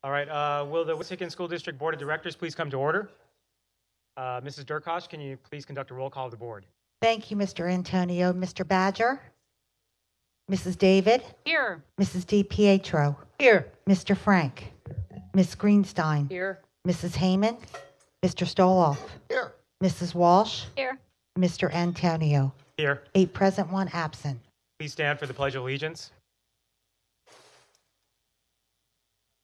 All right, will the Wissahickon School District Board of Directors please come to order? Mrs. Durkosh, can you please conduct a roll call of the board? Thank you, Mr. Antonio. Mr. Badger? Mrs. David? Here. Mrs. DiPietro? Here. Mr. Frank? Ms. Greenstein? Here. Mrs. Heyman? Mr. Stoloff? Here. Mrs. Walsh? Here. Mr. Antonio? Here. 8 present, 1 absent. Please stand for the Pledge of Allegiance.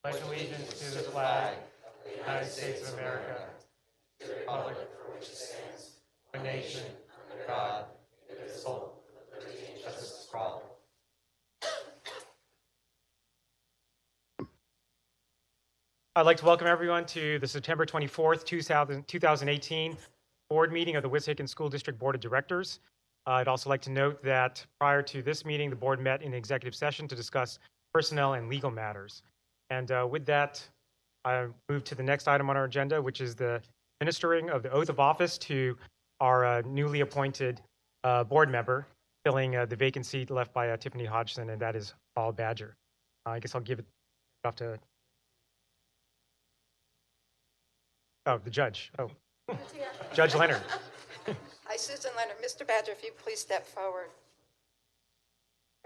Pledge allegiance to the flag of the United States of America, to the republic for which it stands, one nation, under God, indivisible, with liberty and justice for all. I'd like to welcome everyone to the September 24th, 2018 board meeting of the Wissahickon School District Board of Directors. I'd also like to note that prior to this meeting, the board met in executive session to discuss personnel and legal matters. And with that, I move to the next item on our agenda, which is the administering of the oath of office to our newly appointed board member, filling the vacant seat left by Tiffany Hodgson, and that is Paul Badger. I guess I'll give it off to the judge. Oh, Judge Leonard. Hi, Susan Leonard. Mr. Badger, if you please step forward.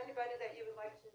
Anybody that you would like to?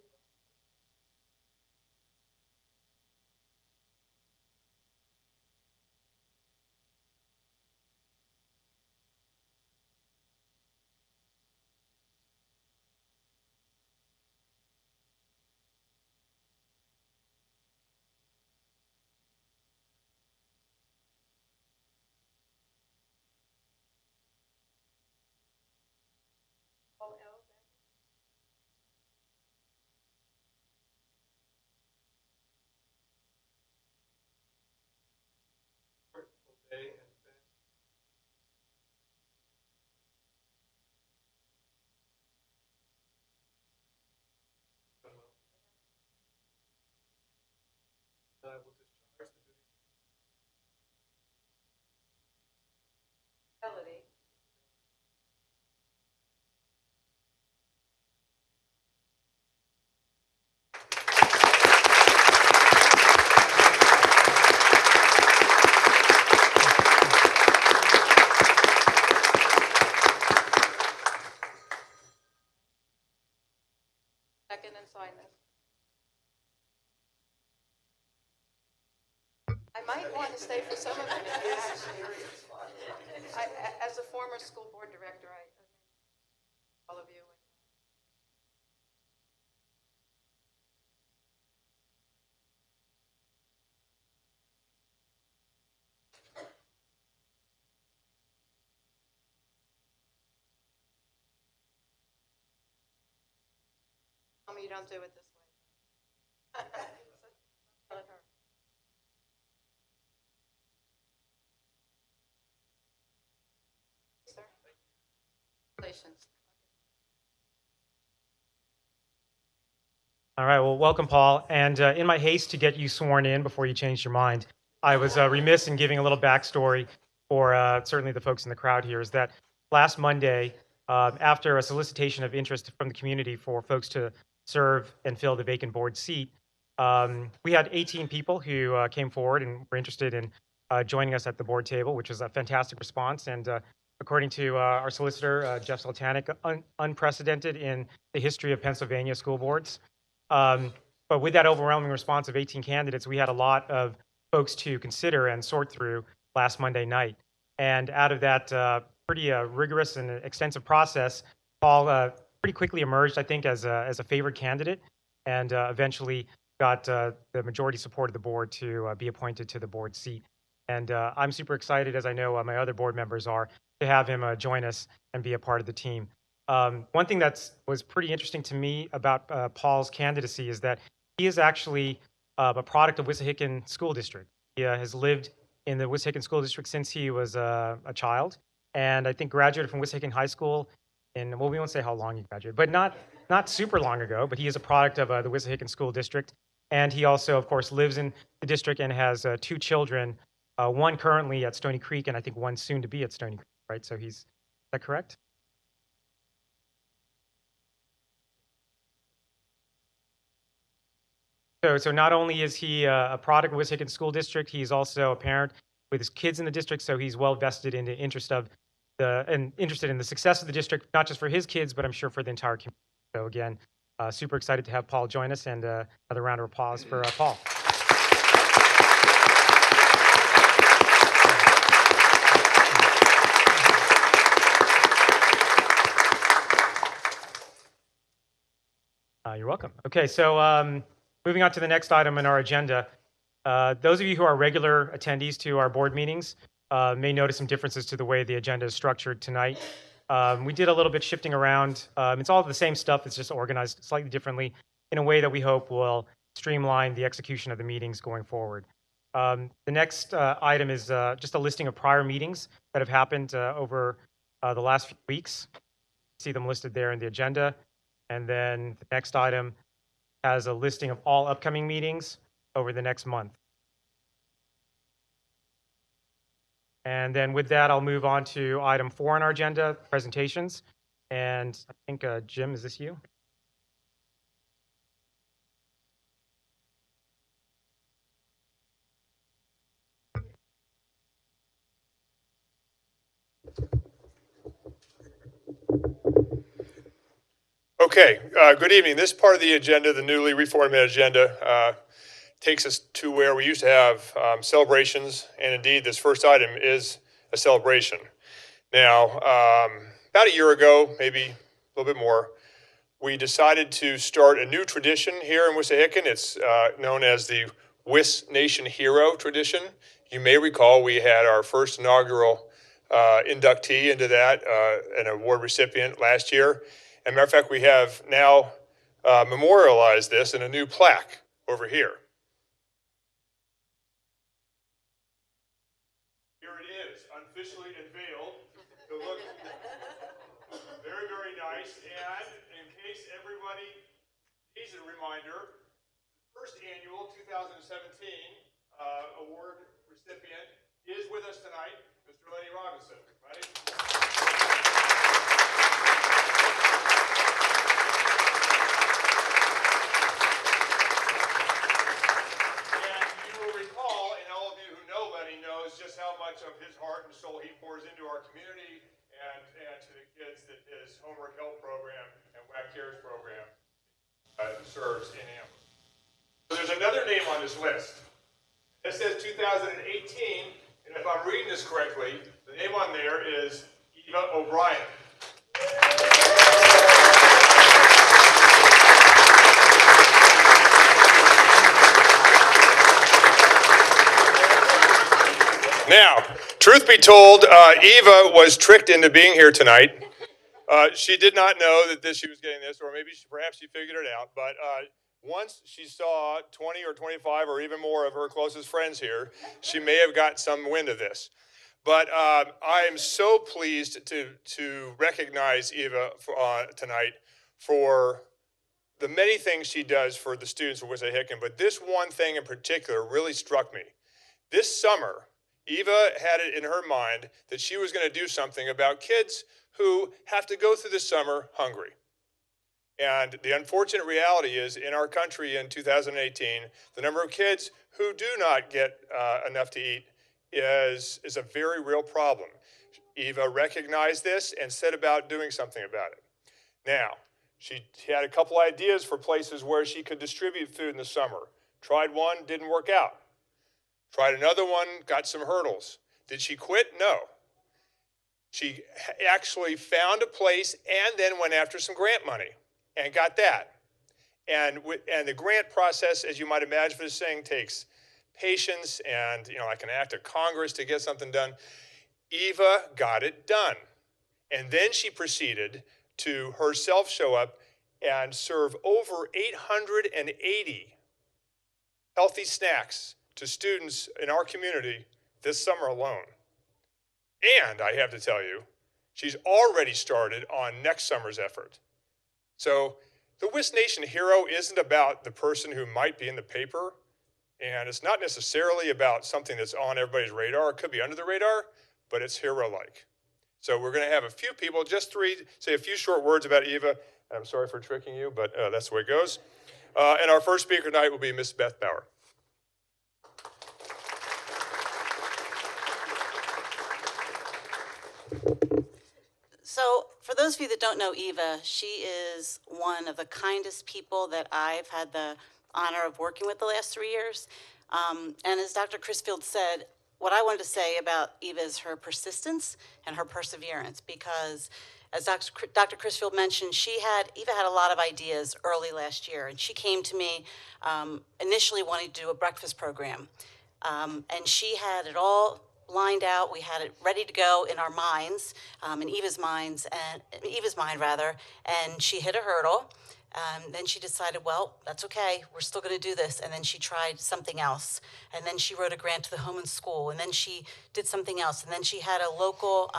Melody. Second and sign this. I might want to stay for some of it. As a former school board director, all of you. Tell me you don't do it this way. Tell her. Sir. Congratulations. All right, well, welcome, Paul. And in my haste to get you sworn in before you changed your mind, I was remiss in giving a little backstory for certainly the folks in the crowd here, is that last Monday, after a solicitation of interest from the community for folks to serve and fill the vacant board seat, we had 18 people who came forward and were interested in joining us at the board table, which was a fantastic response. And according to our solicitor, Jeff Sultanic, unprecedented in the history of Pennsylvania school boards. But with that overwhelming response of 18 candidates, we had a lot of folks to consider and sort through last Monday night. And out of that pretty rigorous and extensive process, Paul pretty quickly emerged, I think, as a favored candidate, and eventually got the majority support of the board to be appointed to the board seat. And I'm super excited, as I know my other board members are, to have him join us and be a part of the team. One thing that was pretty interesting to me about Paul's candidacy is that he is actually a product of Wissahickon School District. He has lived in the Wissahickon School District since he was a child, and I think graduated from Wissahickon High School in, well, we won't say how long he graduated, but not super long ago, but he is a product of the Wissahickon School District. And he also, of course, lives in the district and has 2 children, one currently at Stony Creek, and I think one soon to be at Stony Creek, right? So is that correct? So not only is he a product of West Higgins School District, he's also a parent with his kids in the district. So he's well vested in the interest of and interested in the success of the district, not just for his kids, but I'm sure for the entire community. So again, super excited to have Paul join us, and another round of applause for Paul. You're welcome. Okay, so moving on to the next item in our agenda. Those of you who are regular attendees to our board meetings may notice some differences to the way the agenda is structured tonight. We did a little bit shifting around. It's all the same stuff. It's just organized slightly differently in a way that we hope will streamline the execution of the meetings going forward. The next item is just a listing of prior meetings that have happened over the last few weeks. See them listed there in the agenda. And then the next item has a listing of all upcoming meetings over the next month. And then with that, I'll move on to item 4 on our agenda, presentations. And I think, Jim, is this you? Okay, good evening. This part of the agenda, the newly reformatted agenda, takes us to where we used to have celebrations, and indeed this first item is a celebration. Now, about a year ago, maybe a little bit more, we decided to start a new tradition here in Wissahickon. It's known as the Wiss Nation Hero tradition. You may recall we had our first inaugural inductee into that, an award recipient last year. As a matter of fact, we have now memorialized this in a new plaque over here. Here it is, unofficially unveiled. It looks very, very nice. And in case everybody needs a reminder, first annual 2017 award recipient is with us tonight, Mr. Lenny Robinson. Right? Just how much of his heart and soul he pours into our community and to the kids that his homework help program and WAC Cares program serves in Amherst. So there's another name on this list. It says 2018, and if I'm reading this correctly, the name on there is Eva O'Brien. Now, truth be told, Eva was tricked into being here tonight. She did not know that she was getting this, or maybe perhaps she figured it out. But once she saw 20 or 25 or even more of her closest friends here, she may have got some wind of this. But I am so pleased to recognize Eva tonight for the many things she does for the students of Wissahickon. But this one thing in particular really struck me. This summer, Eva had it in her mind that she was going to do something about kids who have to go through the summer hungry. And the unfortunate reality is in our country in 2018, the number of kids who do not get enough to eat is a very real problem. Eva recognized this and set about doing something about it. Now, she had a couple ideas for places where she could distribute food in the summer. Tried one, didn't work out. Tried another one, got some hurdles. Did she quit? No. She actually found a place and then went after some grant money and got that. And the grant process, as you might imagine for this thing, takes patience and like an act of Congress to get something done. Eva got it done. And then she proceeded to herself show up and serve over 880 healthy snacks to students in our community this summer alone. And I have to tell you, she's already started on next summer's effort. So the Wiss Nation Hero isn't about the person who might be in the paper, and it's not necessarily about something that's on everybody's radar. It could be under the radar, but it's hero-like. So we're going to have a few people, just three, say a few short words about Eva. I'm sorry for tricking you, but that's the way it goes. And our first speaker tonight will be Miss Beth Bauer. So, for those of you that don't know Eva, she is one of the kindest people that I've had the honor of working with the last 3 years. And as Dr. Crisfield said, what I wanted to say about Eva is her persistence and her perseverance, because as Dr. Crisfield mentioned, Eva had a lot of ideas early last year, and she came to me initially wanting to do a breakfast program. And she had it all lined out. We had it ready to go in our minds, in Eva's mind rather. And she hit a hurdle. Then she decided, well, that's okay. We're still going to do this. And then she tried something else. And then she wrote a grant to the home and school. And then she did something else. And then she had a local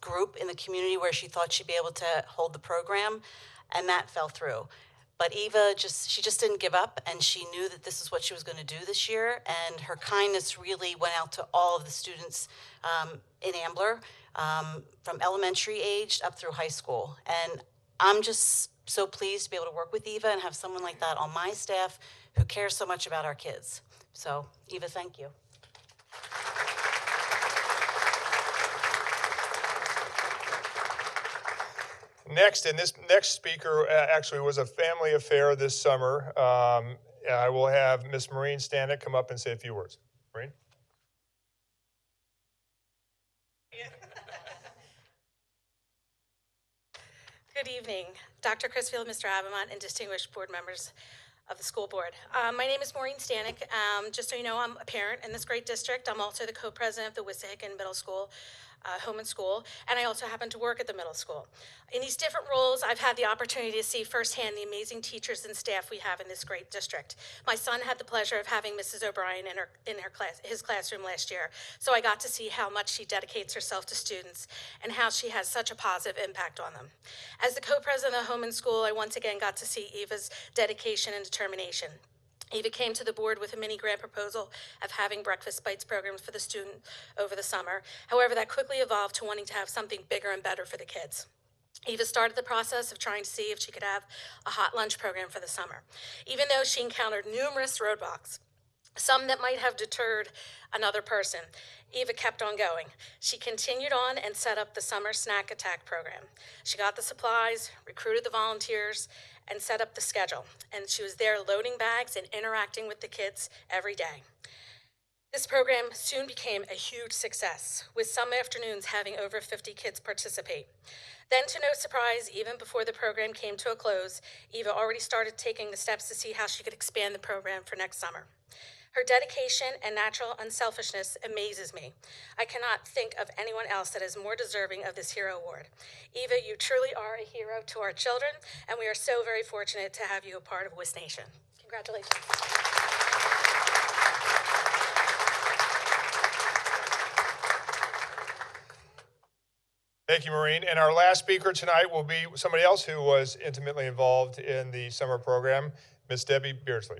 group in the community where she thought she'd be able to hold the program, and that fell through. But Eva she just didn't give up, and she knew that this is what she was going to do this year, and her kindness really went out to all of the students in Ambler, from elementary age up through high school. And I'm just so pleased to be able to work with Eva and have someone like that on my staff who cares so much about our kids. So, Eva, thank you. Next, and this next speaker actually was a family affair this summer. I will have Miss Maureen Stanek come up and say a few words. Maureen? Good evening, Dr. Crisfield, Mr. Abamont, and distinguished board members of the school board. My name is Maureen Stanek. Just so you know, I'm a parent in this great district. I'm also the co-president of the Wissahickon Middle School Home and School, and I also happen to work at the middle school. In these different roles, I've had the opportunity to see firsthand the amazing teachers and staff we have in this great district. My son had the pleasure of having Mrs. O'Brien in his classroom last year, so I got to see how much she dedicates herself to students and how she has such a positive impact on them. As the co-president of Home and School, I once again got to see Eva's dedication and determination. Eva came to the board with a mini grant proposal of having breakfast bites programs for the student over the summer. However, that quickly evolved to wanting to have something bigger and better for the kids. Eva started the process of trying to see if she could have a hot lunch program for the summer, even though she encountered numerous roadblocks, some that might have deterred another person. Eva kept on going. She continued on and set up the summer snack attack program. She got the supplies, recruited the volunteers, and set up the schedule. And she was there loading bags and interacting with the kids every day. This program soon became a huge success, with some afternoons having over 50 kids participate. Then, to no surprise, even before the program came to a close, Eva already started taking the steps to see how she could expand the program for next summer. Her dedication and natural unselfishness amazes me. I cannot think of anyone else that is more deserving of this Hero Award. Eva, you truly are a hero to our children, and we are so very fortunate to have you a part of WIS Nation. Congratulations. Thank you, Maureen. And our last speaker tonight will be somebody else who was intimately involved in the summer program, Miss Debbie Beardsley.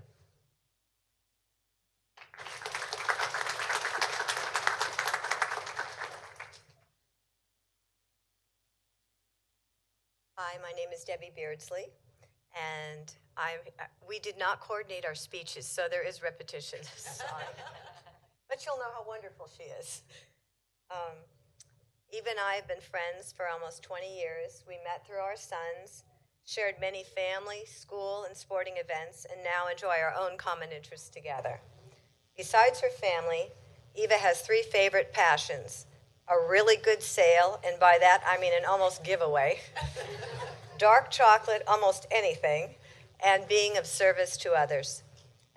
Hi, my name is Debbie Beardsley, and we did not coordinate our speeches, so there is repetition. Sorry. But you'll know how wonderful she is. Eva and I have been friends for almost 20 years. We met through our sons, shared many family, school, and sporting events, and now enjoy our own common interests together. Besides her family, Eva has 3 favorite passions: a really good sale, and by that I mean an almost giveaway, dark chocolate, almost anything, and being of service to others.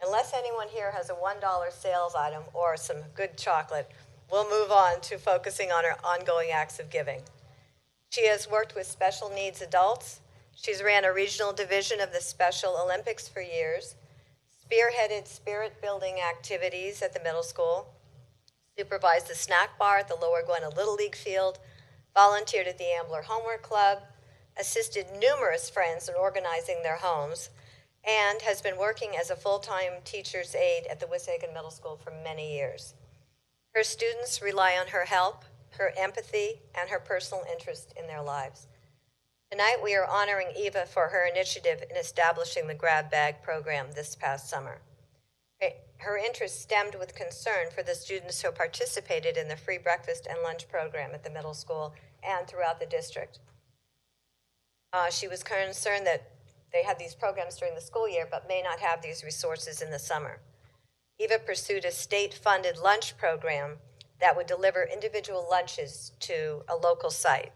Unless anyone here has a $1 sales item or some good chocolate, we'll move on to focusing on her ongoing acts of giving. She has worked with special needs adults. She's ran a regional division of the Special Olympics for years, spearheaded spirit-building activities at the middle school, supervised the snack bar at the Lower Gwinnett Little League field, volunteered at the Ambler Homework Club, assisted numerous friends in organizing their homes, and has been working as a full-time teacher's aide at the Wissahickon Middle School for many years. Her students rely on her help, her empathy, and her personal interest in their lives. Tonight, we are honoring Eva for her initiative in establishing the grab bag program this past summer. Her interest stemmed with concern for the students who participated in the free breakfast and lunch program at the middle school and throughout the district. She was concerned that they had these programs during the school year but may not have these resources in the summer. Eva pursued a state-funded lunch program that would deliver individual lunches to a local site.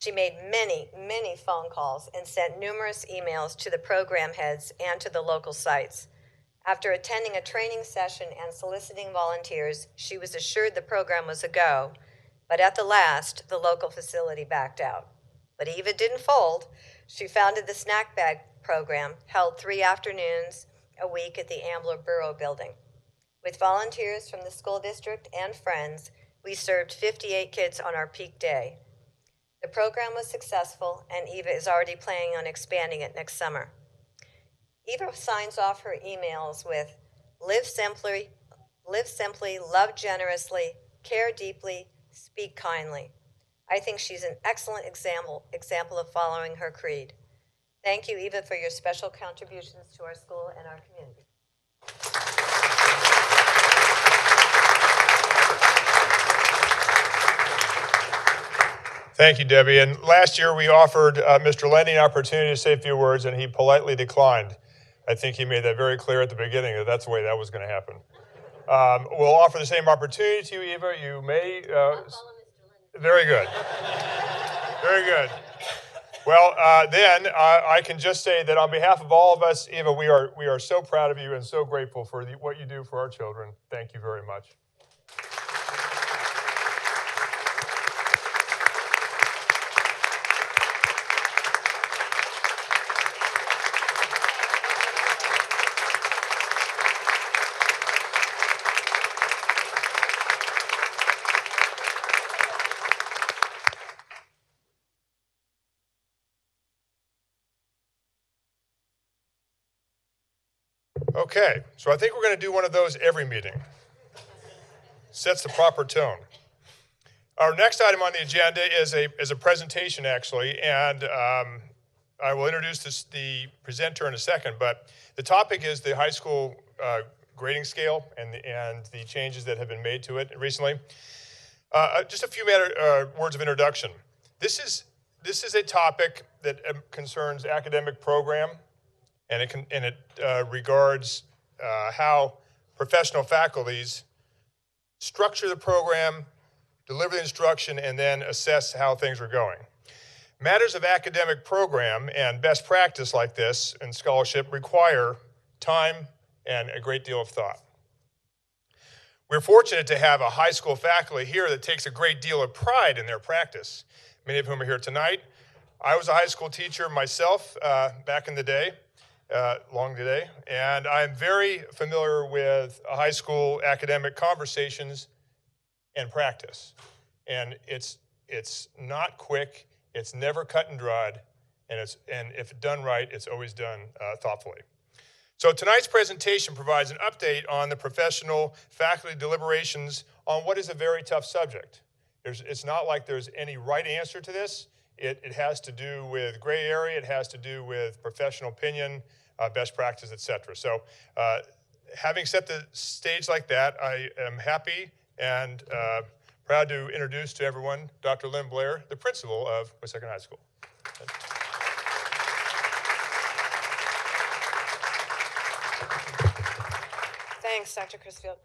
She made many, many phone calls and sent numerous emails to the program heads and to the local sites. After attending a training session and soliciting volunteers, she was assured the program was a go, but at the last, the local facility backed out. But Eva didn't fold. She founded the snack bag program, held 3 afternoons a week at the Ambler Borough Building. With volunteers from the school district and friends, we served 58 kids on our peak day. The program was successful, and Eva is already planning on expanding it next summer. Eva signs off her emails with, live simply, love generously, care deeply, speak kindly. I think she's an excellent example of following her creed. Thank you, Eva, for your special contributions to our school and our community. Thank you, Debbie. And last year we offered Mr. Lenny an opportunity to say a few words, and he politely declined. I think he made that very clear at the beginning that that's the way that was going to happen. We'll offer the same opportunity to you, Eva. You may. Very good. Very good. Well, then I can just say that on behalf of all of us, Eva, we are so proud of you and so grateful for what you do for our children. Thank you very much. Okay, so I think we're going to do one of those every meeting. Sets the proper tone. Our next item on the agenda is a presentation, actually, and I will introduce the presenter in a second, but the topic is the high school grading scale and the changes that have been made to it recently. Just a few words of introduction. This is a topic that concerns academic program, and it regards how professional faculties structure the program, deliver the instruction, and then assess how things are going. Matters of academic program and best practice like this and scholarship require time and a great deal of thought. We're fortunate to have a high school faculty here that takes a great deal of pride in their practice, many of whom are here tonight. I was a high school teacher myself back in the day, long day, and I'm very familiar with high school academic conversations and practice. And it's not quick, it's never cut and dried, and if done right, it's always done thoughtfully. So tonight's presentation provides an update on the professional faculty deliberations on what is a very tough subject. It's not like there's any right answer to this. It has to do with gray area, it has to do with professional opinion, best practice, etc. So having set the stage like that, I am happy and proud to introduce to everyone Dr. Lynn Blair, the principal of Wissahickon High School. Thanks, Dr. Crisfield.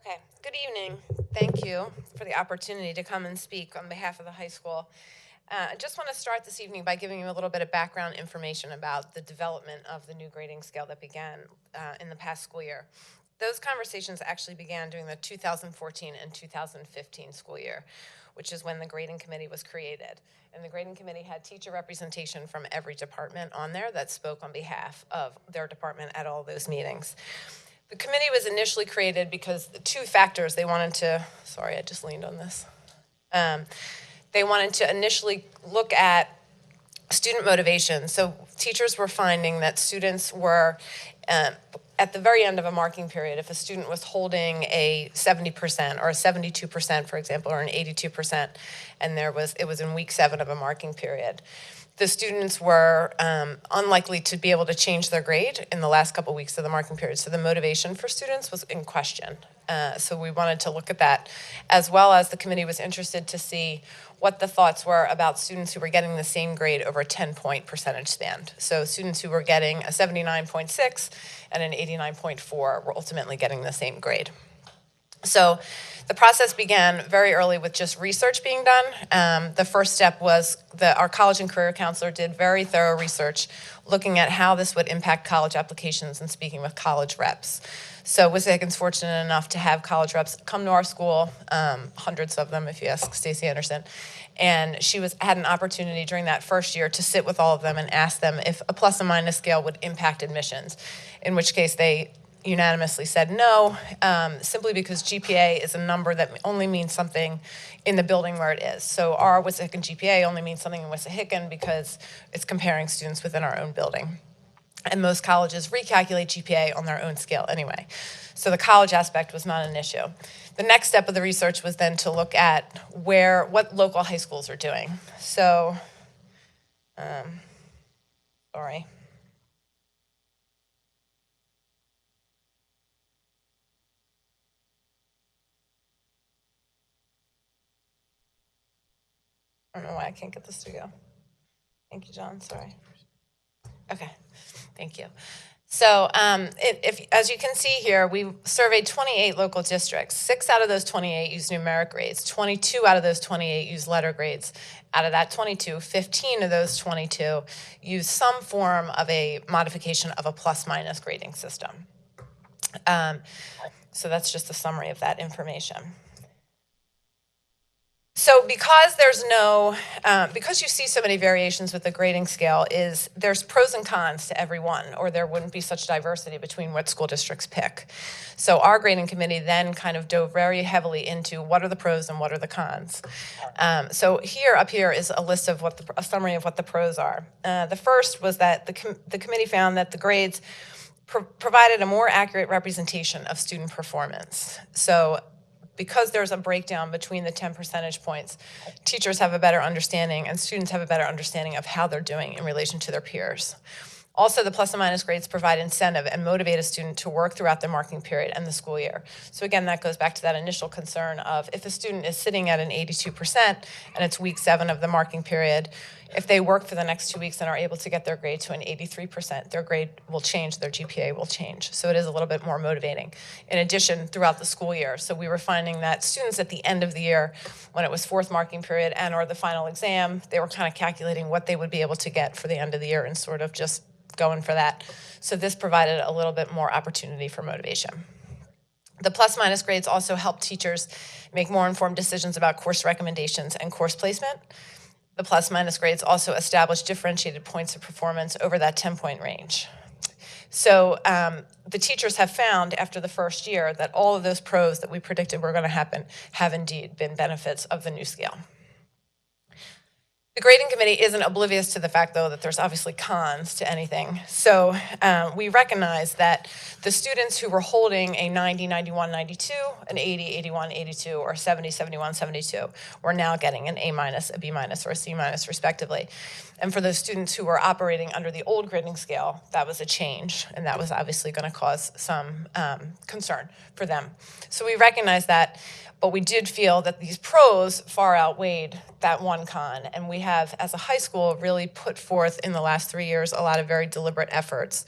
Okay, good evening. Thank you for the opportunity to come and speak on behalf of the high school. I just want to start this evening by giving you a little bit of background information about the development of the new grading scale that began in the past school year. Those conversations actually began during the 2014 and 2015 school year, which is when the grading committee was created. And the grading committee had teacher representation from every department on there that spoke on behalf of their department at all those meetings. The committee was initially created because the two factors they wanted to, sorry, I just leaned on this. They wanted to initially look at Student motivation. So teachers were finding that students were, at the very end of a marking period, if a student was holding a 70% or a 72%, for example, or an 82%, and it was in week 7 of a marking period, the students were unlikely to be able to change their grade in the last couple weeks of the marking period. So the motivation for students was in question. So we wanted to look at that, as well as the committee was interested to see what the thoughts were about students who were getting the same grade over a 10-point percentage span. So students who were getting a 79.6 and an 89.4 were ultimately getting the same grade. So the process began very early with just research being done. The first step was our college and career counselor did very thorough research looking at how this would impact college applications and speaking with college reps. So Wissahickons fortunate enough to have college reps come to our school, hundreds of them if you ask Stacey Anderson, and she had an opportunity during that first year to sit with all of them and ask them if a plus and minus scale would impact admissions, in which case they unanimously said no, simply because GPA is a number that only means something in the building where it is. So our Wissahickon GPA only means something in Wissahickon because it's comparing students within our own building. And most colleges recalculate GPA on their own scale anyway. So the college aspect was not an issue. The next step of the research was then to look at what local high schools are doing. So, sorry. I don't know why I can't get this to go. Thank you, John, sorry. Okay, thank you. So as you can see here, we surveyed 28 local districts. 6 out of those 28 use numeric grades. 22 out of those 28 use letter grades. Out of that 22, 15 of those 22 use some form of a modification of a plus-minus grading system. So that's just a summary of that information. So because because you see so many variations with the grading scale, there's pros and cons to every one, or there wouldn't be such diversity between what school districts pick. So our grading committee then kind of dove very heavily into what are the pros and what are the cons. So up here is a list of a summary of what the pros are. The first was that the committee found that the grades provided a more accurate representation of student performance. So because there's a breakdown between the 10 percentage points, teachers have a better understanding and students have a better understanding of how they're doing in relation to their peers. Also, the plus and minus grades provide incentive and motivate a student to work throughout the marking period and the school year. So again, that goes back to that initial concern of if a student is sitting at an 82% and it's week 7 of the marking period, if they work for the next 2 weeks and are able to get their grade to an 83%, their grade will change, their GPA will change. So it is a little bit more motivating. In addition, throughout the school year, so we were finding that students at the end of the year, when it was 4th marking period and or the final exam, they were kind of calculating what they would be able to get for the end of the year and sort of just going for that. So this provided a little bit more opportunity for motivation. The plus-minus grades also help teachers make more informed decisions about course recommendations and course placement. The plus-minus grades also establish differentiated points of performance over that 10-point range. So the teachers have found after the first year that all of those pros that we predicted were going to happen have indeed been benefits of the new scale. The grading committee isn't oblivious to the fact, though, that there's obviously cons to anything. So we recognize that the students who were holding a 90, 91, 92, an 80, 81, 82, or 70, 71, 72 were now getting an A minus, a B minus, or a C minus, respectively. And for those students who were operating under the old grading scale, that was a change, and that was obviously going to cause some concern for them. So we recognize that. But we did feel that these pros far outweighed that one con. And we have, as a high school, really put forth in the last 3 years a lot of very deliberate efforts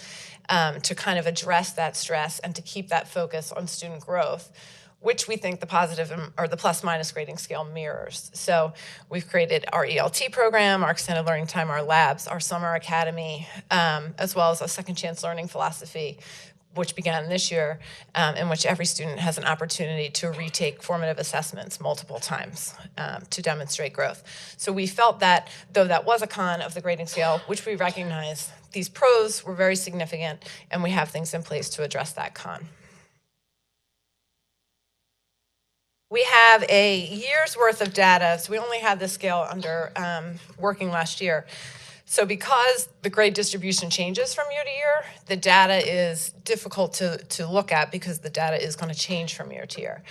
to kind of address that stress and to keep that focus on student growth, which we think the positive or the plus-minus grading scale mirrors. So we've created our ELT program, our extended learning time, our labs, our summer academy, as well as a second chance learning philosophy, which began this year, in which every student has an opportunity to retake formative assessments multiple times to demonstrate growth. So we felt that, though that was a con of the grading scale, which we recognize, these pros were very significant, and we have things in place to address that con. We have a year's worth of data, so we only had this scale under working last year. So because the grade distribution changes from year to year, the data is difficult to look at because the data is going to change from year to year.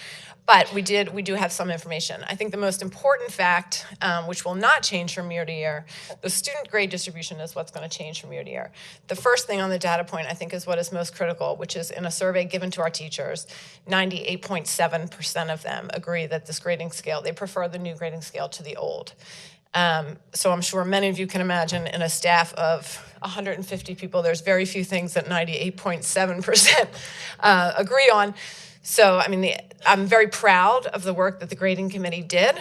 But we do have some information. I think the most important fact, which will not change from year to year, the student grade distribution is what's going to change from year to year. The first thing on the data point, I think, is what is most critical, which is in a survey given to our teachers, 98.7% of them agree that this grading scale, they prefer the new grading scale to the old. So I'm sure many of you can imagine in a staff of 150 people, there's very few things that 98.7% agree on. So, I mean, I'm very proud of the work that the grading committee did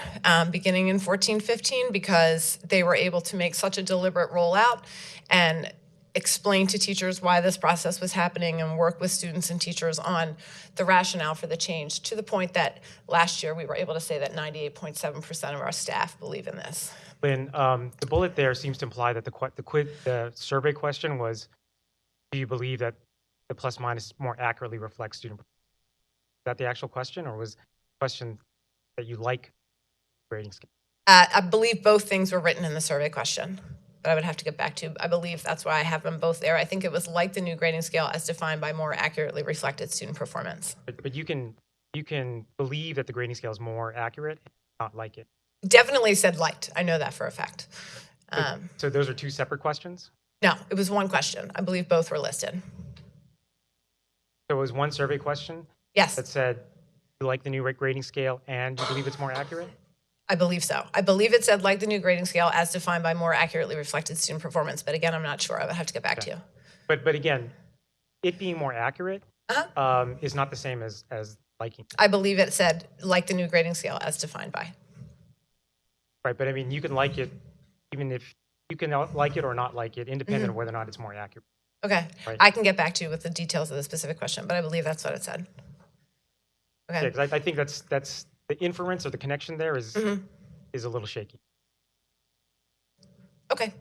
beginning in 14-15 because they were able to make such a deliberate rollout and explain to teachers why this process was happening and work with students and teachers on the rationale for the change, to the point that last year we were able to say that 98.7% of our staff believe in this. Lynn, the bullet there seems to imply that the survey question was, do you believe that the plus minus more accurately reflects student performance? Is that the actual question, or was the question that you like grading scale? I believe both things were written in the survey question, but I would have to get back to you. I believe that's why I have them both there. I think it was like the new grading scale as defined by more accurately reflected student performance. But you can believe that the grading scale is more accurate, not like it. Definitely said liked. I know that for a fact. So those are two separate questions? No, it was one question. I believe both were listed. So it was one survey question Yes, that said you like the new grading scale and you believe it's more accurate? I believe so. I believe it said like the new grading scale as defined by more accurately reflected student performance. But again, I'm not sure. I would have to get back to you. But again, it being more accurate is not the same as liking. I believe it said like the new grading scale as defined by. Right, but I mean, you can like it, even if you can like it or not like it, independent of whether or not it's more accurate. Okay, Right. I can get back to you with the details of the specific question, but I believe that's what it said. Okay. Yeah, because I think that's the inference or the connection there is a little shaky. Okay.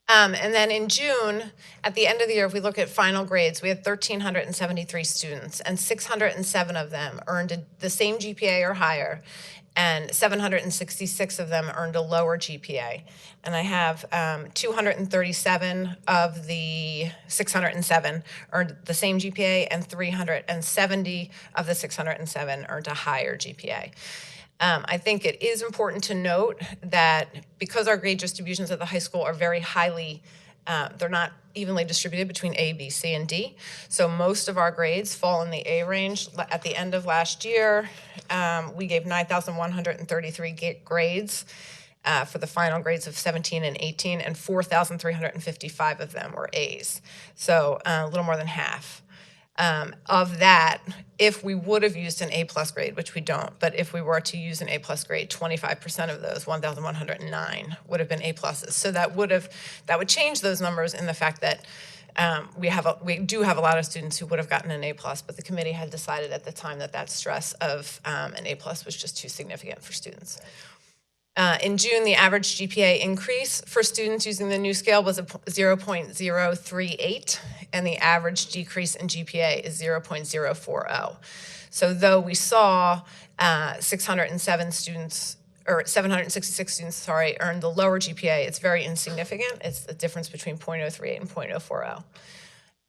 And then in June, at the end of the year, if we look at final grades, we had 1,373 students, and 607 of them earned the same GPA or higher, and 766 of them earned a lower GPA. And I have 237 of the 607 earned the same GPA, and 370 of the 607 earned a higher GPA. I think it is important to note that because our grade distributions at the high school are very highly, they're not evenly distributed between A, B, C, and D. So most of our grades fall in the A range. At the end of last year, we gave 9,133 grades for the final grades of 17 and 18, and 4,355 of them were A's. So a little more than half. Of that, if we would have used an A+ grade, which we don't, but if we were to use an A+ grade, 25% of those 1,109 would have been A+. So that would change those numbers in the fact that we do have a lot of students who would have gotten an A+, but the committee had decided at the time that that stress of an A+ was just too significant for students. In June, the average GPA increase for students using the new scale was 0.038, and the average decrease in GPA is 0.040. So though we saw 607 students, or 766 students, earn the lower GPA, it's very insignificant. It's the difference between 0.038 and 0.040.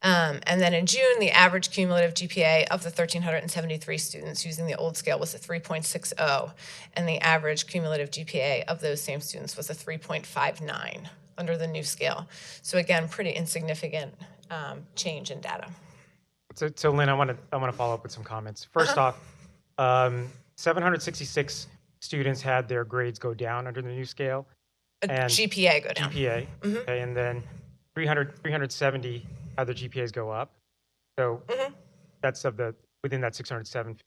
And then in June, the average cumulative GPA of the 1,373 students using the old scale was a 3.60, and the average cumulative GPA of those same students was a 3.59 under the new scale. So again, pretty insignificant change in data. So Lynn, I want to follow up with some comments. First off, 766 students had their grades go down under the new scale. And GPA go down. GPA, okay, and then 370 had their GPAs go up. So that's within that 607.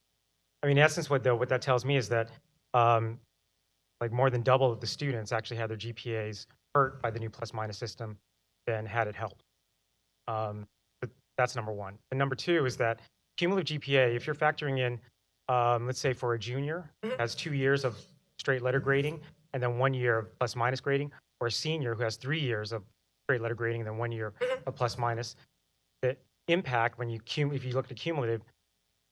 I mean, in essence, what that tells me is that like more than double of the students actually had their GPAs hurt by the new plus minus system than had it helped. But that's number one. And number two is that cumulative GPA, if you're factoring in, let's say for a junior, has 2 years of straight letter grading and then 1 year of plus minus grading, or a senior who has 3 years of straight letter grading and then 1 year of plus minus, the impact if you look at cumulative,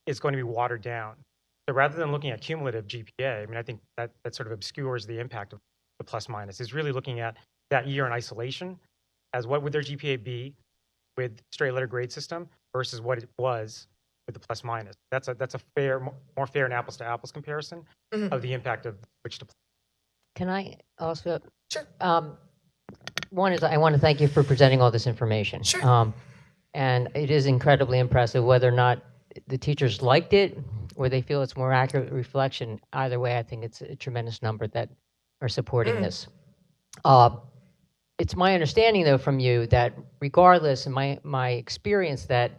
is going to be watered down. So rather than looking at cumulative GPA, I mean, I think that sort of obscures the impact of the plus minus. Is really looking at that year in isolation as what would their GPA be with straight letter grade system versus what it was with the plus minus. That's a fair, more fair and apples to apples comparison of the impact of which to. Can I also? Sure. One is I want to thank you for presenting all this information. Sure. And it is incredibly impressive whether or not the teachers liked it or they feel it's more accurate reflection. Either way, I think it's a tremendous number that are supporting this. It's my understanding, though, from you that regardless, in my experience, that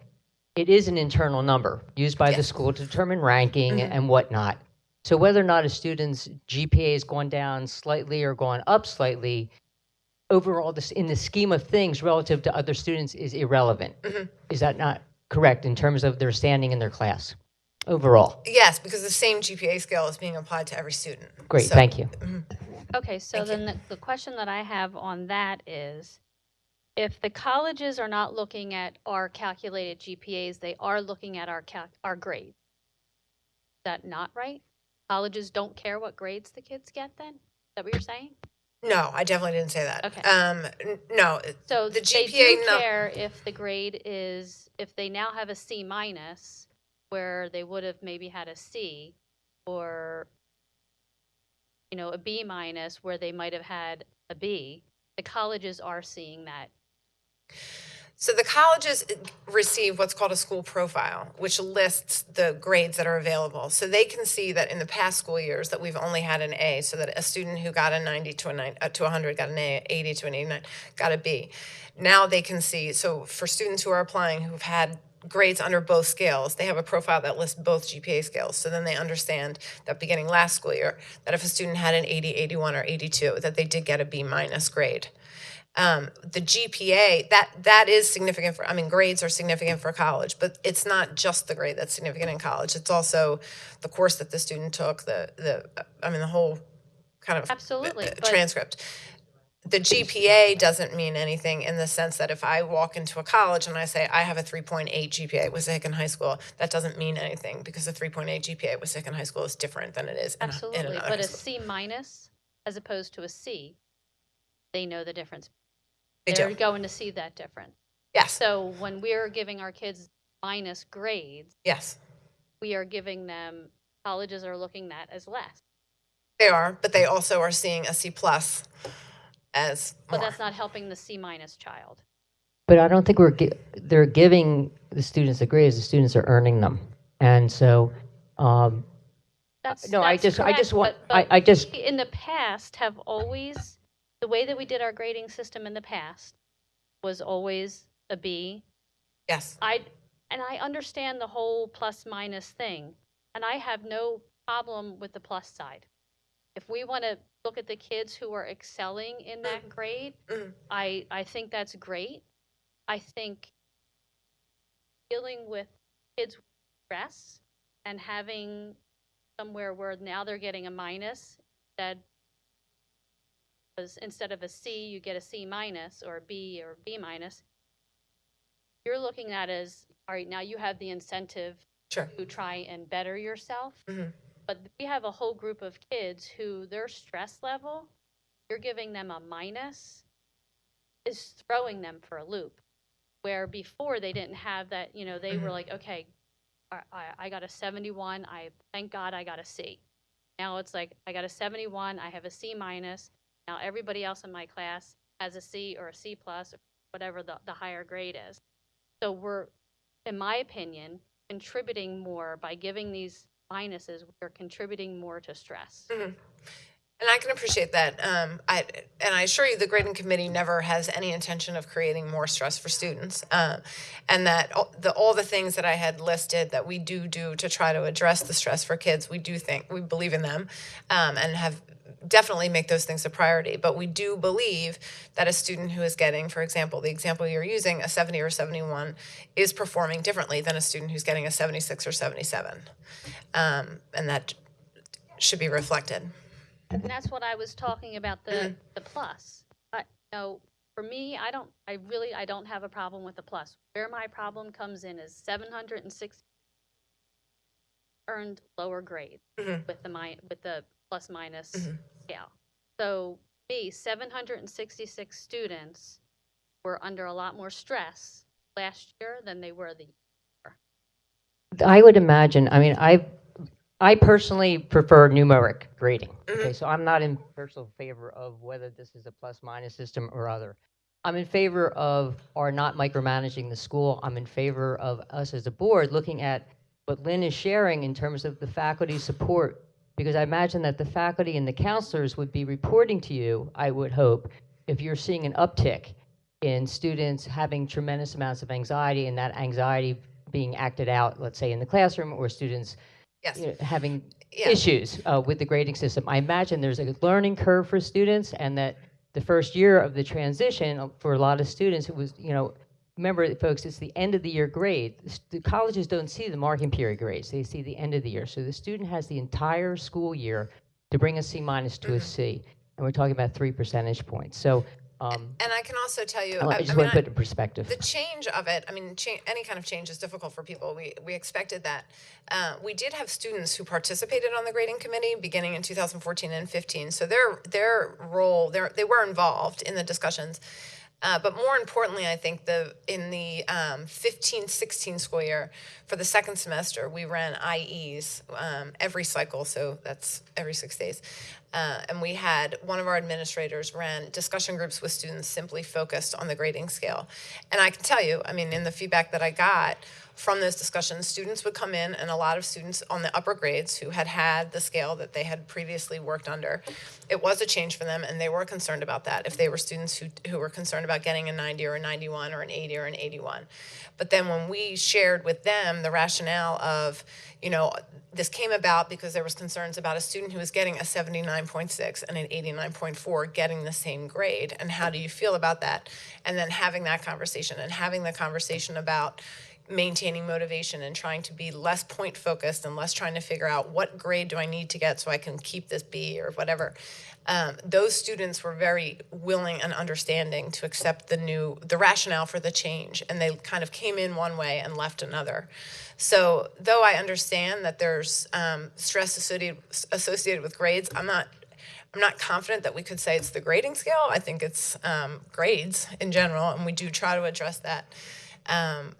it is an internal number used by the school to determine ranking and whatnot. So whether or not a student's GPA has gone down slightly or gone up slightly, overall, this in the scheme of things relative to other students is irrelevant. Is that not correct in terms of their standing in their class overall? Yes, because the same GPA scale is being applied to every student. Great, So- thank you. Okay, so then the question that I have on that is, if the colleges are not looking at our calculated GPAs, they are looking at our grades. Is that not right? Colleges don't care what grades the kids get then? Is that what you're saying? No, I definitely didn't say that. Okay. No, So the they GPA do care if the grade is, if they now have a C minus, where they would have maybe had a C, or, you know, a B minus where they might have had a B, the colleges are seeing that. So the colleges receive what's called a school profile, which lists the grades that are available. So they can see that in the past school years that we've only had an A, so that a student who got a 90 to to 100 got an A, 80 to an 89 got a B. Now they can see, so for students who are applying who've had grades under both scales, they have a profile that lists both GPA scales. So then they understand that beginning last school year, that if a student had an 80, 81, or 82, that they did get a B minus grade. The GPA, that is significant for, I mean, grades are significant for college, but it's not just the grade that's significant in college. It's also the course that the student took, the whole kind of Absolutely, but- transcript. The GPA doesn't mean anything in the sense that if I walk into a college and I say I have a 3.8 GPA at Wissahickon High School, that doesn't mean anything because a 3.8 GPA at Wissahickon High School is different than it is in Absolutely, another but high a school. C minus as opposed to a C, they know the difference. They They're do. going to see that difference. Yes, So when we're giving our kids minus grades, yes, we are giving them, colleges are looking at as less. they are, but they also are seeing a C plus as But more. that's not helping the C minus child. But I don't think they're giving the students the grades. The students are earning them, and so That's no, I that's just correct, want but I just we in the past have always, the way that we did our grading system in the past was always a B. Yes, I understand the whole plus minus thing, and I have no problem with the plus side. If we want to look at the kids who are excelling in that grade, I think that's great. I think dealing with kids with stress and having somewhere where now they're getting a minus, that was instead of a C, you get a C minus or a B or B minus. You're looking at as, all right, now you have the incentive sure. to try and better yourself. Mhm. But we have a whole group of kids who their stress level, you're giving them a minus, is throwing them for a loop. Where before they didn't have that, you know, they were like, okay, I got a 71. Thank God I got a C. Now it's like, I got a 71. I have a C minus. Now everybody else in my class has a C or a C plus, or whatever the higher grade is. So we're, in my opinion, contributing more by giving these minuses. We're contributing more to stress. And I can appreciate that. I assure you, the grading committee never has any intention of creating more stress for students, and that all the things that I had listed that we do to try to address the stress for kids, we believe in them, and have definitely make those things a priority. But we do believe that a student who is getting, for example, the example you're using, a 70 or 71, is performing differently than a student who's getting a 76 or 77, and that should be reflected. And that's what I was talking about, the plus. For me, I don't have a problem with the plus. Where my problem comes in is 760 earned lower grades with the plus minus scale. So me, 766 students were under a lot more stress last year than they were the year before. I would imagine, I mean, I personally prefer numeric grading. Okay, so I'm not in personal favor of whether this is a plus minus system or other. I'm in favor of our not micromanaging the school. I'm in favor of us as a board looking at what Lynn is sharing in terms of the faculty support, because I imagine that the faculty and the counselors would be reporting to you, I would hope, if you're seeing an uptick in students having tremendous amounts of anxiety and that anxiety being acted out, let's say in the classroom, or students Yes. having Yeah. issues with the grading system. I imagine there's a learning curve for students, and that the first year of the transition for a lot of students, it was, remember, folks, it's the end of the year grade. The colleges don't see the marking period grades. They see the end of the year. So the student has the entire school year to bring a C minus to a C, and we're talking about 3 percentage points. So And I can also tell you, I just want to put it in perspective. the change of it, I mean, any kind of change is difficult for people. We expected that. We did have students who participated on the grading committee beginning in 2014 and 15. So their role, they were involved in the discussions. But more importantly, I think in the 15-16 school year, for the second semester, we ran IEs every cycle, so that's every 6 days. And we had one of our administrators ran discussion groups with students simply focused on the grading scale. And I can tell you, I mean, in the feedback that I got from those discussions, students would come in, and a lot of students on the upper grades who had the scale that they had previously worked under, it was a change for them, and they were concerned about that if they were students who were concerned about getting a 90 or a 91 or an 80 or an 81. But then when we shared with them the rationale of, this came about because there was concerns about a student who was getting a 79.6 and an 89.4 getting the same grade, and how do you feel about that? And then having that conversation and having the conversation about maintaining motivation and trying to be less point focused and less trying to figure out what grade do I need to get so I can keep this B or whatever. Those students were very willing and understanding to accept the rationale for the change, and they kind of came in one way and left another. So though I understand that there's stress associated with grades, I'm not confident that we could say it's the grading scale. I think it's grades in general, and we do try to address that. And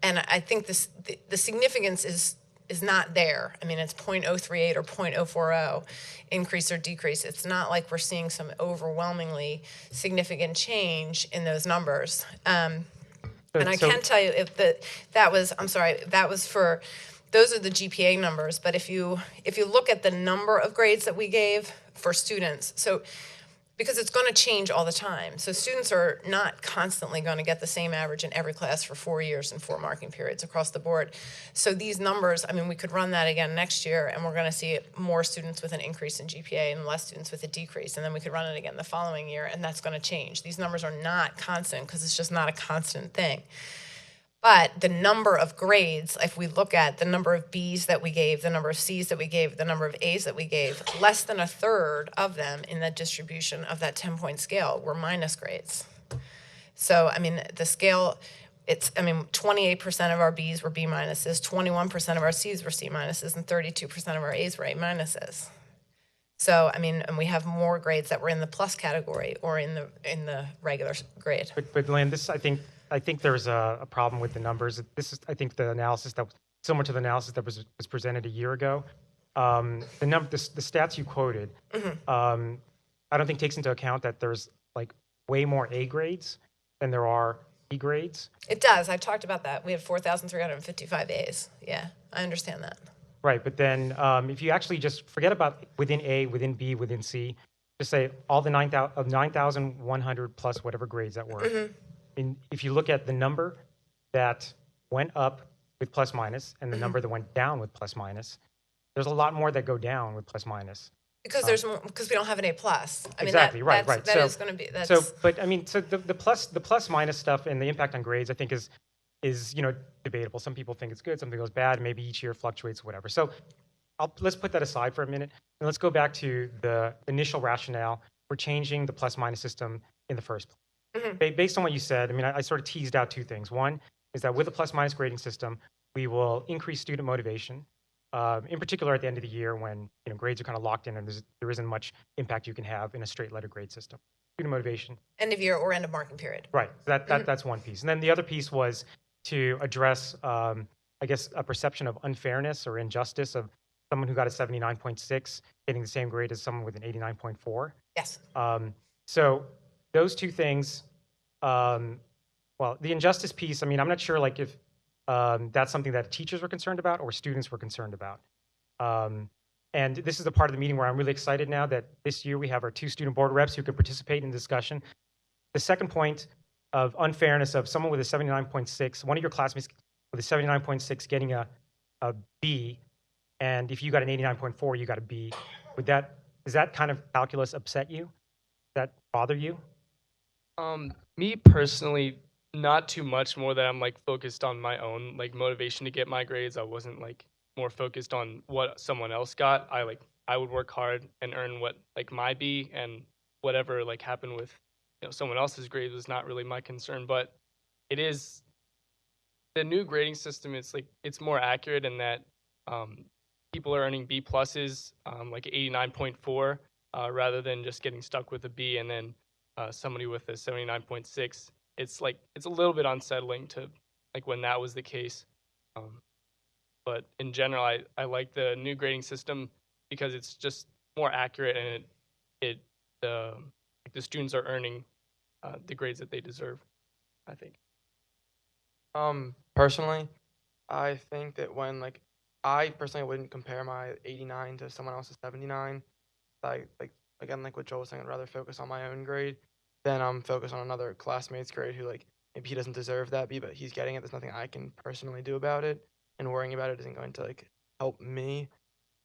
I think the significance is not there. I mean, it's 0.038 or 0.040 increase or decrease. It's not like we're seeing some overwhelmingly significant change in those numbers. And I can tell you that was for, those are the GPA numbers, but if you look at the number of grades that we gave for students, so because it's going to change all the time. So students are not constantly going to get the same average in every class for 4 years and 4 marking periods across the board. So these numbers, I mean, we could run that again next year, and we're going to see more students with an increase in GPA and less students with a decrease. And then we could run it again the following year, and that's going to change. These numbers are not constant because it's just not a constant thing. But the number of grades, if we look at the number of Bs that we gave, the number of Cs that we gave, the number of As that we gave, less than a third of them in the distribution of that 10-point scale were minus grades. So, I mean, the scale, 28% of our Bs were B minuses, 21% of our Cs were C minuses, and 32% of our As were A minuses. So, I mean, and we have more grades that were in the plus category or in the regular grade. But Lynn, I think there's a problem with the numbers. This is, I think, the analysis that was similar to the analysis that was presented a year ago. The stats you quoted, I don't think takes into account that there's like way more A grades than there are B grades. It does. I've talked about that. We have 4,355 A's. Yeah, I understand that. Right, but then if you actually just forget about within A, within B, within C, just say all the 9,100 plus whatever grades that were. And if you look at the number that went up with plus minus and the number that went down with plus minus, there's a lot more that go down with plus minus. Because we don't have an A plus. Exactly, right. That so, is going to be. That's, so, but I mean, so the plus minus stuff and the impact on grades, I think is debatable. Some people think it's good, some people it's bad. Maybe each year fluctuates, whatever. So let's put that aside for a minute and let's go back to the initial rationale for changing the plus minus system in the first place. Based on what you said, I mean, I sort of teased out two things. One is that with a plus minus grading system, we will increase student motivation. in particular at the end of the year when grades are kind of locked in and there isn't much impact you can have in a straight letter grade system. Student motivation. End of year or end of marking period. Right. That's one piece. And then the other piece was to address, I guess, a perception of unfairness or injustice of someone who got a 79.6 getting the same grade as someone with an 89.4. Yes. So those two things, well, the injustice piece, I mean, I'm not sure like if that's something that teachers were concerned about or students were concerned about. And this is the part of the meeting where I'm really excited now that this year we have our 2 student board reps who can participate in discussion. The second point of unfairness of someone with a 79.6, one of your classmates with a 79.6 getting a B, and if you got an 89.4, you got a B. Does that kind of calculus upset you? Does that bother you? Me personally, not too much. More that I'm like focused on my own like motivation to get my grades. I wasn't like more focused on what someone else got. I would work hard and earn what like my B, and whatever like happened with someone else's grades was not really my concern. But it is the new grading system. It's like it's more accurate in that um, people are earning B pluses, like 89.4, rather than just getting stuck with a B and then somebody with a 79.6. It's like it's a little bit unsettling to like when that was the case. Um, but in general, I like the new grading system because it's just more accurate, and it like the students are earning the grades that they deserve, I think. Personally, I think that when like I personally wouldn't compare my 89 to someone else's 79. I like again like what Joel was saying, I'd rather focus on my own grade than focus on another classmate's grade who like maybe he doesn't deserve that B, but he's getting it. There's nothing I can personally do about it, and worrying about it isn't going to like help me.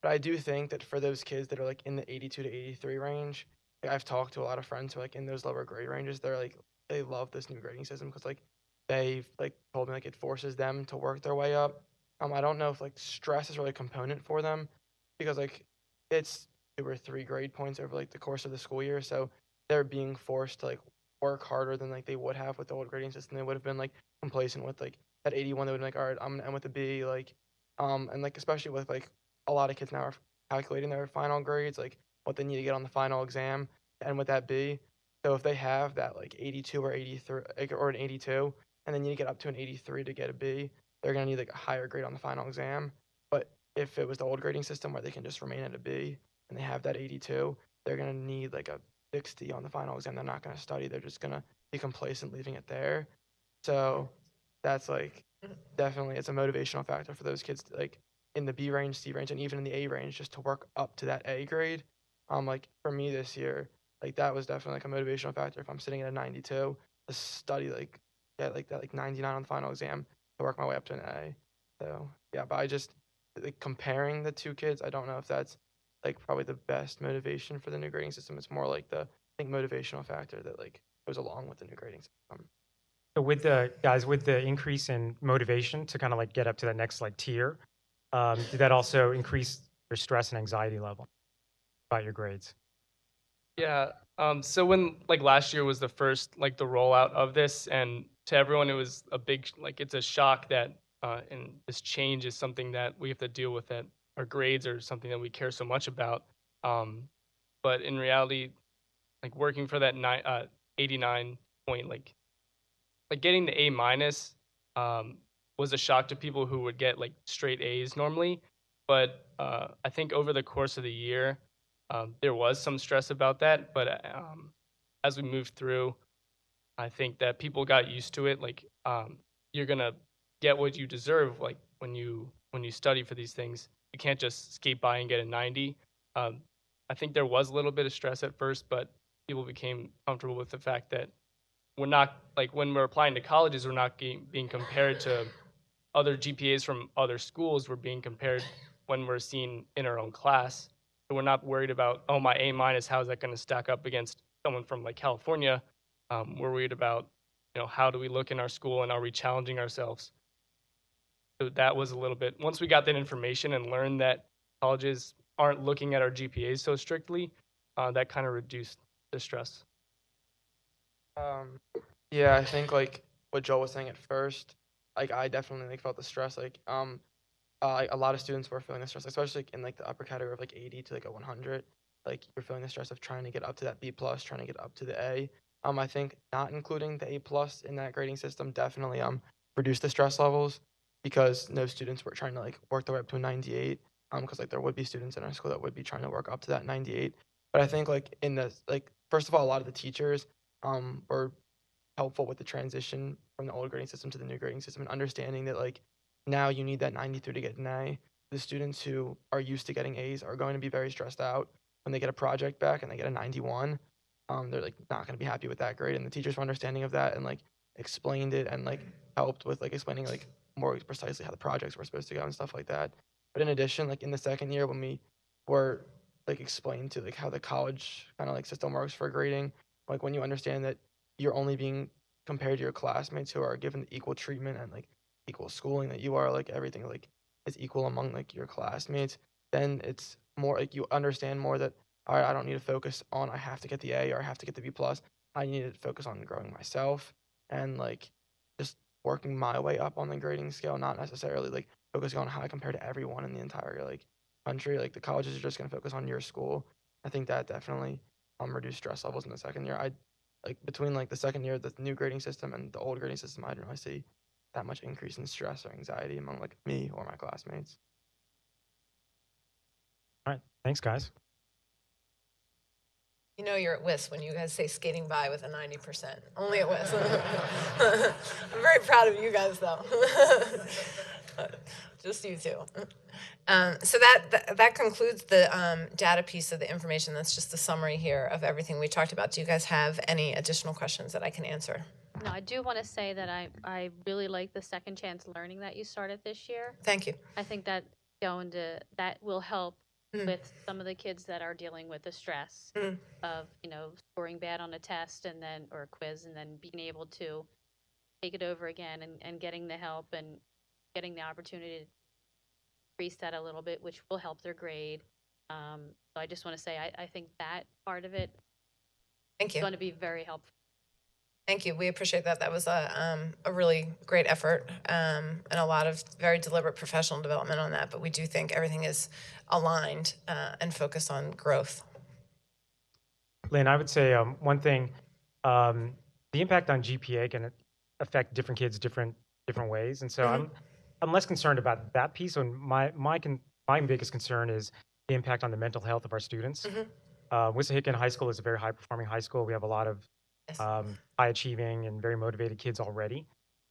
But I do think that for those kids that are like in the 82 to 83 range, like, I've talked to a lot of friends who are like in those lower grade ranges. They're like they love this new grading system because like they've like told me like it forces them to work their way up. I don't know if like stress is really a component for them because like it's 2 or 3 grade points over like the course of the school year, so they're being forced to like work harder than like they would have with the old grading system. They would have been like complacent with like that 81. They would be like, all right, I'm gonna end with a B, like, and like especially with like a lot of kids now are calculating their final grades, like what they need to get on the final exam to end with that B. So if they have that like 82 or 83 or an 82, and then you get up to an 83 to get a B, they're gonna need like a higher grade on the final exam. But if it was the old grading system where they can just remain at a B and they have that 82, they're gonna need like a 60 on the final exam. They're not gonna study. They're just gonna be complacent, leaving it there. So that's like definitely it's a motivational factor for those kids to, like in the B range, C range, and even in the A range, just to work up to that A grade. Like for me this year, like that was definitely like a motivational factor. If I'm sitting at a 92, to study like get like that like 99 on the final exam to work my way up to an A. So yeah, but I just like comparing the two kids, I don't know if that's like probably the best motivation for the new grading system. It's more like the I think motivational factor that like goes along with the new grading system. So with the increase in motivation to kind of like get up to that next like tier, did that also increase your stress and anxiety level about your grades? Yeah. So when like last year was the first like the rollout of this, and to everyone it was a big like it's a shock that and this change is something that we have to deal with, that our grades are something that we care so much about. Um, but in reality, like working for that 89 point, like getting the A minus was a shock to people who would get like straight A's normally. But I think over the course of the year, there was some stress about that. But as we moved through, I think that people got used to it. Like you're gonna get what you deserve. Like when you study for these things, you can't just skate by and get a 90. Um, I think there was a little bit of stress at first, but people became comfortable with the fact that we're not like when we're applying to colleges, we're not being compared to other GPAs from other schools. We're being compared when we're seen in our own class. So we're not worried about, oh, my A minus, how is that going to stack up against someone from like California? We're worried about, how do we look in our school and are we challenging ourselves? So that was a little bit, once we got that information and learned that colleges aren't looking at our GPAs so strictly, that kind of reduced the stress. Um, yeah, I think like what Joel was saying at first, like I definitely like felt the stress. Like a lot of students were feeling the stress, especially like, in like the upper category of like 80 to like a 100. Like you're feeling the stress of trying to get up to that B plus, trying to get up to the A. I think not including the A plus in that grading system definitely reduced the stress levels because no students were trying to like work their way up to a 98. Because like there would be students in our school that would be trying to work up to that 98. But I think like in the like first of all, a lot of the teachers were helpful with the transition from the old grading system to the new grading system and understanding that like now you need that 93 to get an A. The students who are used to getting A's are going to be very stressed out when they get a project back and they get a 91. They're like not going to be happy with that grade, and the teachers were understanding of that and like explained it and like helped with like explaining like more precisely how the projects were supposed to go and stuff like that. But in addition, like in the second year when we were like explained to like how the college kind of like system works for grading, like when you understand that you're only being compared to your classmates who are given the equal treatment and like equal schooling that you are, like everything like is equal among like your classmates, then it's more like you understand more that all right, I don't need to focus on I have to get the A or I have to get the B plus. I need to focus on growing myself and like just working my way up on the grading scale, not necessarily like focusing on how I compare to everyone in the entire like country. Like the colleges are just gonna focus on your school. I think that definitely reduced stress levels in the second year. I like between like the second year, the new grading system and the old grading system, I didn't really see that much increase in stress or anxiety among like me or my classmates. All right. Thanks, guys. You know you're at WIS when you guys say skating by with a 90%. Only at WIS. I'm very proud of you guys, though. Just you two. So that concludes the data piece of the information. That's just a summary here of everything we talked about. Do you guys have any additional questions that I can answer? No, I do want to say that I really like the second chance learning that you started this year. Thank you. I think that that will help with some of the kids that are dealing with the stress of, scoring bad on a test and then, or a quiz, and then being able to take it over again and getting the help and getting the opportunity to increase that a little bit, which will help their grade. So I just want to say, I think that part of it Thank is you. going to be very helpful. Thank you. We appreciate that. That was a really great effort and a lot of very deliberate professional development on that. But we do think everything is aligned and focused on growth. Lynn, I would say one thing, the impact on GPA can affect different kids different ways, and so I'm less concerned about that piece. And my biggest concern is the impact on the mental health of our students. Wissahickon High School is a very high performing high school. We have a lot of high achieving and very motivated kids already,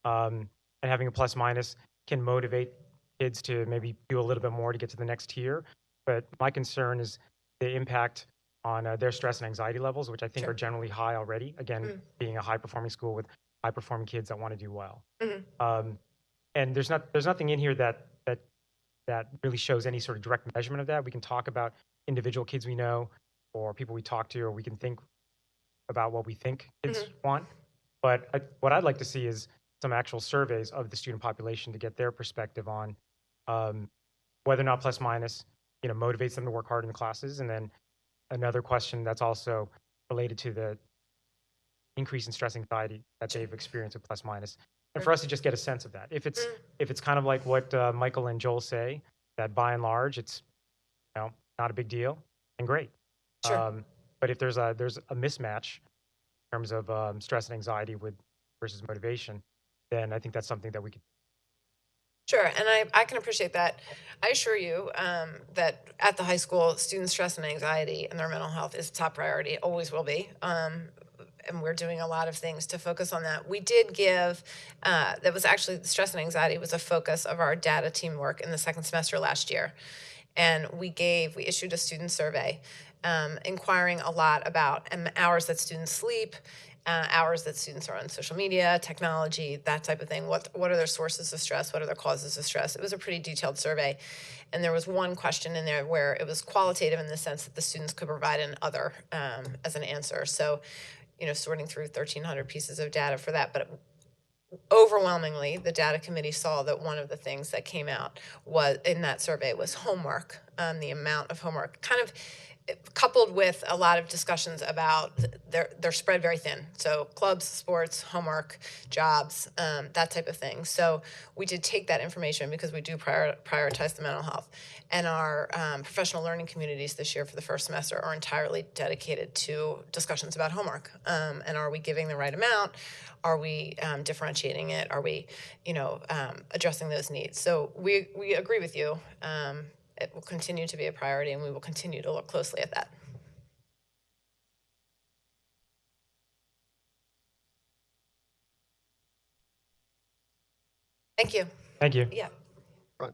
and having a plus minus can motivate kids to maybe do a little bit more to get to the next tier. But my concern is the impact on their stress and anxiety levels, which I think are generally high already. Again, being a high-performing school with high-performing kids that want to do well. And there's nothing in here that really shows any sort of direct measurement of that. We can talk about individual kids we know, or people we talk to, or we can think about what we think kids want. But what I'd like to see is some actual surveys of the student population to get their perspective on whether or not plus minus motivates them to work hard in the classes. And then another question that's also related to the increase in stress anxiety that they've experienced with plus minus, and for us to just get a sense of that. If it's kind of like what Michael and Joel say, that by and large it's not a big deal, and great. Sure. But if there's a mismatch in terms of stress and anxiety versus motivation, then I think that's something that we could. Sure, and I can appreciate that. I assure you that at the high school, student stress and anxiety and their mental health is top priority. It always will be. And we're doing a lot of things to focus on that. We did give, that was actually, the stress and anxiety was a focus of our data teamwork in the second semester last year. And we issued a student survey inquiring a lot about hours that students sleep, hours that students are on social media, technology, that type of thing. What are their sources of stress? What are their causes of stress? It was a pretty detailed survey. And there was one question in there where it was qualitative in the sense that the students could provide an other as an answer. So, sorting through 1,300 pieces of data for that. But overwhelmingly, the data committee saw that one of the things that came out was in that survey was homework the amount of homework, kind of coupled with a lot of discussions about they're spread very thin. So clubs, sports, homework, jobs, that type of thing. So we did take that information because we do prioritize the mental health. And our professional learning communities this year for the first semester are entirely dedicated to discussions about homework. And are we giving the right amount? Are we differentiating it? Are we, addressing those needs? So we agree with you. It will continue to be a priority, and we will continue to look closely at that. Thank you. Thank you. Yeah. Right.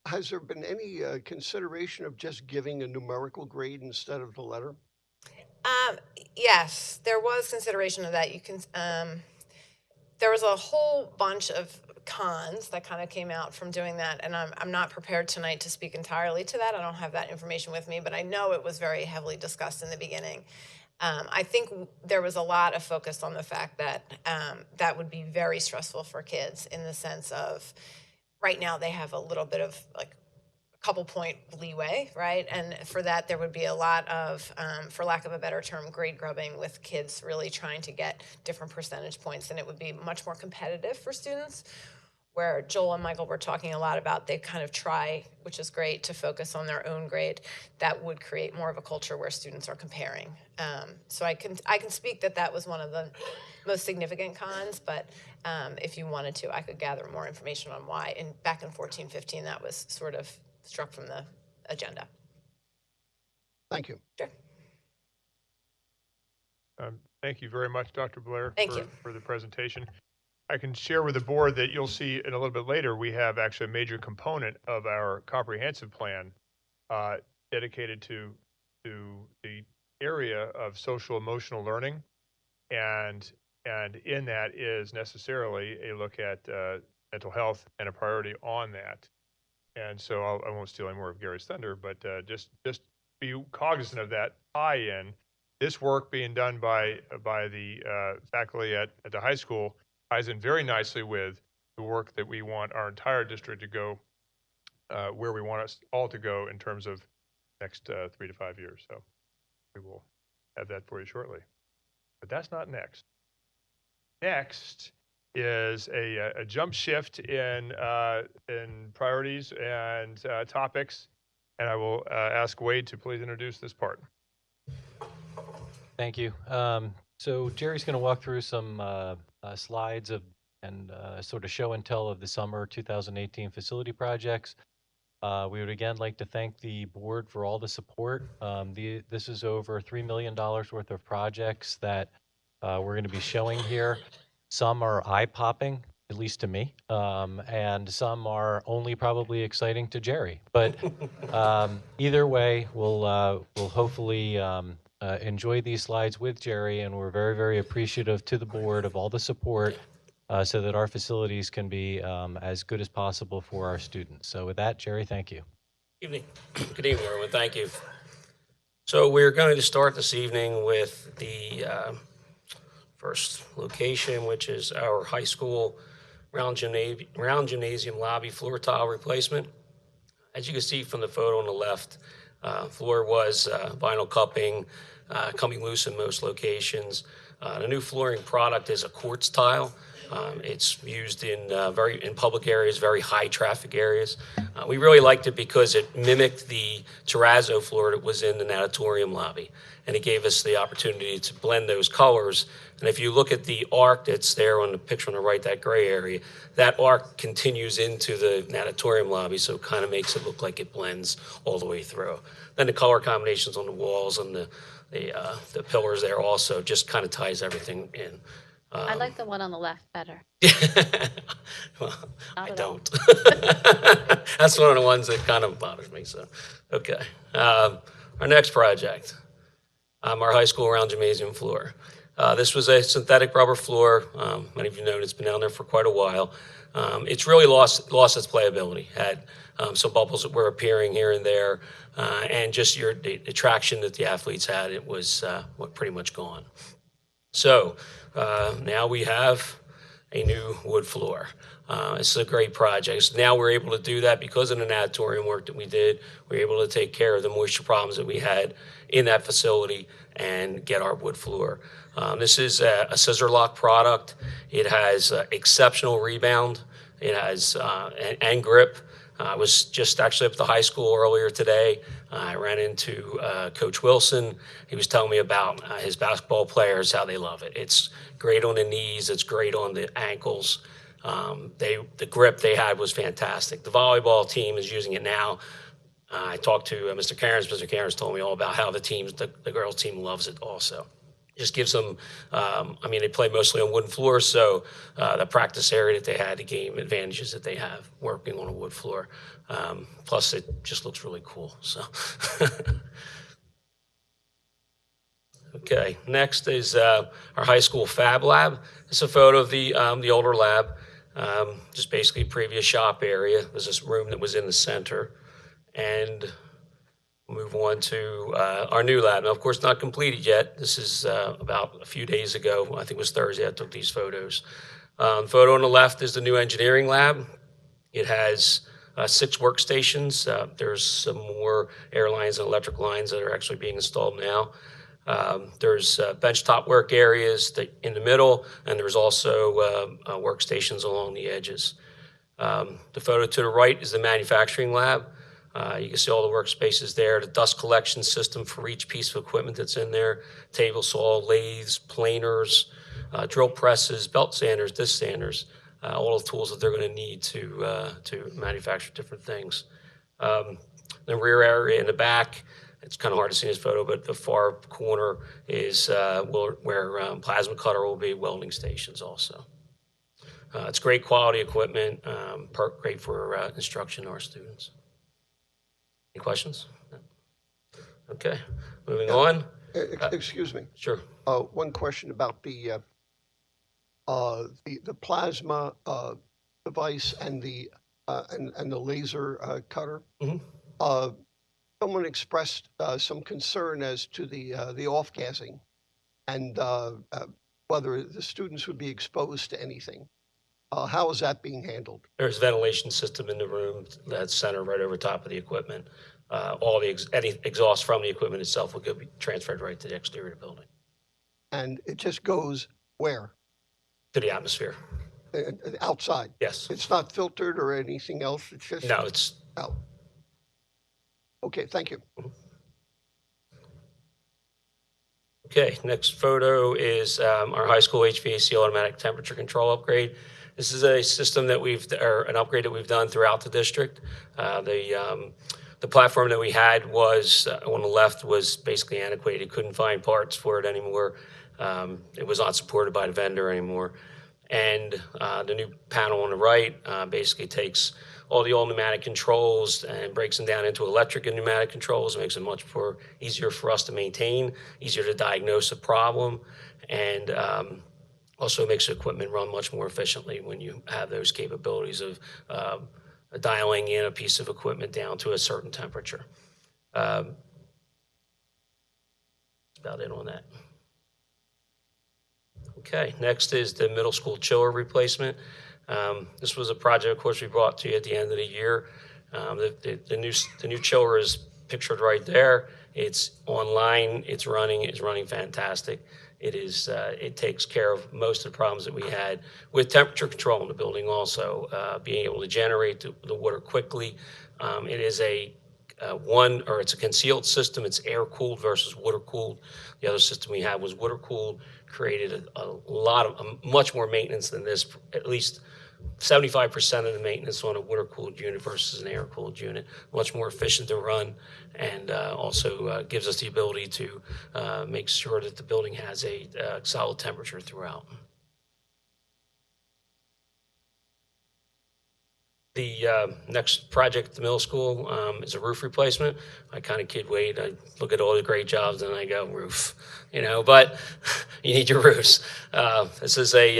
Has there been any consideration of just giving a numerical grade instead of the letter? Yes, there was consideration of that. You can. There was a whole bunch of cons that kind of came out from doing that, and I'm not prepared tonight to speak entirely to that. I don't have that information with me, but I know it was very heavily discussed in the beginning. I think there was a lot of focus on the fact that that would be very stressful for kids in the sense of right now they have a little bit of like couple point leeway, right? And for that, there would be a lot of, for lack of a better term, grade grubbing with kids really trying to get different percentage points, and it would be much more competitive for students. Where Joel and Michael were talking a lot about, they kind of try, which is great, to focus on their own grade. That would create more of a culture where students are comparing. So I can speak that was one of the most significant cons, but if you wanted to, I could gather more information on why. And back in 14-15, that was sort of struck from the agenda. Thank you. Sure. Thank you very much, Dr. Blair, for the presentation. I can share with the board that you'll see in a little bit later, we have actually a major component of our comprehensive plan dedicated to the area of social emotional learning. And in that is necessarily a look at mental health and a priority on that. And so I won't steal any more of Gary's thunder, but just be cognizant of that tie-in. This work being done by the faculty at the high school ties in very nicely with the work that we want our entire district to go where we want us all to go in terms of next 3 to 5 years. So we will have that for you shortly. But that's not next. Next is a jump shift in priorities and topics, and I will ask Wade to please introduce this part. Thank you. So Jerry's going to walk through some slides and sort of show and tell of the summer 2018 facility projects. We would again like to thank the board for all the support. This is over $3 million worth of projects that we're going to be showing here. Some are eye-popping, at least to me, and some are only probably exciting to Jerry. But either way, we'll hopefully enjoy these slides with Jerry, and we're very, very appreciative to the board of all the support so that our facilities can be as good as possible for our students. So with that, Jerry, thank you. Evening. Good evening, everyone. Thank you. So we're going to start this evening with the first location, which is our high school round gymnasium lobby floor tile replacement. As you can see from the photo on the left, floor was vinyl cupping, coming loose in most locations. The new flooring product is a quartz tile. It's used in public areas, very high traffic areas. We really liked it because it mimicked the terrazzo floor that was in the natatorium lobby, and it gave us the opportunity to blend those colors. And if you look at the arc that's there on the picture on the right, that gray area, that arc continues into the natatorium lobby, so it kind of makes it look like it blends all the way through. Then the color combinations on the walls and the pillars there also just kind of ties everything in. I like the one on the left better. Well, Not I at all. don't. That's one of the ones that kind of bothers me. So, okay. Our next project, our high school round gymnasium floor. This was a synthetic rubber floor. Many of you know it's been down there for quite a while. It's really lost its playability. Had some bubbles that were appearing here and there, and just the traction that the athletes had, it was pretty much gone. So now we have a new wood floor. It's a great project. So now we're able to do that because of the natatorium work that we did. We're able to take care of the moisture problems that we had in that facility and get our wood floor. This is a scissor lock product. It has exceptional rebound. It has and grip. I was just actually up at the high school earlier today. I ran into Coach Wilson. He was telling me about his basketball players, how they love it. It's great on the knees. It's great on the ankles. The grip they had was fantastic. The volleyball team is using it now. I talked to Mr. Cairns. Mr. Cairns told me all about how the girls team loves it also. Just gives them, they play mostly on wooden floors, so the practice area that they had, the game advantages that they have working on a wood floor. Plus, it just looks really cool. So, okay. Next is our high school fab lab. It's a photo of the older lab, just basically previous shop area. There's this room that was in the center, and move on to our new lab. Now, of course, not completed yet. This is about a few days ago. I think it was Thursday I took these photos. Photo on the left is the new engineering lab. It has 6 workstations. There's some more air lines and electric lines that are actually being installed now. There's benchtop work areas in the middle, and there's also workstations along the edges. The photo to the right is the manufacturing lab. You can see all the workspaces there, the dust collection system for each piece of equipment that's in there, table saw, lathes, planers, drill presses, belt sanders, disc sanders, all the tools that they're going to need to manufacture different things. The rear area in the back, it's kind of hard to see in this photo, but the far corner is where plasma cutter will be, welding stations also. It's great quality equipment, great for instruction to our students. Any questions? No. Okay, moving on. Excuse me. Sure. One question about the plasma device and the laser cutter. Mm-hmm. Someone expressed some concern as to the off-gassing and whether the students would be exposed to anything. How is that being handled? There's a ventilation system in the room that's centered right over top of the equipment. Any exhaust from the equipment itself will be transferred right to the exterior of the building. And it just goes where? To the atmosphere. Outside? Yes. It's not filtered or anything else? It's just... No, it's... out. Okay, thank you. Okay, next photo is our high school HVAC automatic temperature control upgrade. This is a system that an upgrade that we've done throughout the district. The platform that we had was, on the left, was basically antiquated. Couldn't find parts for it anymore. It was not supported by the vendor anymore. And the new panel on the right basically takes all the old pneumatic controls and breaks them down into electric and pneumatic controls. It makes it much easier for us to maintain, easier to diagnose a problem, and also makes the equipment run much more efficiently when you have those capabilities of dialing in a piece of equipment down to a certain temperature. That's about it on that. Okay, next is the middle school chiller replacement. This was a project, of course, we brought to you at the end of the year. The new chiller is pictured right there. It's online. It's running fantastic. It takes care of most of the problems that we had with temperature control in the building. Also, being able to generate the water quickly. It is it's a concealed system. It's air cooled versus water cooled. The other system we had was water cooled. Created much more maintenance than this. At least 75% of the maintenance on a water cooled unit versus an air cooled unit. Much more efficient to run, and also gives us the ability to make sure that the building has a solid temperature throughout. The next project at the middle school is a roof replacement. I kind of kid Wade. I look at all the great jobs and I go, roof, but you need your roofs. This is a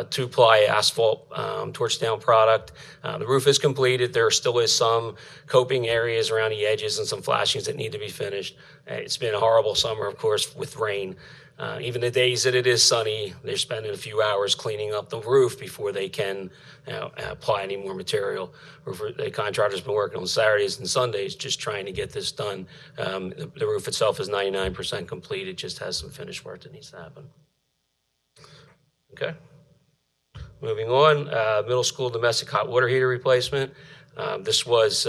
2-ply asphalt torch down product. The roof is completed. There still is some coping areas around the edges and some flashings that need to be finished. It's been a horrible summer, of course, with rain. Even the days that it is sunny, they're spending a few hours cleaning up the roof before they can apply any more material. The contractor's been working on Saturdays and Sundays just trying to get this done. The roof itself is 99% complete. It just has some finish work that needs to happen. Okay. Moving on, middle school domestic hot water heater replacement. This was,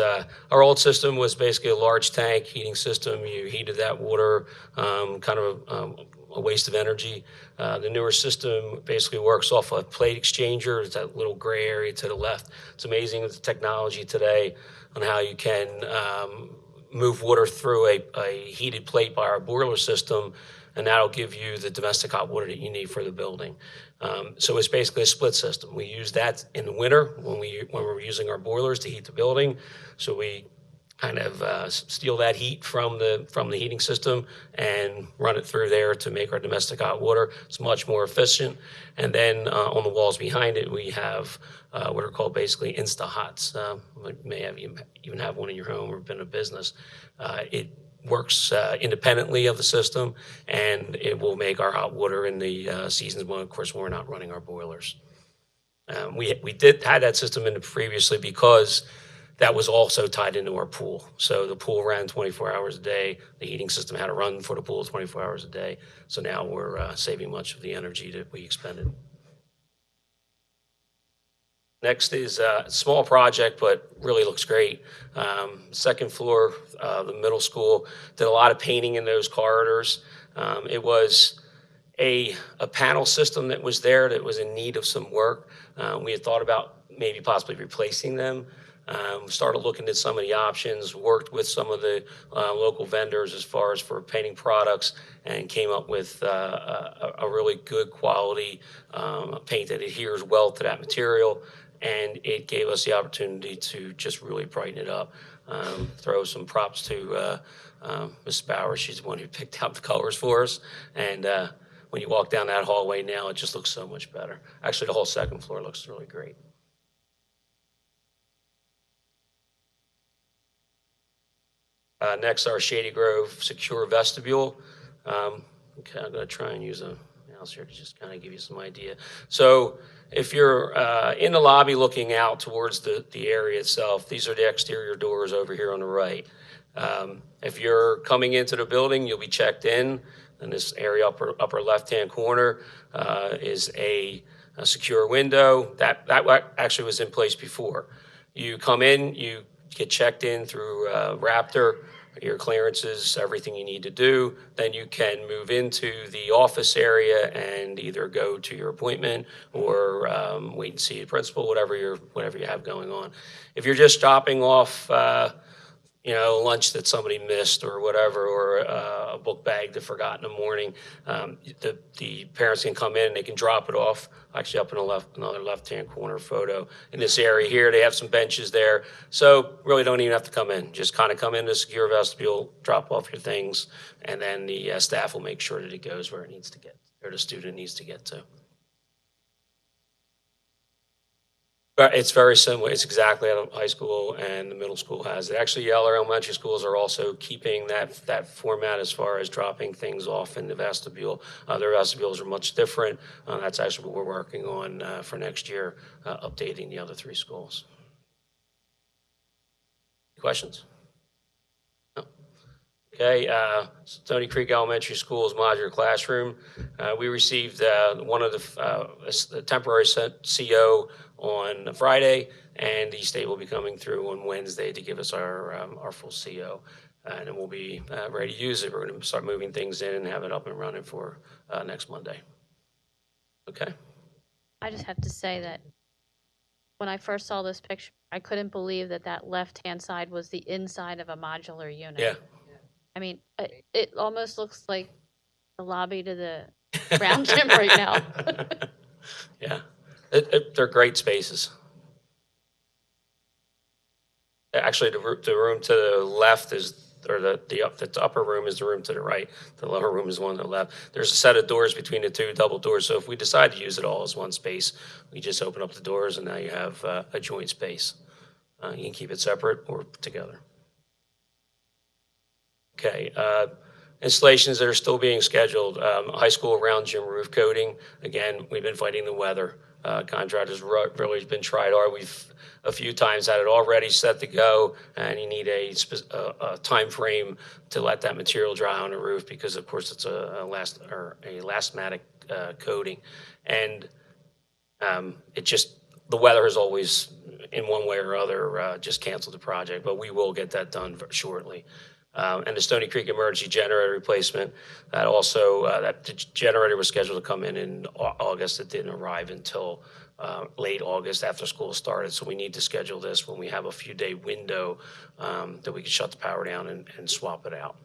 our old system was basically a large tank heating system. You heated that water, kind of a waste of energy. The newer system basically works off a plate exchanger. It's that little gray area to the left. It's amazing the technology today on how you can move water through a heated plate by our boiler system, and that'll give you the domestic hot water that you need for the building. So it's basically a split system. We use that in the winter when we're using our boilers to heat the building. So we kind of steal that heat from the heating system and run it through there to make our domestic hot water. It's much more efficient. And then on the walls behind it, we have what are called basically Insta-Hots. You may have even have one in your home or been a business. It works independently of the system, and it will make our hot water in the seasons when, of course, when we're not running our boilers. We had that system in previously because that was also tied into our pool. So the pool ran 24 hours a day. The heating system had to run for the pool 24 hours a day. So now we're saving much of the energy that we expended. Next is a small project, but really looks great. Second floor, the middle school, did a lot of painting in those corridors. It was a panel system that was there that was in need of some work. We had thought about maybe possibly replacing them. Started looking at some of the options, worked with some of the local vendors as far as for painting products, and came up with a really good quality paint that adheres well to that material. And it gave us the opportunity to just really brighten it up. Throw some props to Ms. Bauer. She's the one who picked out the colors for us. And when you walk down that hallway now, it just looks so much better. Actually, the whole second floor looks really great. Next, our Shady Grove secure vestibule. Okay, I'm going to try and use a mouse here to just kind of give you some idea. So if you're in the lobby looking out towards the area itself, these are the exterior doors over here on the right. If you're coming into the building, you'll be checked in. In this area, upper left-hand corner, is a secure window. That actually was in place before. You come in, you get checked in through Raptor, your clearances, everything you need to do. Then you can move into the office area and either go to your appointment or wait and see the principal, whatever you have going on. If you're just dropping off lunch that somebody missed or whatever, or a book bag that forgot in the morning, the parents can come in and they can drop it off. Actually, up in another left-hand corner photo. In this area here, they have some benches there. So really don't even have to come in. Just kind of come into the secure vestibule, drop off your things, and then the staff will make sure that it goes where it needs to get, or the student needs to get to. But it's very similar. It's exactly how the high school and the middle school has it. Actually, all our elementary schools are also keeping that format as far as dropping things off in the vestibule. Their vestibules are much different. That's actually what we're working on for next year, updating the other three schools. Questions? No. Okay, Stony Creek Elementary School's modular classroom. We received one of the temporary CO on Friday, and the state will be coming through on Wednesday to give us our full CO, and then we'll be ready to use it. We're going to start moving things in and have it up and running for next Monday. Okay. I just have to say that when I first saw this picture, I couldn't believe that left-hand side was the inside of a modular unit. Yeah. I mean, it almost looks like the lobby to the ground gym right now. Yeah. They're great spaces. Actually, the room to the left is, or the upper room is the room to the right. The lower room is one to the left. There's a set of doors between the two, double doors. So if we decide to use it all as one space, we just open up the doors, and now you have a joint space. You can keep it separate or together. Okay. installations that are still being scheduled. High school round gym roof coating. Again, we've been fighting the weather. Contractors really been tried hard. We've a few times had it already set to go, and you need a time frame to let that material dry on the roof because, of course, it's a lastmatic coating, and it just the weather has always, in one way or other, just canceled the project. But we will get that done shortly. And the Stony Creek emergency generator replacement, that also, that generator was scheduled to come in August. It didn't arrive until late August after school started. So we need to schedule this when we have a few day window that we can shut the power down and swap it out.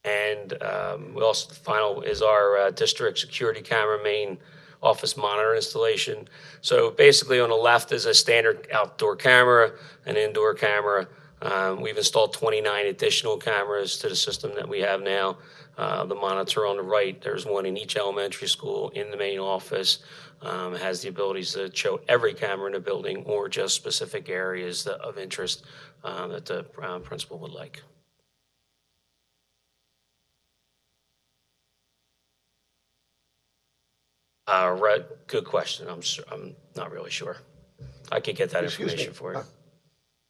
And we also, the final is our district security camera main office monitor installation. So basically on the left is a standard outdoor camera, an indoor camera. We've installed 29 additional cameras to the system that we have now. The monitor on the right, there's one in each elementary school in the main office. It has the abilities to show every camera in the building or just specific areas of interest that the principal would like. Good question. I'm not really sure. I could get that information for you.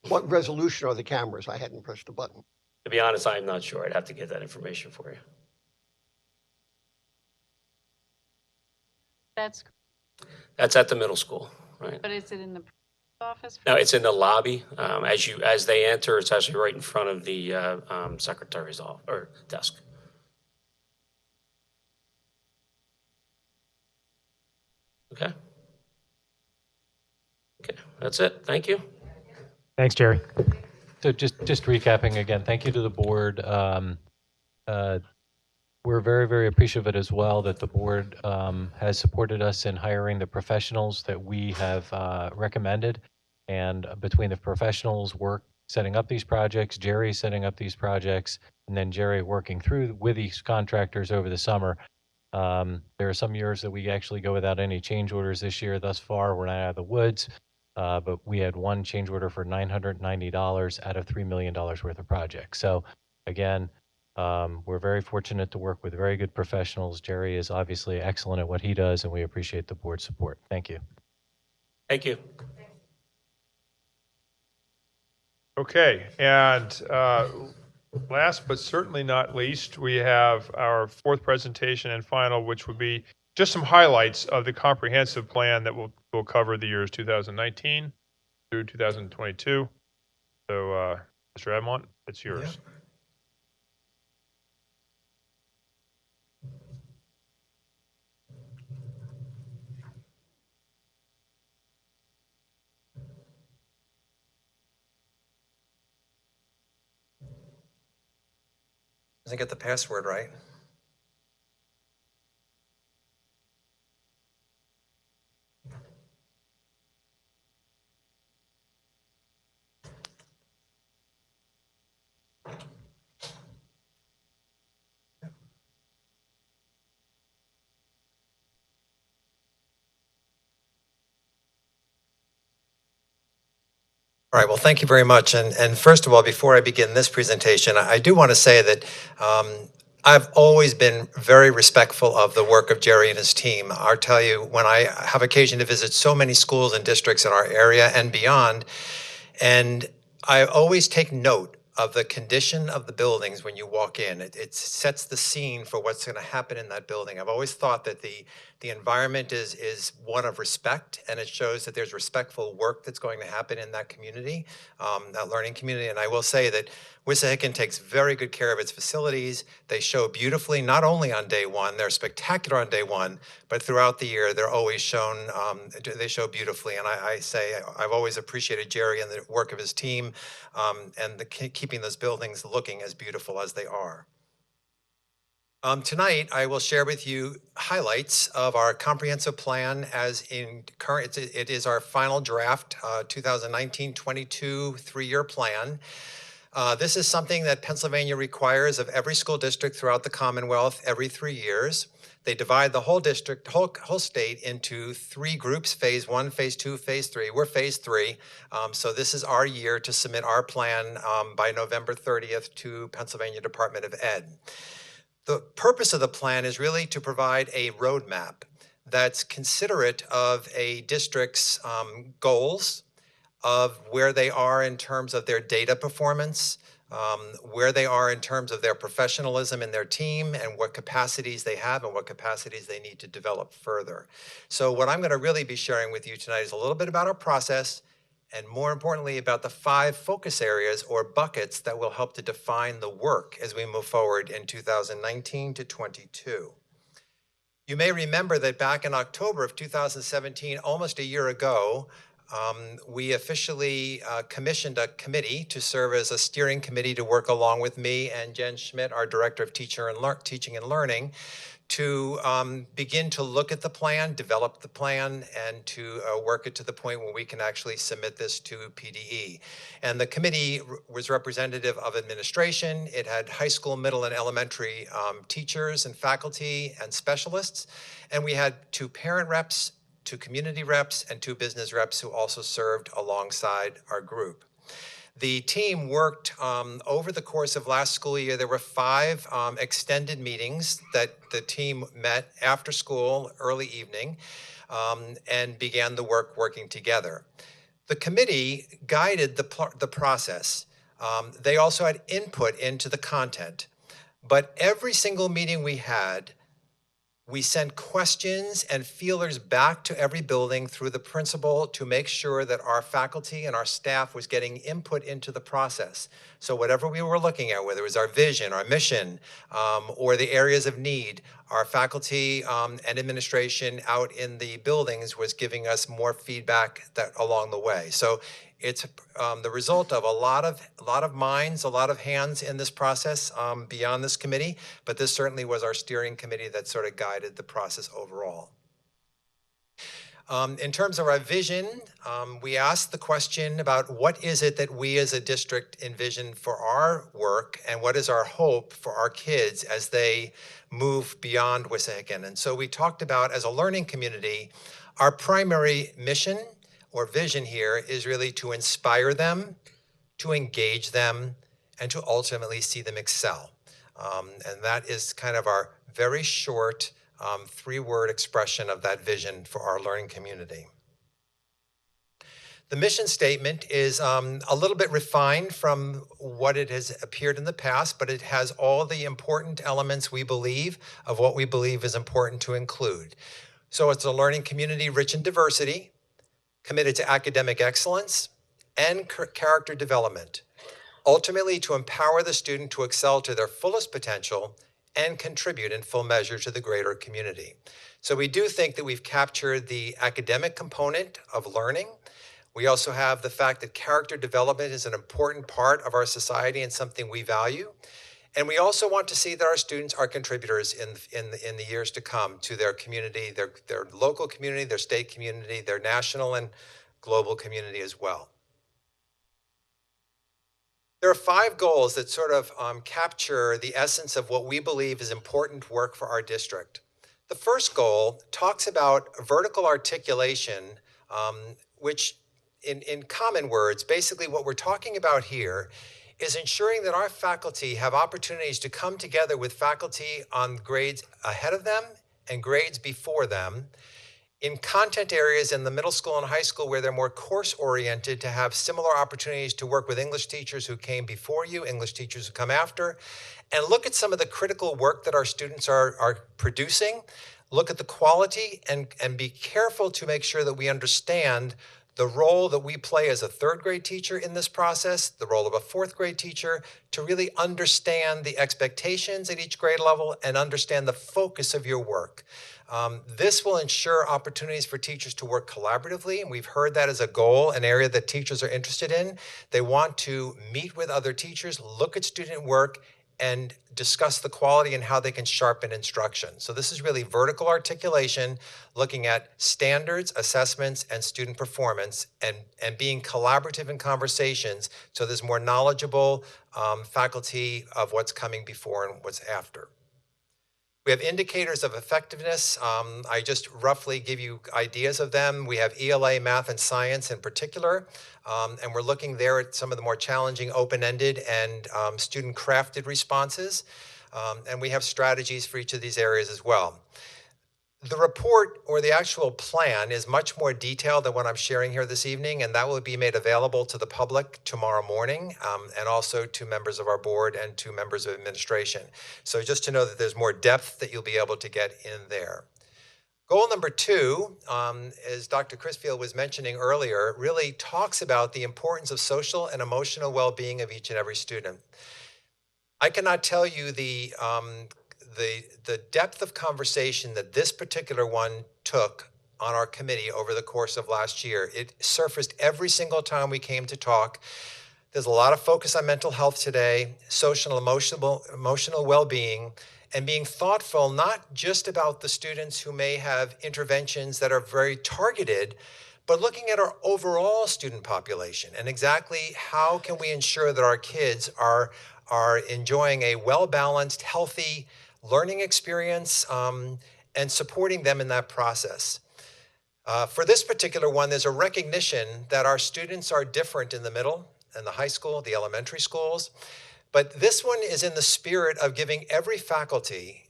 What resolution are the cameras? I hadn't pressed the button. To be honest, I'm not sure. I'd have to get that information for you. That's at the middle school, right? But is it in the office? No, it's in the lobby. As they enter, it's actually right in front of the secretary's office or desk. Okay. Okay, that's it. Thank you. Thanks, Jerry. So just recapping again, thank you to the board. We're very, very appreciative of it as well that the board has supported us in hiring the professionals that we have recommended. And between the professionals work setting up these projects, Jerry setting up these projects, and then Jerry working through with these contractors over the summer. There are some years that we actually go without any change orders. This year, thus far, we're not out of the woods, but we had one change order for $990 out of $3 million worth of projects. So again, we're very fortunate to work with very good professionals. Jerry is obviously excellent at what he does, and we appreciate the board's support. Thank you. Thank you. Okay, and last but certainly not least, we have our fourth presentation and final, which would be just some highlights of the comprehensive plan that will cover the years 2019 through 2022. So, Mr. Edmont, it's yours. Yeah. Doesn't get the password right. All right, well, thank you very much. And first of all, before I begin this presentation, I do want to say that I've always been very respectful of the work of Jerry and his team. I'll tell you, when I have occasion to visit so many schools and districts in our area and beyond, and I always take note of the condition of the buildings when you walk in. It sets the scene for what's going to happen in that building. I've always thought that the environment is one of respect, and it shows that there's respectful work that's going to happen in that community, that learning community. And I will say that Wissahickon takes very good care of its facilities. They show beautifully, not only on day one, they're spectacular on day one, but throughout the year, they're always shown, they show beautifully. And I say, I've always appreciated Jerry and the work of his team, and keeping those buildings looking as beautiful as they are. Tonight, I will share with you highlights of our comprehensive plan as in current, it is our final draft, 2019-22 three-year plan. This is something that Pennsylvania requires of every school district throughout the Commonwealth every 3 years. They divide the whole district, whole state into 3 groups, phase 1, phase 2, phase 3. We're phase 3. So this is our year to submit our plan by November 30th to Pennsylvania Department of Ed. The purpose of the plan is really to provide a roadmap that's considerate of a district's goals, of where they are in terms of their data performance, where they are in terms of their professionalism in their team, and what capacities they have and what capacities they need to develop further. So what I'm going to really be sharing with you tonight is a little bit about our process, and more importantly, about the 5 focus areas or buckets that will help to define the work as we move forward in 2019 to 22. You may remember that back in October of 2017, almost a year ago, we officially commissioned a committee to serve as a steering committee to work along with me and Jen Schmidt, our Director of Teaching and Learning, to begin to look at the plan, develop the plan, and to work it to the point where we can actually submit this to PDE. And the committee was representative of administration. It had high school, middle, and elementary teachers and faculty and specialists. And we had 2 parent reps, 2 community reps, and 2 business reps who also served alongside our group. The team worked over the course of last school year. There were 5 extended meetings that the team met after school, early evening, and began the work working together. The committee guided the process. They also had input into the content. But every single meeting we had, we sent questions and feelers back to every building through the principal to make sure that our faculty and our staff was getting input into the process. So whatever we were looking at, whether it was our vision, our mission, or the areas of need, our faculty and administration out in the buildings was giving us more feedback along the way. So it's the result of a lot of minds, a lot of hands in this process beyond this committee, but this certainly was our steering committee that sort of guided the process overall. In terms of our vision, we asked the question about what is it that we as a district envision for our work, and what is our hope for our kids as they move beyond Wissahickon. And so we talked about, as a learning community, our primary mission or vision here is really to inspire them, to engage them, and to ultimately see them excel. And that is kind of our very short 3-word expression of that vision for our learning community. The mission statement is a little bit refined from what it has appeared in the past, but it has all the important elements we believe of what we believe is important to include. So it's a learning community rich in diversity, committed to academic excellence and character development, ultimately to empower the student to excel to their fullest potential and contribute in full measure to the greater community. So we do think that we've captured the academic component of learning. We also have the fact that character development is an important part of our society and something we value. And we also want to see that our students are contributors in the years to come to their community, their local community, their state community, their national and global community as well. There are 5 goals that sort of capture the essence of what we believe is important work for our district. The first goal talks about vertical articulation, which in common words, basically what we're talking about here is ensuring that our faculty have opportunities to come together with faculty on grades ahead of them and grades before them, in content areas in the middle school and high school where they're more course-oriented, to have similar opportunities to work with English teachers who came before you, English teachers who come after, and look at some of the critical work that our students are producing, look at the quality, and be careful to make sure that we understand the role that we play as a 3rd grade teacher in this process, the role of a 4th grade teacher, to really understand the expectations at each grade level and understand the focus of your work. This will ensure opportunities for teachers to work collaboratively, and we've heard that as a goal, an area that teachers are interested in. They want to meet with other teachers, look at student work, and discuss the quality and how they can sharpen instruction. So this is really vertical articulation, looking at standards, assessments, and student performance, and being collaborative in conversations so there's more knowledgeable faculty of what's coming before and what's after. We have indicators of effectiveness. I just roughly give you ideas of them. We have ELA, math, and science in particular, and we're looking there at some of the more challenging open-ended and student-crafted responses, and we have strategies for each of these areas as well. The report or the actual plan is much more detailed than what I'm sharing here this evening, and that will be made available to the public tomorrow morning, and also to members of our board and to members of administration. So just to know that there's more depth that you'll be able to get in there. Goal number 2, as Dr. Crisfield was mentioning earlier, really talks about the importance of social and emotional well-being of each and every student. I cannot tell you the depth of conversation that this particular one took on our committee over the course of last year. It surfaced every single time we came to talk. There's a lot of focus on mental health today, social and emotional well-being, and being thoughtful not just about the students who may have interventions that are very targeted, but looking at our overall student population and exactly how can we ensure that our kids are enjoying a well-balanced, healthy learning experience, and supporting them in that process. For this particular one, there's a recognition that our students are different in the middle and the high school, the elementary schools, but this one is in the spirit of giving every faculty,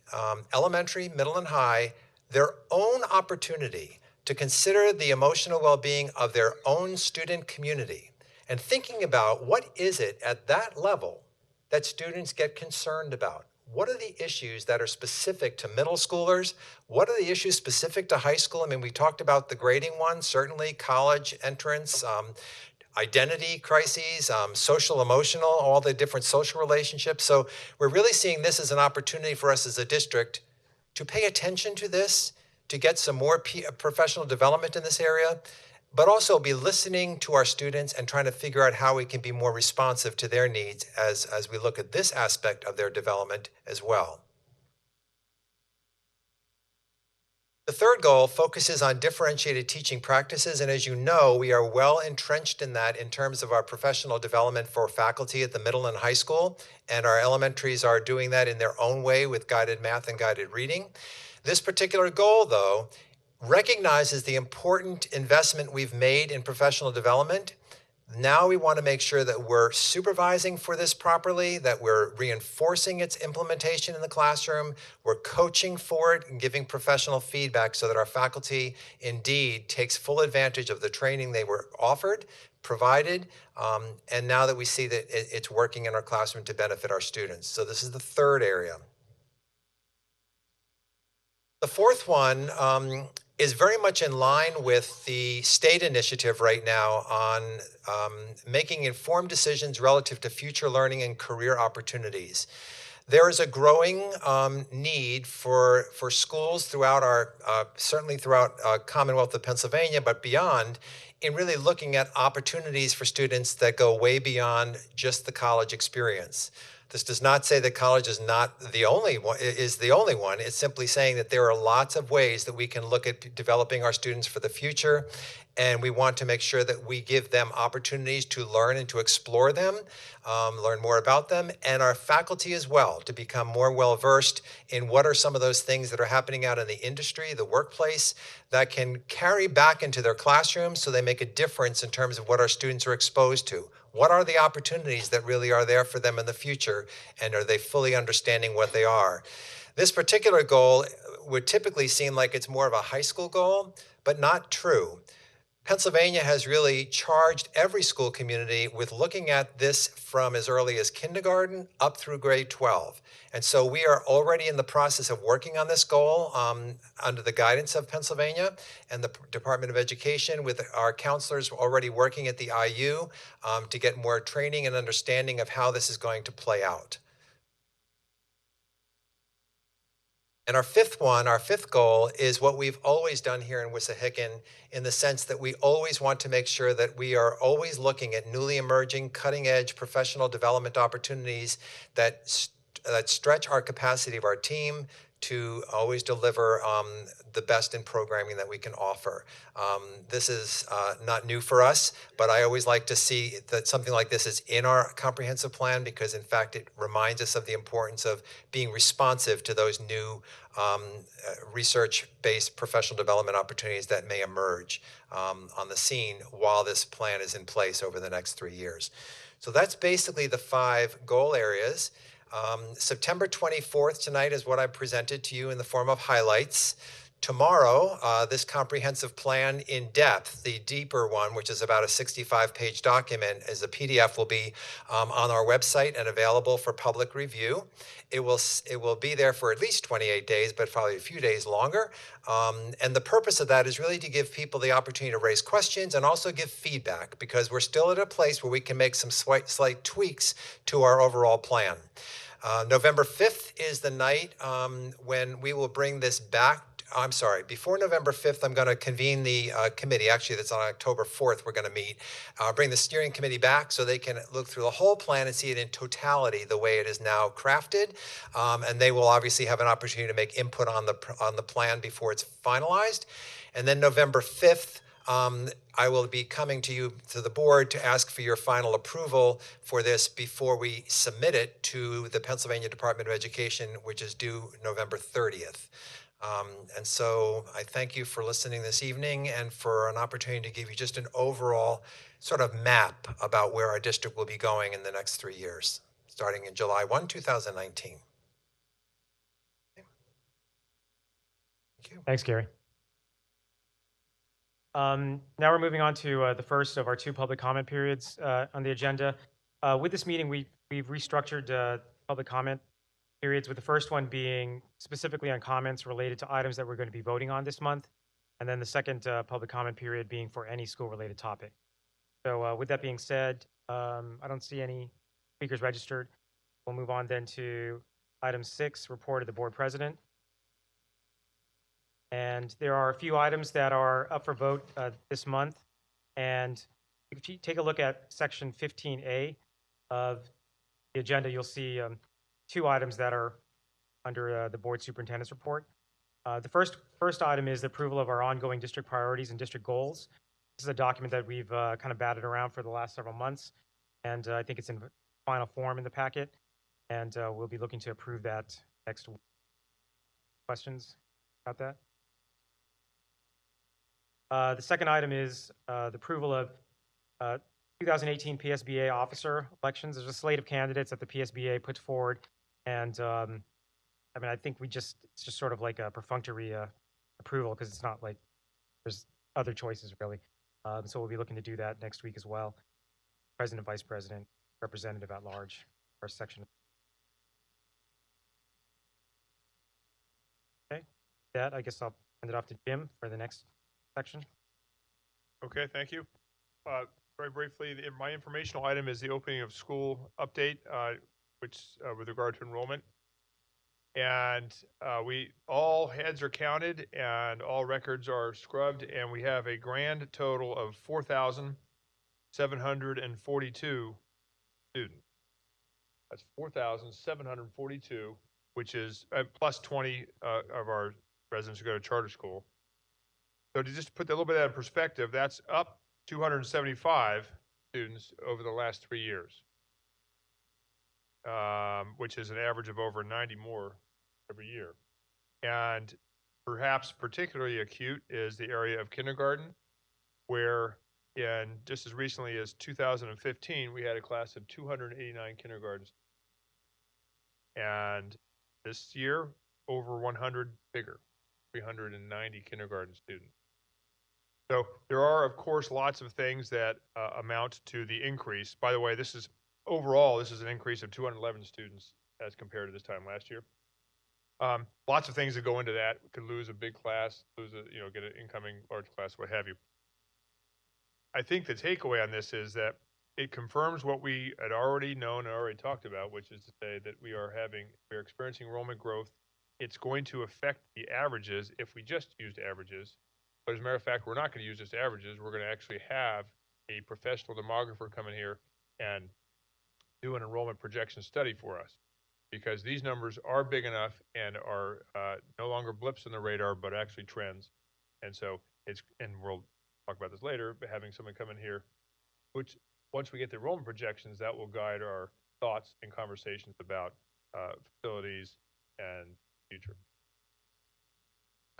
elementary, middle, and high, their own opportunity to consider the emotional well-being of their own student community and thinking about what is it at that level that students get concerned about. What are the issues that are specific to middle schoolers? What are the issues specific to high school? I mean, we talked about the grading one, certainly college entrance, identity crises, social, emotional, all the different social relationships. So we're really seeing this as an opportunity for us as a district to pay attention to this, to get some more professional development in this area, but also be listening to our students and trying to figure out how we can be more responsive to their needs as we look at this aspect of their development as well. The third goal focuses on differentiated teaching practices, and as you know, we are well entrenched in that in terms of our professional development for faculty at the middle and high school, and our elementaries are doing that in their own way with guided math and guided reading. This particular goal, though, recognizes the important investment we've made in professional development. Now we want to make sure that we're supervising for this properly, that we're reinforcing its implementation in the classroom, we're coaching for it and giving professional feedback so that our faculty indeed takes full advantage of the training they were offered, provided, and now that we see that it's working in our classroom to benefit our students. So this is the third area. The fourth one is very much in line with the state initiative right now on making informed decisions relative to future learning and career opportunities. There is a growing need for schools throughout our, certainly throughout Commonwealth of Pennsylvania, but beyond, in really looking at opportunities for students that go way beyond just the college experience. This does not say that college is not the only one, is the only one. It's simply saying that there are lots of ways that we can look at developing our students for the future, and we want to make sure that we give them opportunities to learn and to explore them, learn more about them, and our faculty as well, to become more well-versed in what are some of those things that are happening out in the industry, the workplace, that can carry back into their classrooms so they make a difference in terms of what our students are exposed to. What are the opportunities that really are there for them in the future, and are they fully understanding what they are? This particular goal would typically seem like it's more of a high school goal, but not true. Pennsylvania has really charged every school community with looking at this from as early as kindergarten up through grade 12. And so we are already in the process of working on this goal under the guidance of Pennsylvania and the Department of Education, with our counselors already working at the IU to get more training and understanding of how this is going to play out. And our fifth goal, is what we've always done here in Wissahickon, in the sense that we always want to make sure that we are always looking at newly emerging, cutting-edge professional development opportunities that that stretch our capacity of our team to always deliver the best in programming that we can offer. This is not new for us, but I always like to see that something like this is in our comprehensive plan because, in fact, it reminds us of the importance of being responsive to those new research-based professional development opportunities that may emerge on the scene while this plan is in place over the next 3 years. So that's basically the 5 goal areas. September 24th tonight is what I presented to you in the form of highlights. Tomorrow, this comprehensive plan in depth, the deeper one, which is about a 65-page document, as a PDF, will be on our website and available for public review. It will be there for at least 28 days, but probably a few days longer. And the purpose of that is really to give people the opportunity to raise questions and also give feedback, because we're still at a place where we can make some slight tweaks to our overall plan. November 5th is the night when we will bring this back. I'm sorry, before November 5th, I'm going to convene the committee. Actually, that's on October 4th, we're going to meet. Bring the steering committee back so they can look through the whole plan and see it in totality the way it is now crafted. And they will obviously have an opportunity to make input on the plan before it's finalized. And then November 5th, I will be coming to the board, to ask for your final approval for this before we submit it to the Pennsylvania Department of Education, which is due November 30th. And so I thank you for listening this evening and for an opportunity to give you just an overall sort of map about where our district will be going in the next 3 years, starting in July 1, 2019. Thank you. Thanks, Gary. Now we're moving on to the first of our 2 public comment periods on the agenda. With this meeting, we've restructured public comment periods, with the first one being specifically on comments related to items that we're going to be voting on this month, and then the second public comment period being for any school-related topic. So with that being said, I don't see any speakers registered. We'll move on then to item 6, report of the board president. And there are a few items that are up for vote this month. And if you take a look at section 15A of the agenda, you'll see 2 items that are under the board superintendent's report. The first item is the approval of our ongoing district priorities and district goals. This is a document that we've kind of batted around for the last several months, and I think it's in final form in the packet, and we'll be looking to approve that next week. Questions about that? The second item is the approval of 2018 PSBA officer elections. There's a slate of candidates that the PSBA put forward, and I mean, I think it's just sort of like a perfunctory approval, because it's not like there's other choices really. So we'll be looking to do that next week as well. President, Vice President, Representative at Large, our section. Okay, with that, I guess I'll hand it off to Jim for the next section. Okay, thank you. Very briefly, my informational item is the opening of school update, which with regard to enrollment. And all heads are counted and all records are scrubbed, and we have a grand total of 4,742 students. That's 4,742, which is plus 20 of our residents who go to charter school. So to just put a little bit of that in perspective, that's up 275 students over the last 3 years, which is an average of over 90 more every year. And perhaps particularly acute is the area of kindergarten, where just as recently as 2015, we had a class of 289 kindergartens. And this year, over 100 bigger, 390 kindergarten students. So there are, of course, lots of things that amount to the increase. By the way, overall, this is an increase of 211 students as compared to this time last year. Lots of things that go into that. We could lose a big class, get an incoming large class, what have you. I think the takeaway on this is that it confirms what we had already known and already talked about, which is to say that we are experiencing enrollment growth. It's going to affect the averages if we just used averages. But as a matter of fact, we're not going to use just averages. We're going to actually have a professional demographer come in here and do an enrollment projection study for us. because these numbers are big enough and are no longer blips in the radar, but actually trends. And so and we'll talk about this later, but having someone come in here, which once we get the enrollment projections, that will guide our thoughts and conversations about facilities and future.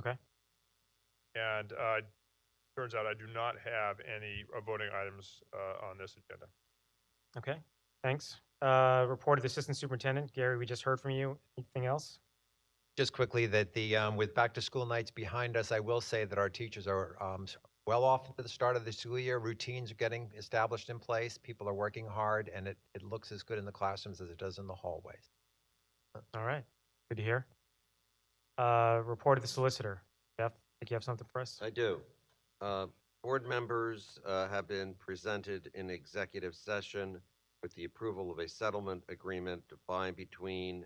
Okay. And turns out I do not have any voting items on this agenda. Okay. Thanks. Report of the assistant superintendent. Gary, we just heard from you. Anything else? Just quickly that with back to school nights behind us, I will say that our teachers are well off at the start of the school year. Routines are getting established in place. People are working hard, and it looks as good in the classrooms as it does in the hallways. All right. Good to hear. Report of the solicitor. Jeff, I think you have something for us? I do. Board members have been presented in executive session with the approval of a settlement agreement by between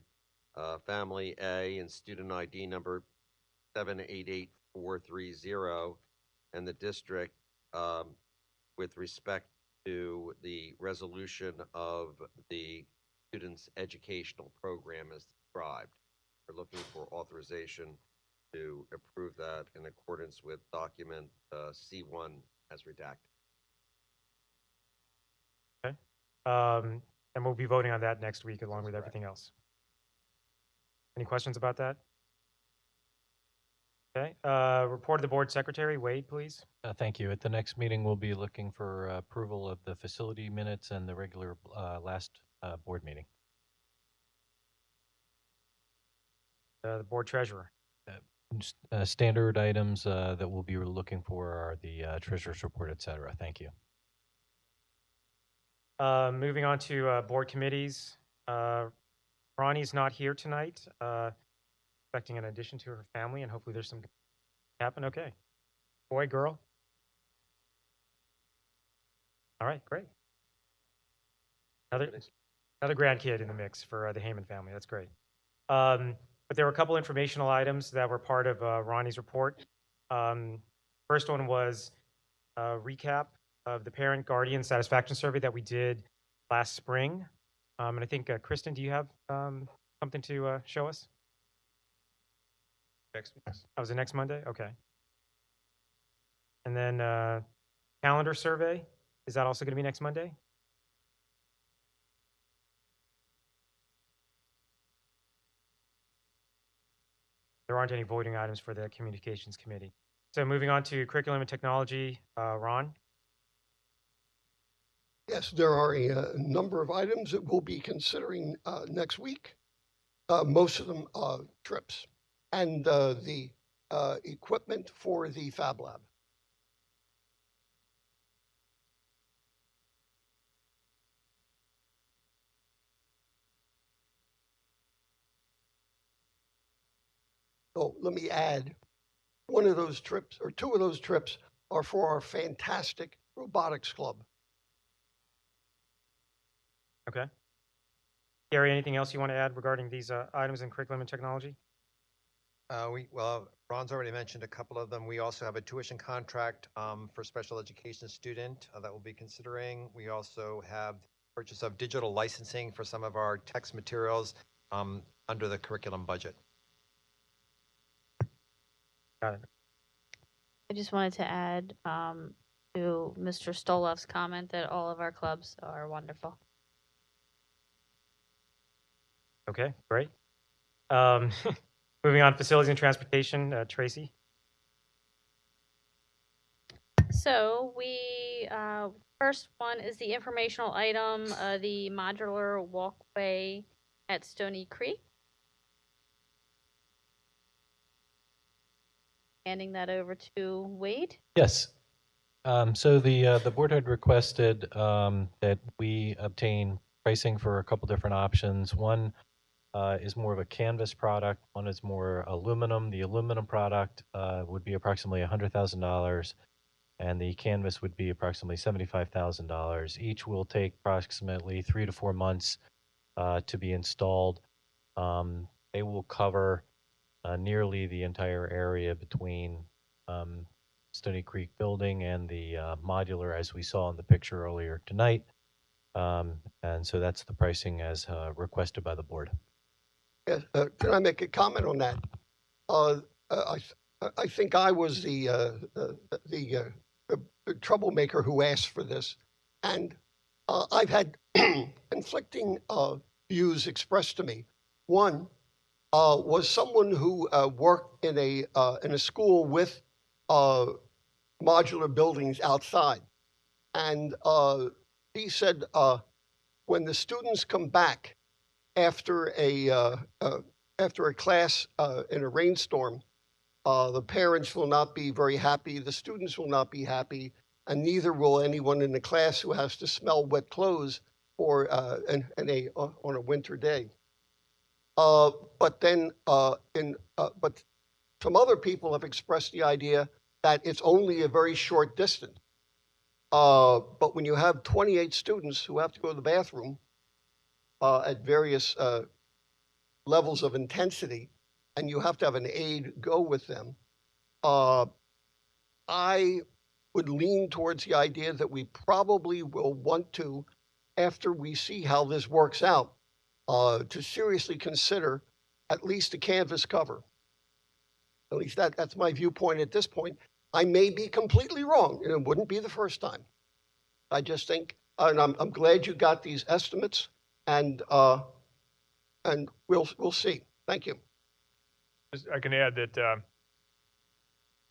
Family A and student ID number 788430 and the district with respect to the resolution of the student's educational program as described. We're looking for authorization to approve that in accordance with document C1 as redacted. Okay. And we'll be voting on that next week along with everything else. Any questions about that? Okay. Report of the board secretary. Wade, please. Thank you. At the next meeting, we'll be looking for approval of the facility minutes and the regular last board meeting. The board treasurer. Standard items that we'll be looking for are the treasurer's report, et cetera. Thank you. Moving on to board committees. Ronnie's not here tonight. Expecting an addition to her family, and hopefully there's some happen. Okay. Boy, girl. All right, great. Another grandkid in the mix for the Heyman family. That's great. But there were a couple informational items that were part of Ronnie's report. First one was a recap of the parent guardian satisfaction survey that we did last spring. And I think, Kristen, do you have something to show us? Next. That was the next Monday? Okay. And then calendar survey, is that also going to be next Monday? There aren't any voting items for the communications committee. So moving on to curriculum and technology, Ron? Yes, there are a number of items that we'll be considering next week. Most of them trips and the equipment for the Fab Lab. Oh, let me add, one of those trips or two of those trips are for our fantastic robotics club. Okay. Gary, anything else you want to add regarding these items in curriculum and technology? Well, Ron's already mentioned a couple of them. We also have a tuition contract for special education student that we'll be considering. We also have purchase of digital licensing for some of our text materials under the curriculum budget. Got it. I just wanted to add to Mr. Stoloff's comment that all of our clubs are wonderful. Okay, great. Moving on, facilities and transportation, Tracy. So we, first one is the informational item, the modular walkway at Stony Creek. Handing that over to Wade. Yes. So the board had requested that we obtain pricing for a couple different options. One is more of a canvas product. One is more aluminum. The aluminum product would be approximately $100,000, and the canvas would be approximately $75,000. Each will take approximately 3 to 4 months to be installed. They will cover nearly the entire area between Stony Creek building and the modular, as we saw in the picture earlier tonight. And so that's the pricing as requested by the board. Can I make a comment on that? Uh, I think I was the troublemaker who asked for this, and I've had conflicting views expressed to me. One was someone who worked in a school with modular buildings outside, and he said when the students come back after a class in a rainstorm, the parents will not be very happy, the students will not be happy, and neither will anyone in the class who has to smell wet clothes for on a winter day. But then, but some other people have expressed the idea that it's only a very short distance. But when you have 28 students who have to go to the bathroom at various levels of intensity, and you have to have an aide go with them, I would lean towards the idea that we probably will want to, after we see how this works out, to seriously consider at least a canvas cover. At least that's my viewpoint at this point. I may be completely wrong, and it wouldn't be the first time. I just think, and I'm glad you got these estimates, and we'll see. Thank you. I can add that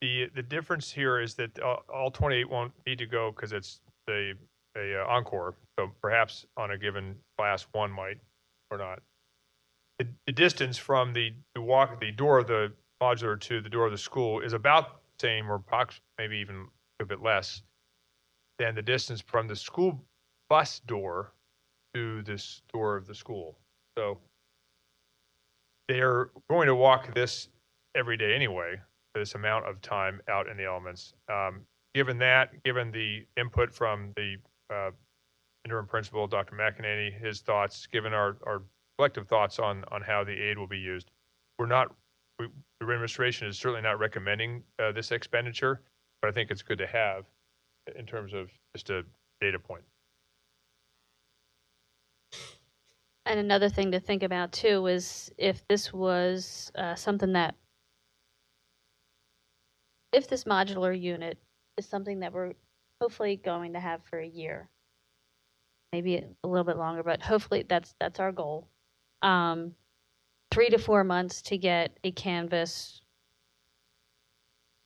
the difference here is that all 28 won't need to go because it's a encore. So perhaps on a given class, one might or not. The distance from the door of the modular to the door of the school is about the same, or maybe even a bit less than the distance from the school bus door to this door of the school. So they're going to walk this every day anyway, this amount of time out in the elements. Given the input from the interim principal, Dr. McEnany, his thoughts, given our collective thoughts on how the aid will be used, the administration is certainly not recommending this expenditure, but I think it's good to have in terms of just a data point. And another thing to think about too is if this was something that, if this modular unit is something that we're hopefully going to have for a year, maybe a little bit longer, but hopefully that's our goal. 3 to 4 months to get a canvas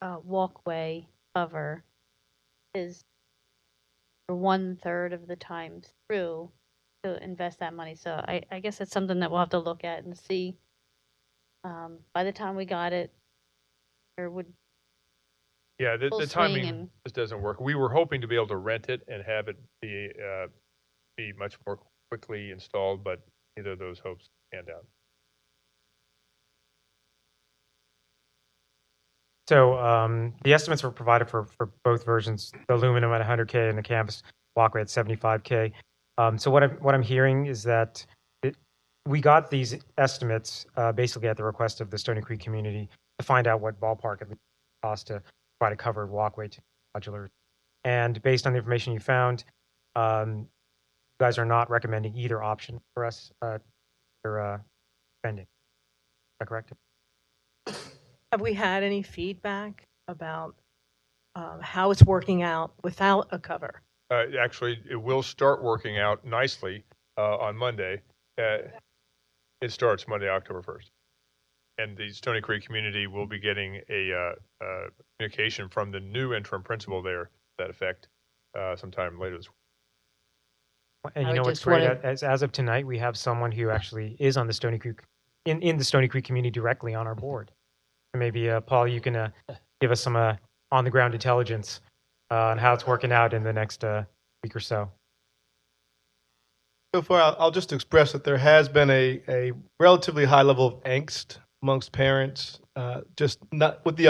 walkway cover is 1/3 of the time through to invest that money. So I guess it's something that we'll have to look at and see. By the time we got it, there would the swing timing and- just doesn't work. We were hoping to be able to rent it and have it be much more quickly installed, but neither of those hopes panned out. So the estimates were provided for both versions, the aluminum at 100K and the canvas walkway at 75K. So what I'm hearing is that we got these estimates basically at the request of the Stony Creek community to find out what ballpark it would cost to provide a covered walkway to modular. And based on the information you found, you guys are not recommending either option for us for spending. Is that correct? Have we had any feedback about how it's working out without a cover? Actually, it will start working out nicely on Monday. It starts Monday, October 1st. And the Stony Creek community will be getting a communication from the new interim principal there to that effect sometime later this week. And you know what's great? As of tonight, we have someone who actually is on the Stony Creek, in the Stony Creek community directly on our board. So maybe, Paul, you can give us some on-the-ground intelligence on how it's working out in the next week or so. So far, I'll just express that there has been a relatively high level of angst amongst parents, just not with the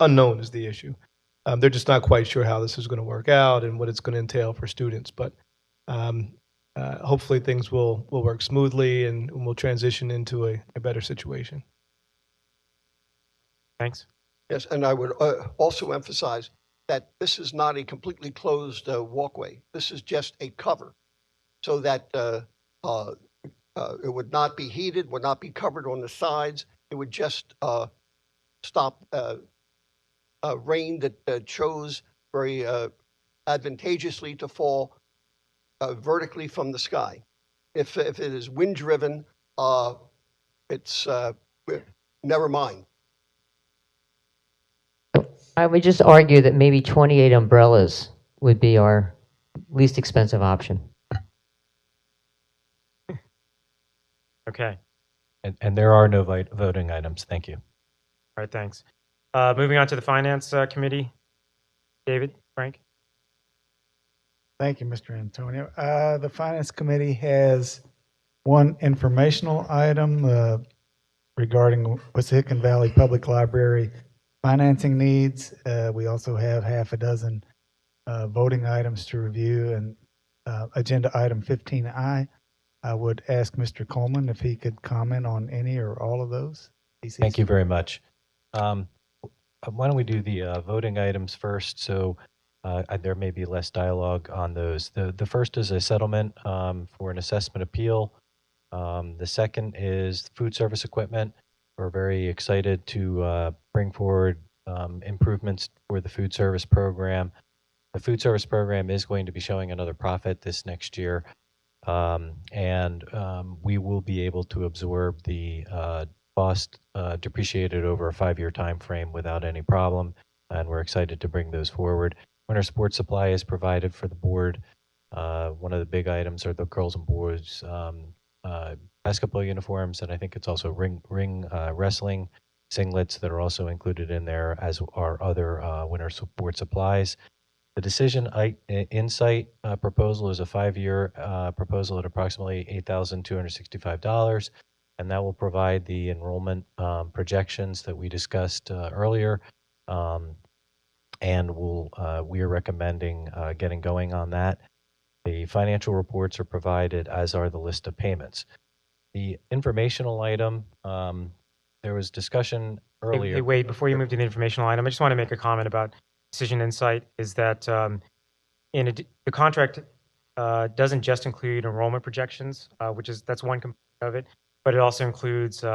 unknown is the issue. They're just not quite sure how this is going to work out and what it's going to entail for students. But hopefully things will work smoothly and we'll transition into a better situation. Thanks. Yes, and I would also emphasize that this is not a completely closed walkway. This is just a cover, so that It would not be heated, would not be covered on the sides. It would just stop rain that chose very advantageously to fall vertically from the sky. If it is wind driven, it's never mind. I would just argue that maybe 28 umbrellas would be our least expensive option. Okay. And there are no voting items. Thank you. All right, thanks. Moving on to the Finance Committee. David, Frank? Thank you, Mr. Antonio. The Finance Committee has one informational item regarding Wissahickon Valley Public Library financing needs. We also have half a dozen voting items to review, and agenda item 15I. I would ask Mr. Coleman if he could comment on any or all of those. Thank you very much. Why don't we do the voting items first? So there may be less dialogue on those. The first is a settlement for an assessment appeal. The second is food service equipment. We're very excited to bring forward improvements for the food service program. The food service program is going to be showing another profit this next year, and we will be able to absorb the cost depreciated over a 5-year time frame without any problem, and we're excited to bring those forward. Winter sports supply is provided for the board. One of the big items are the girls and boys basketball uniforms, and I think it's also ring wrestling singlets that are also included in there, as are other winter sports supplies. The Decision Insight proposal is a 5-year proposal at approximately $8,265, and that will provide the enrollment projections that we discussed earlier. And we are recommending getting going on that. The financial reports are provided, as are the list of payments. The informational item, there was discussion earlier. Hey, wait, before you move to the informational item, I just want to make a comment about Decision Insight, is that the contract doesn't just include enrollment projections, that's one component of it, but it also includes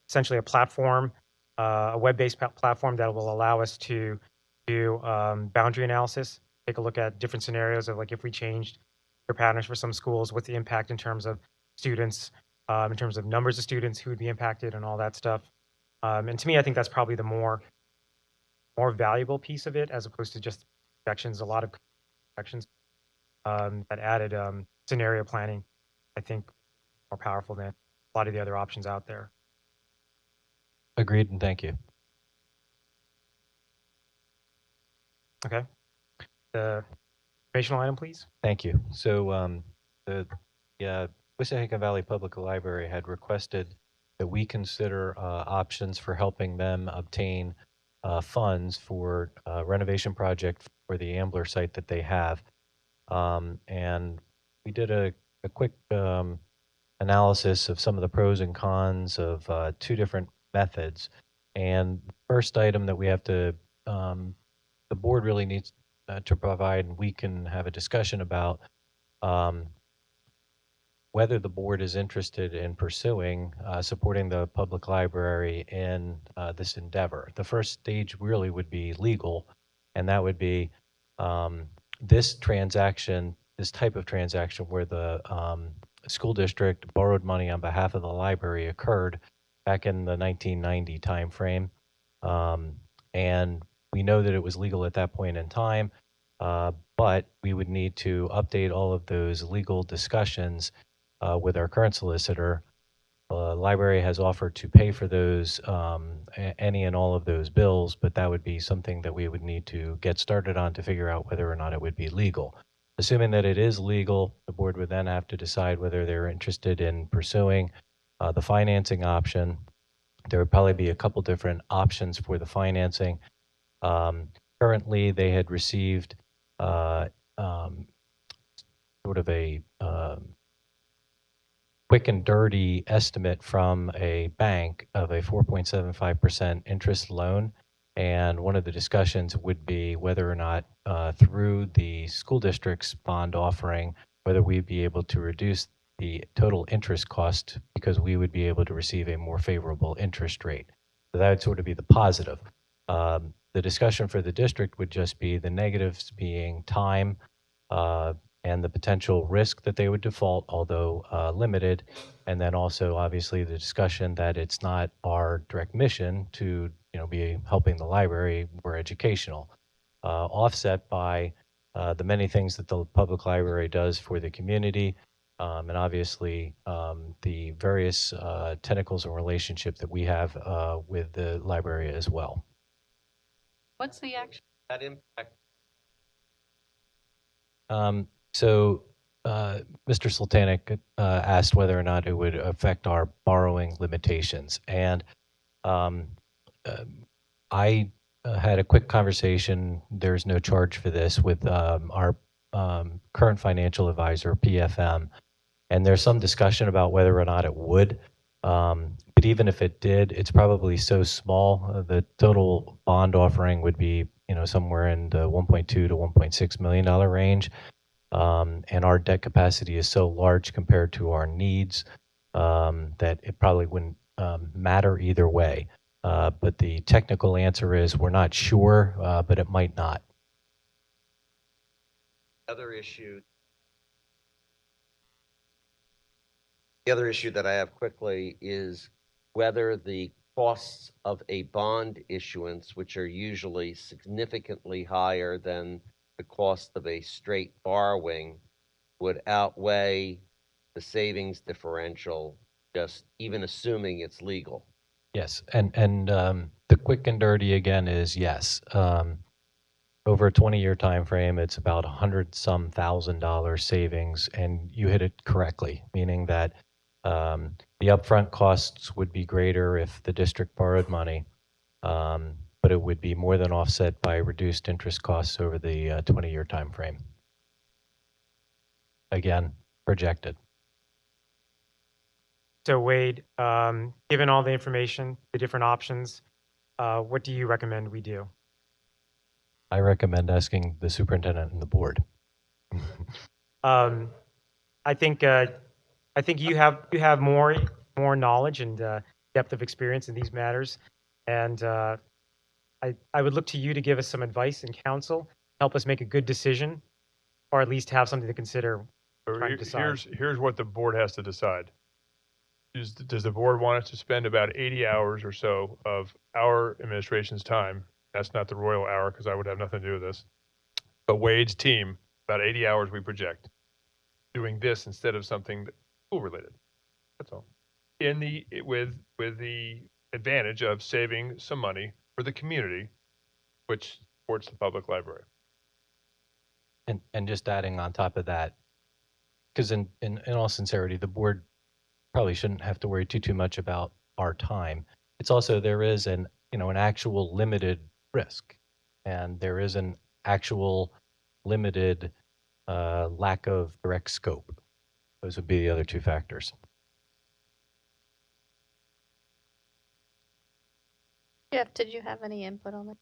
essentially a platform, a web-based platform that will allow us to do boundary analysis, take a look at different scenarios of, like, if we changed your patterns for some schools, what's the impact in terms of students, in terms of numbers of students who would be impacted and all that stuff. And to me, I think that's probably the more valuable piece of it, as opposed to just projections. A lot of projections that added scenario planning, I think, more powerful than a lot of the other options out there. Agreed, and thank you. Okay. The informational item, please. Thank you. So the Wissahickon Valley Public Library had requested that we consider options for helping them obtain funds for a renovation project for the Ambler site that they have. And we did a quick analysis of some of the pros and cons of 2 different methods. And the first item that we have to, the board really needs to provide, and we can have a discussion about whether the board is interested in pursuing supporting the public library in this endeavor. The first stage really would be legal, and that would be this transaction, this type of transaction where the school district borrowed money on behalf of the library occurred back in the 1990 timeframe. And we know that it was legal at that point in time, but we would need to update all of those legal discussions with our current solicitor. The library has offered to pay for those, any and all of those bills, but that would be something that we would need to get started on to figure out whether or not it would be legal. Assuming that it is legal, the board would then have to decide whether they're interested in pursuing the financing option. There would probably be a couple different options for the financing. Currently, they had received sort of a quick and dirty estimate from a bank of a 4.75% interest loan. And one of the discussions would be whether or not through the school district's bond offering, whether we'd be able to reduce the total interest cost because we would be able to receive a more favorable interest rate. So that would sort of be the positive. The discussion for the district would just be the negatives being time and the potential risk that they would default, although limited, and then also obviously the discussion that it's not our direct mission to be helping the library. We're educational, offset by the many things that the public library does for the community, and obviously the various tentacles and relationship that we have with the library as well. What's the action? That impact. So Mr. Sultanic asked whether or not it would affect our borrowing limitations. And I had a quick conversation, there's no charge for this, with our current financial advisor, PFM. And there's some discussion about whether or not it would. But even if it did, it's probably so small. The total bond offering would be, somewhere in the 1.2 to 1.6 million dollar range. And our debt capacity is so large compared to our needs that it probably wouldn't matter either way. But the technical answer is we're not sure, but it might not. Other issue. The other issue that I have quickly is whether the costs of a bond issuance, which are usually significantly higher than the cost of a straight borrowing, would outweigh the savings differential, just even assuming it's legal. Yes, and the quick and dirty again is yes. Over a 20-year time frame, it's about $100-some thousand savings, and you hit it correctly, meaning that the upfront costs would be greater if the district borrowed money, but it would be more than offset by reduced interest costs over the 20-year time frame. Again, projected. So Wade, given all the information, the different options, what do you recommend we do? I recommend asking the superintendent and the board. I think you have more knowledge and depth of experience in these matters, and I would look to you to give us some advice and counsel, help us make a good decision, or at least have something to consider. Trying to decide. Here's what the board has to decide. Does the board want us to spend about 80 hours or so of our administration's time? That's not the royal hour because I would have nothing to do with this. But Wade's team, about 80 hours we project, doing this instead of something school related. That's all. With the advantage of saving some money for the community, which supports the public library. And just adding on top of that, because in all sincerity, the board probably shouldn't have to worry too much about our time. It's also, there is an actual limited risk, and there is an actual limited lack of direct scope. Those would be the other two factors. Jeff, did you have any input on that?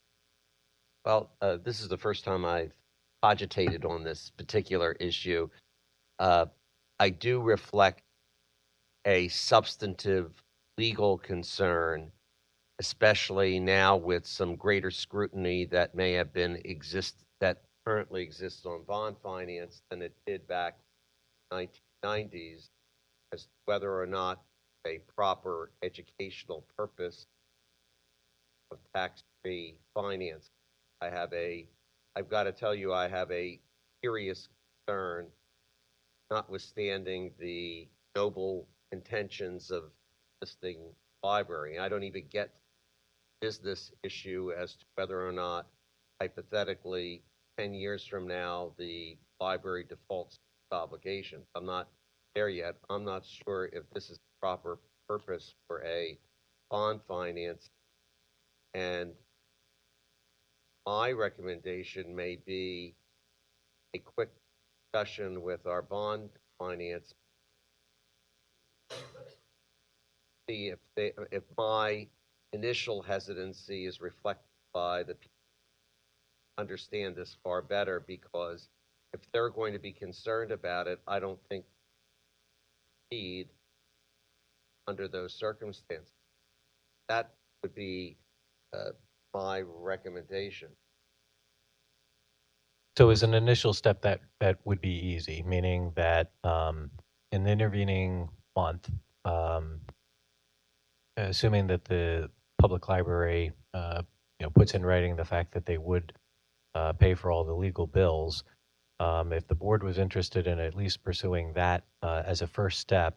Well, this is the first time I've cogitated on this particular issue. I do reflect a substantive legal concern, especially now with some greater scrutiny that may have been that currently exists on bond finance than it did back in the 1990s, as to whether or not a proper educational purpose of tax-free finance. I've got to tell you, I have a serious concern, notwithstanding the noble intentions of listing library. I don't even get business issue as to whether or not, hypothetically, 10 years from now, the library defaults its obligations. I'm not there yet. I'm not sure if this is the proper purpose for a bond finance. And my recommendation may be a quick discussion with our bond finance. See if my initial hesitancy is reflected by the people who understand this far better, because if they're going to be concerned about it, I don't think proceed under those circumstances. That would be my recommendation. So as an initial step, that would be easy, meaning that in the intervening month, assuming that the public library puts in writing the fact that they would pay for all the legal bills, if the board was interested in at least pursuing that as a first step,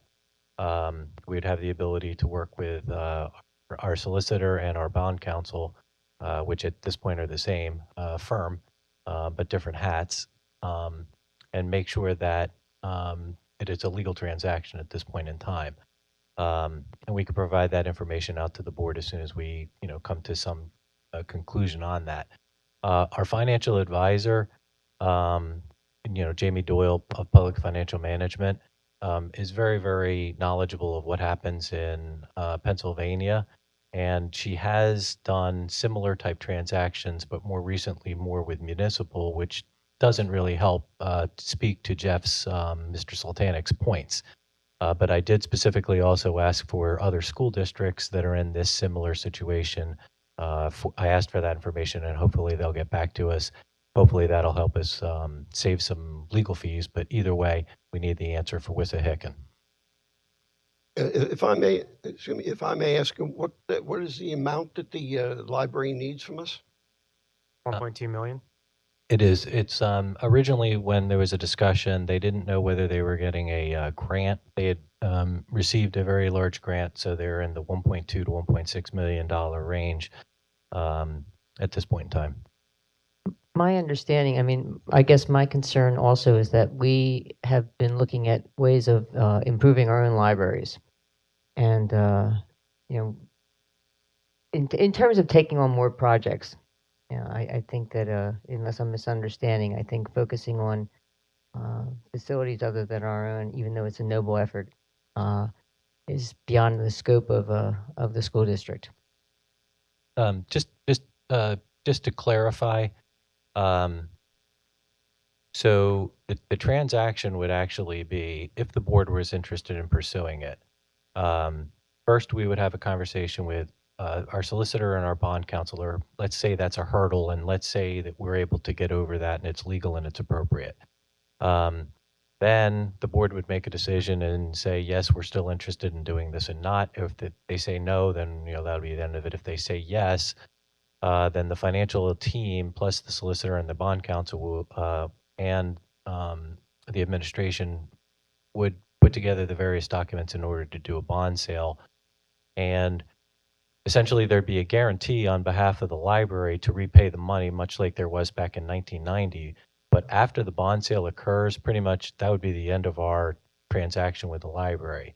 we'd have the ability to work with our solicitor and our bond counsel, which at this point are the same firm, but different hats, and make sure that it is a legal transaction at this point in time. And we could provide that information out to the board as soon as we, come to some conclusion on that. Our financial advisor, Jamie Doyle of Public Financial Management, is very, very knowledgeable of what happens in Pennsylvania. And she has done similar type transactions, but more recently, more with municipal, which doesn't really help speak to Jeff's, Mr. Sultanic's points. But I did specifically also ask for other school districts that are in this similar situation. I asked for that information, and hopefully they'll get back to us. Hopefully that'll help us save some legal fees. But either way, we need the answer for Wissahickon. If I may, excuse me, if I may ask, what is the amount that the library needs from us? 1.2 million. It is. It's originally when there was a discussion, they didn't know whether they were getting a grant. They had received a very large grant, so they're in the 1.2 to 1.6 million dollar range at this point in time. My understanding, I mean, I guess my concern also is that we have been looking at ways of improving our own libraries. And, in terms of taking on more projects, I think that unless I'm misunderstanding, I think focusing on facilities other than our own, even though it's a noble effort, is beyond the scope of the school district. Just to clarify, so the transaction would actually be, if the board was interested in pursuing it, first we would have a conversation with our solicitor and our bond counselor. Let's say that's a hurdle, and let's say that we're able to get over that and it's legal and it's appropriate. Then the board would make a decision and say, yes, we're still interested in doing this and not. If they say no, then that'll be the end of it. If they say yes, then the financial team plus the solicitor and the bond counsel will, and the administration would put together the various documents in order to do a bond sale. And essentially there'd be a guarantee on behalf of the library to repay the money, much like there was back in 1990. But after the bond sale occurs, pretty much that would be the end of our transaction with the library.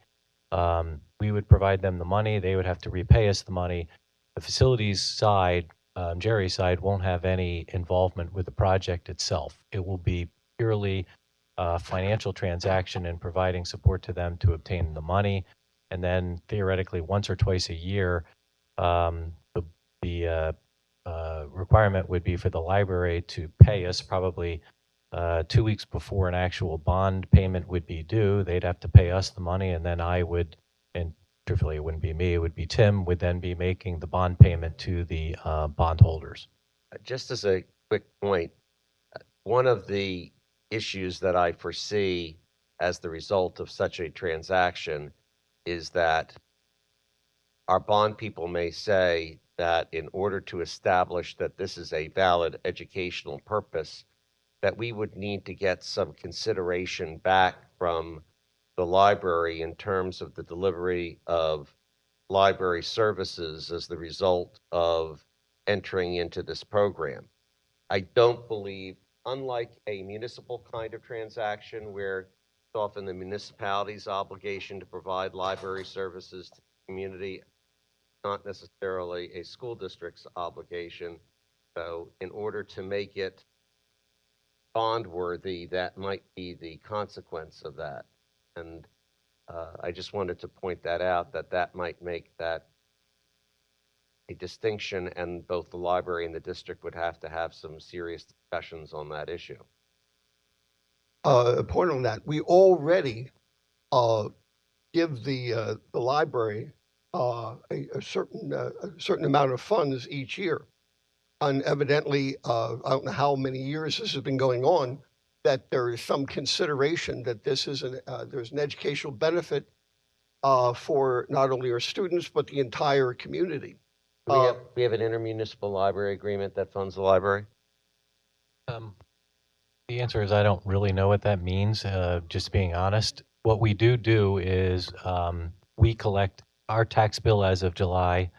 We would provide them the money. They would have to repay us the money. The facilities side, Jerry's side, won't have any involvement with the project itself. It will be purely a financial transaction and providing support to them to obtain the money. And then theoretically, once or twice a year, the requirement would be for the library to pay us probably 2 weeks before an actual bond payment would be due. They'd have to pay us the money, and then I would, and truthfully, it wouldn't be me, it would be Tim, would then be making the bond payment to the bondholders. Just as a quick point, one of the issues that I foresee as the result of such a transaction is that our bond people may say that in order to establish that this is a valid educational purpose, that we would need to get some consideration back from the library in terms of the delivery of library services as the result of entering into this program. I don't believe, unlike a municipal kind of transaction where it's often the municipality's obligation to provide library services to the community, not necessarily a school district's obligation. So in order to make it bond worthy, that might be the consequence of that. And I just wanted to point that out, that might make that a distinction, and both the library and the district would have to have some serious discussions on that issue. A point on that, we already give the library a certain amount of funds each year. And evidently, I don't know how many years this has been going on, that there is some consideration that this is there's an educational benefit for not only our students, but the entire community. We have an intermunicipal library agreement that funds the library. The answer is I don't really know what that means, just being honest. What we do is we collect our tax bill as of July.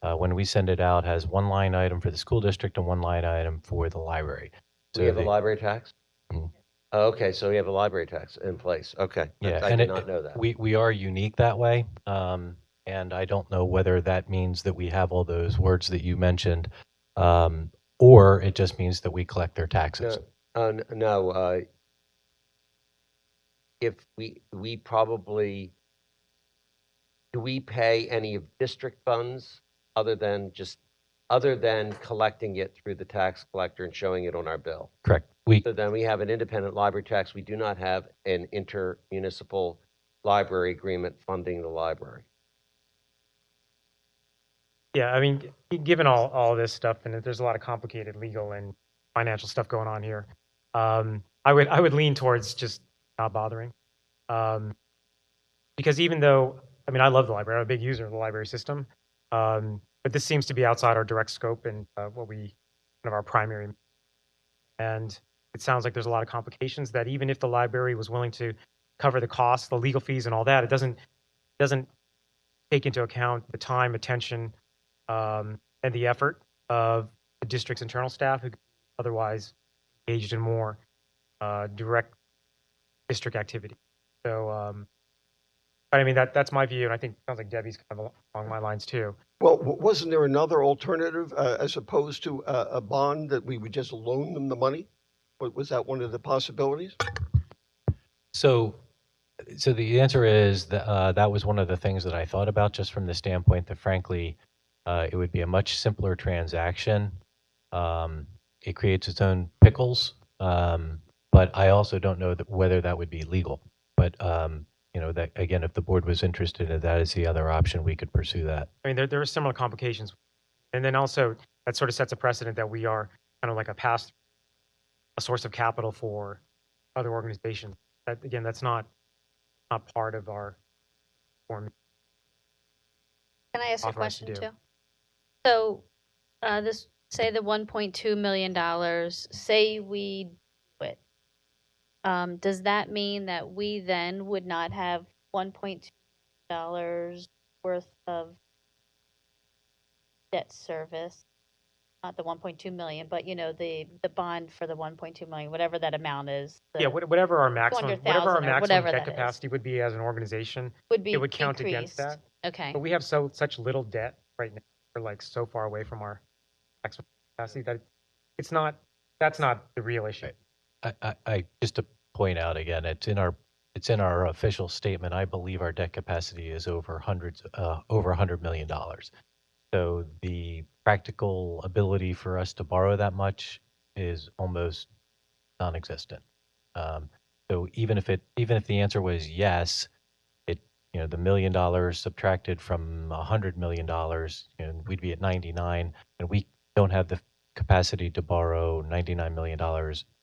When we send it out, has one line item for the school district and one line item for the library. So we have a library tax? Mhm. Oh, okay, so we have a library tax in place. Okay. Yeah, I and did not know that. we are unique that way, and I don't know whether that means that we have all those words that you mentioned, or it just means that we collect their taxes. No, if we probably, do we pay any of district funds other than collecting it through the tax collector and showing it on our bill? Correct. So then we have an independent library tax. We do not have an intermunicipal library agreement funding the library. Yeah, I mean, given all this stuff, and there's a lot of complicated legal and financial stuff going on here, I would lean towards just not bothering, because even though, I mean, I love the library, I'm a big user of the library system, but this seems to be outside our direct scope and what we kind of our primary, and it sounds like there's a lot of complications that even if the library was willing to cover the costs, the legal fees, and all that, it doesn't take into account the time, attention, and the effort of the district's internal staff who otherwise engaged in more direct district activity. So, but I mean, that's my view, and I think it sounds like Debbie's kind of along my lines too. Well, wasn't there another alternative as opposed to a bond that we would just loan them the money? Was that one of the possibilities? So the answer is that that was one of the things that I thought about, just from the standpoint that, frankly, it would be a much simpler transaction. It creates its own pickles, but I also don't know whether that would be legal. But that again, if the board was interested in that as the other option, we could pursue that. I mean, there are similar complications, and then also that sort of sets a precedent that we are kind of like a source of capital for other organizations. That again, that's not part of our form. Can I ask a authorized to question do. too? So, this, say the $1.2 million, say we do it. Does that mean that we then would not have $1.2 million worth of debt service? Not the 1.2 million, but the bond for the 1.2 million, whatever that amount is. Yeah, whatever our maximum 200,000 or whatever debt that is. capacity would be as an organization, Would be it would count against decreased. that. Okay. But we have such little debt right now. We're like so far away from our maximum capacity that that's not the real issue. I just to point out again, it's in our official statement. I believe our debt capacity is over $100 million. So the practical ability for us to borrow that much is almost non-existent. So even if the answer was yes, the $1 million subtracted from $100 million, and we'd be at 99, and we don't have the capacity to borrow $99 million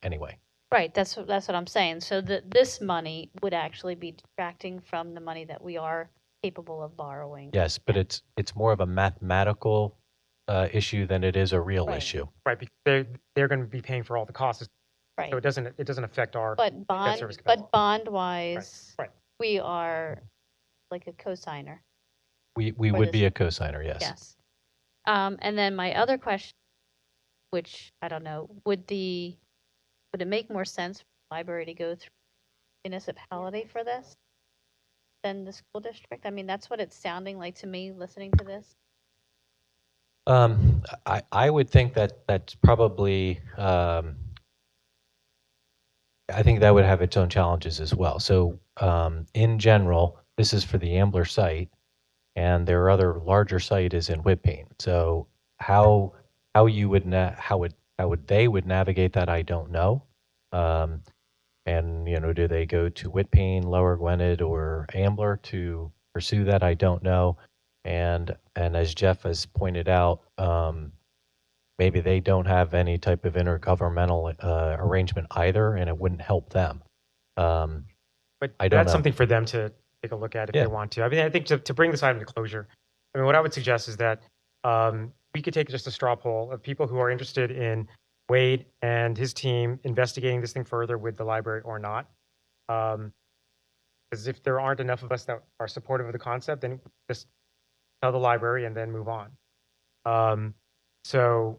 anyway. Right, that's what I'm saying. So this money would actually be detracting from the money that we are capable of borrowing. Yes, but it's more of a mathematical issue than it is a real issue. Right, because they're going to be paying for all the costs. Right. So it doesn't affect our But debt service capacity. bond wise, Right. we are like a cosigner. We for would this. be a cosigner, yes. Yes. And then my other question, which I don't know, would it make more sense for the library to go through municipality for this than the school district? I mean, that's what it's sounding like to me listening to this. I would think that's probably. I think that would have its own challenges as well. So in general, this is for the Ambler site, and their other larger site is in Whitpain. So how they would navigate that, I don't know. And, do they go to Whitpain, Lower Gwinnett, or Ambler to pursue that? I don't know. And as Jeff has pointed out, maybe they don't have any type of intergovernmental arrangement either, and it wouldn't help them. But I don't that's know. something for them to take a look at if Yeah. they want to. I mean, I think to bring this item to closure, I mean, what I would suggest is that we could take just a straw poll of people who are interested in Wade and his team investigating this thing further with the library or not. Because if there aren't enough of us that are supportive of the concept, then just tell the library and then move on. So,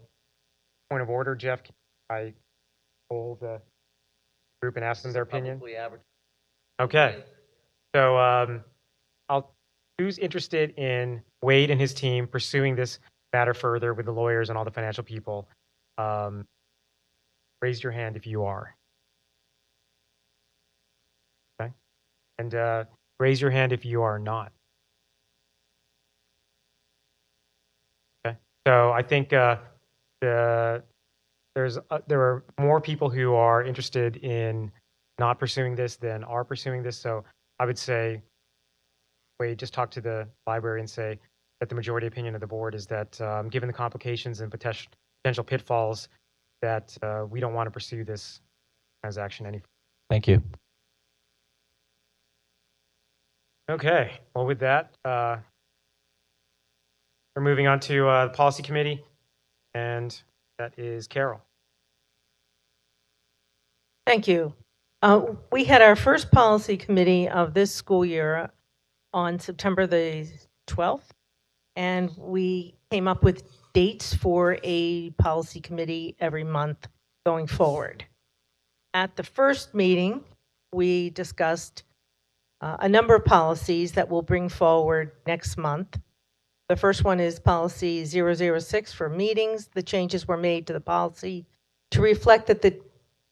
point of order, Jeff, can I poll the group and ask them their opinion? Okay. So who's interested in Wade and his team pursuing this matter further with the lawyers and all the financial people? Raise your hand if you are. Okay. And raise your hand if you are not. Okay. So I think there are more people who are interested in not pursuing this than are pursuing this. So I would say, Wade, just talk to the library and say that the majority opinion of the board is that given the complications and potential pitfalls, that we don't want to pursue this transaction any. Thank you. Okay. Well, with that, we're moving on to the policy committee, and that is Carol. Thank you. We had our first policy committee of this school year on September the 12th, and we came up with dates for a policy committee every month going forward. At the first meeting, we discussed a number of policies that we'll bring forward next month. The first one is policy 006 for meetings. The changes were made to the policy to reflect that the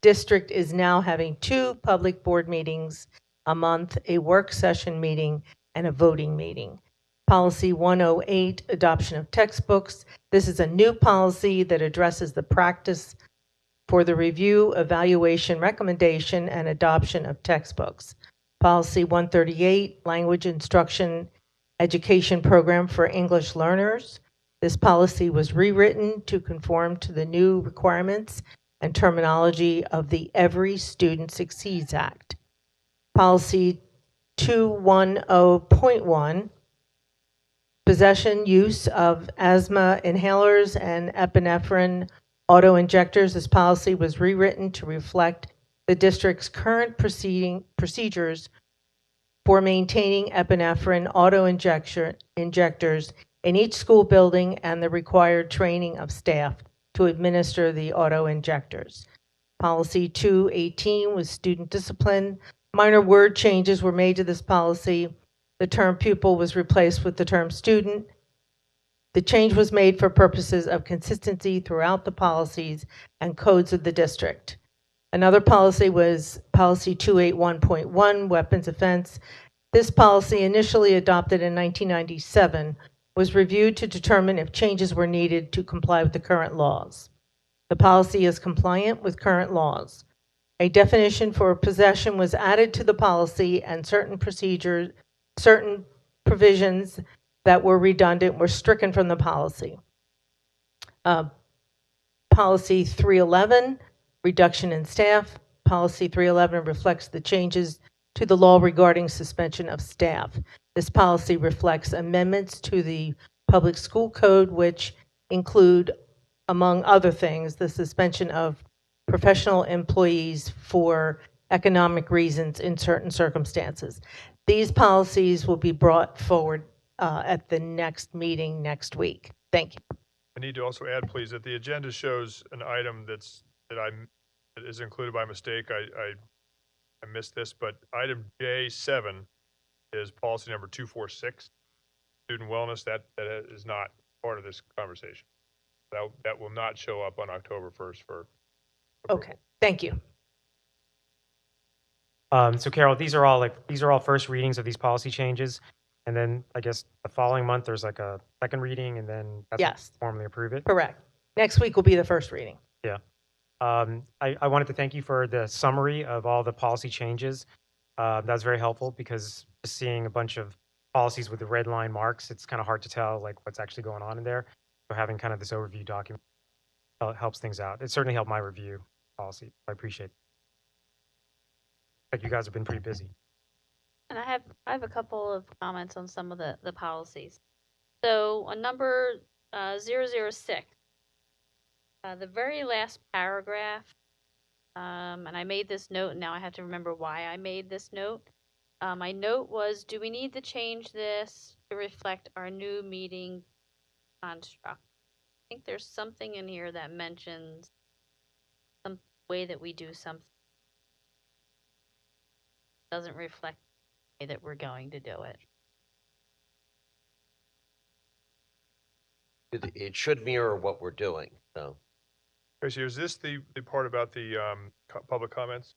district is now having 2 public board meetings a month, a work session meeting, and a voting meeting. Policy 108, adoption of textbooks. This is a new policy that addresses the practice for the review, evaluation, recommendation, and adoption of textbooks. Policy 138, language instruction education program for English learners. This policy was rewritten to conform to the new requirements and terminology of the Every Student Succeeds Act. Policy 210.1, possession, use of asthma inhalers and epinephrine auto-injectors. This policy was rewritten to reflect the district's current procedures for maintaining epinephrine auto-injectors in each school building and the required training of staff to administer the auto-injectors. Policy 218 was student discipline. Minor word changes were made to this policy. The term pupil was replaced with the term student. The change was made for purposes of consistency throughout the policies and codes of the district. Another policy was policy 281.1, weapons offense. This policy, initially adopted in 1997, was reviewed to determine if changes were needed to comply with the current laws. The policy is compliant with current laws. A definition for possession was added to the policy, and certain provisions that were redundant were stricken from the policy. Policy 311, reduction in staff. Policy 311 reflects the changes to the law regarding suspension of staff. This policy reflects amendments to the public school code, which include, among other things, the suspension of professional employees for economic reasons in certain circumstances. These policies will be brought forward at the next meeting next week. Thank you. I need to also add, please, that the agenda shows an item that is included by mistake. I missed this, but item J7 is policy number 246, student wellness. That is not part of this conversation. That will not show up on October 1st for approval. Okay, thank you. So Carol, these are all first readings of these policy changes, and then I guess the following month there's like a second reading, and then that's Yes. formally approve it. Correct. Next week will be the first reading. Yeah. I wanted to thank you for the summary of all the policy changes. That was very helpful because just seeing a bunch of policies with the red line marks, it's kind of hard to tell like what's actually going on in there. So having kind of this overview document helps things out. It certainly helped my review policy. I appreciate it. Like you guys have been pretty busy. And I have a couple of comments on some of the policies. So on number 006, the very last paragraph, and I made this note, and now I have to remember why I made this note. My note was, do we need to change this to reflect our new meeting construct? I think there's something in here that mentions some way that we do something doesn't reflect the way that we're going to do it. It should mirror what we're doing, so. Tracy, is this the part about the public comments?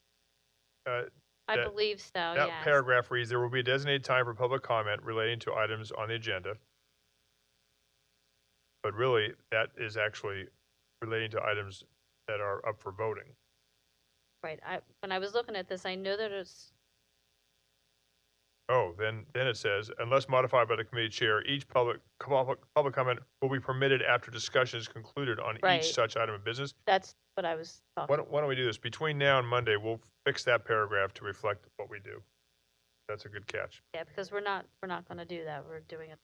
I believe so, That yes. paragraph reads, there will be a designated time for public comment relating to items on the agenda. But really, that is actually relating to items that are up for voting. Right. When I was looking at this, I know that it's Oh, then it says, unless modified by the committee chair, each public comment will be permitted after discussion is concluded on Right. each such item of business. That's what I was talking Why don't we do this? Between now and Monday, we'll fix that paragraph to reflect what we do. That's a good catch. Yeah, because we're not going to do that. We're doing it.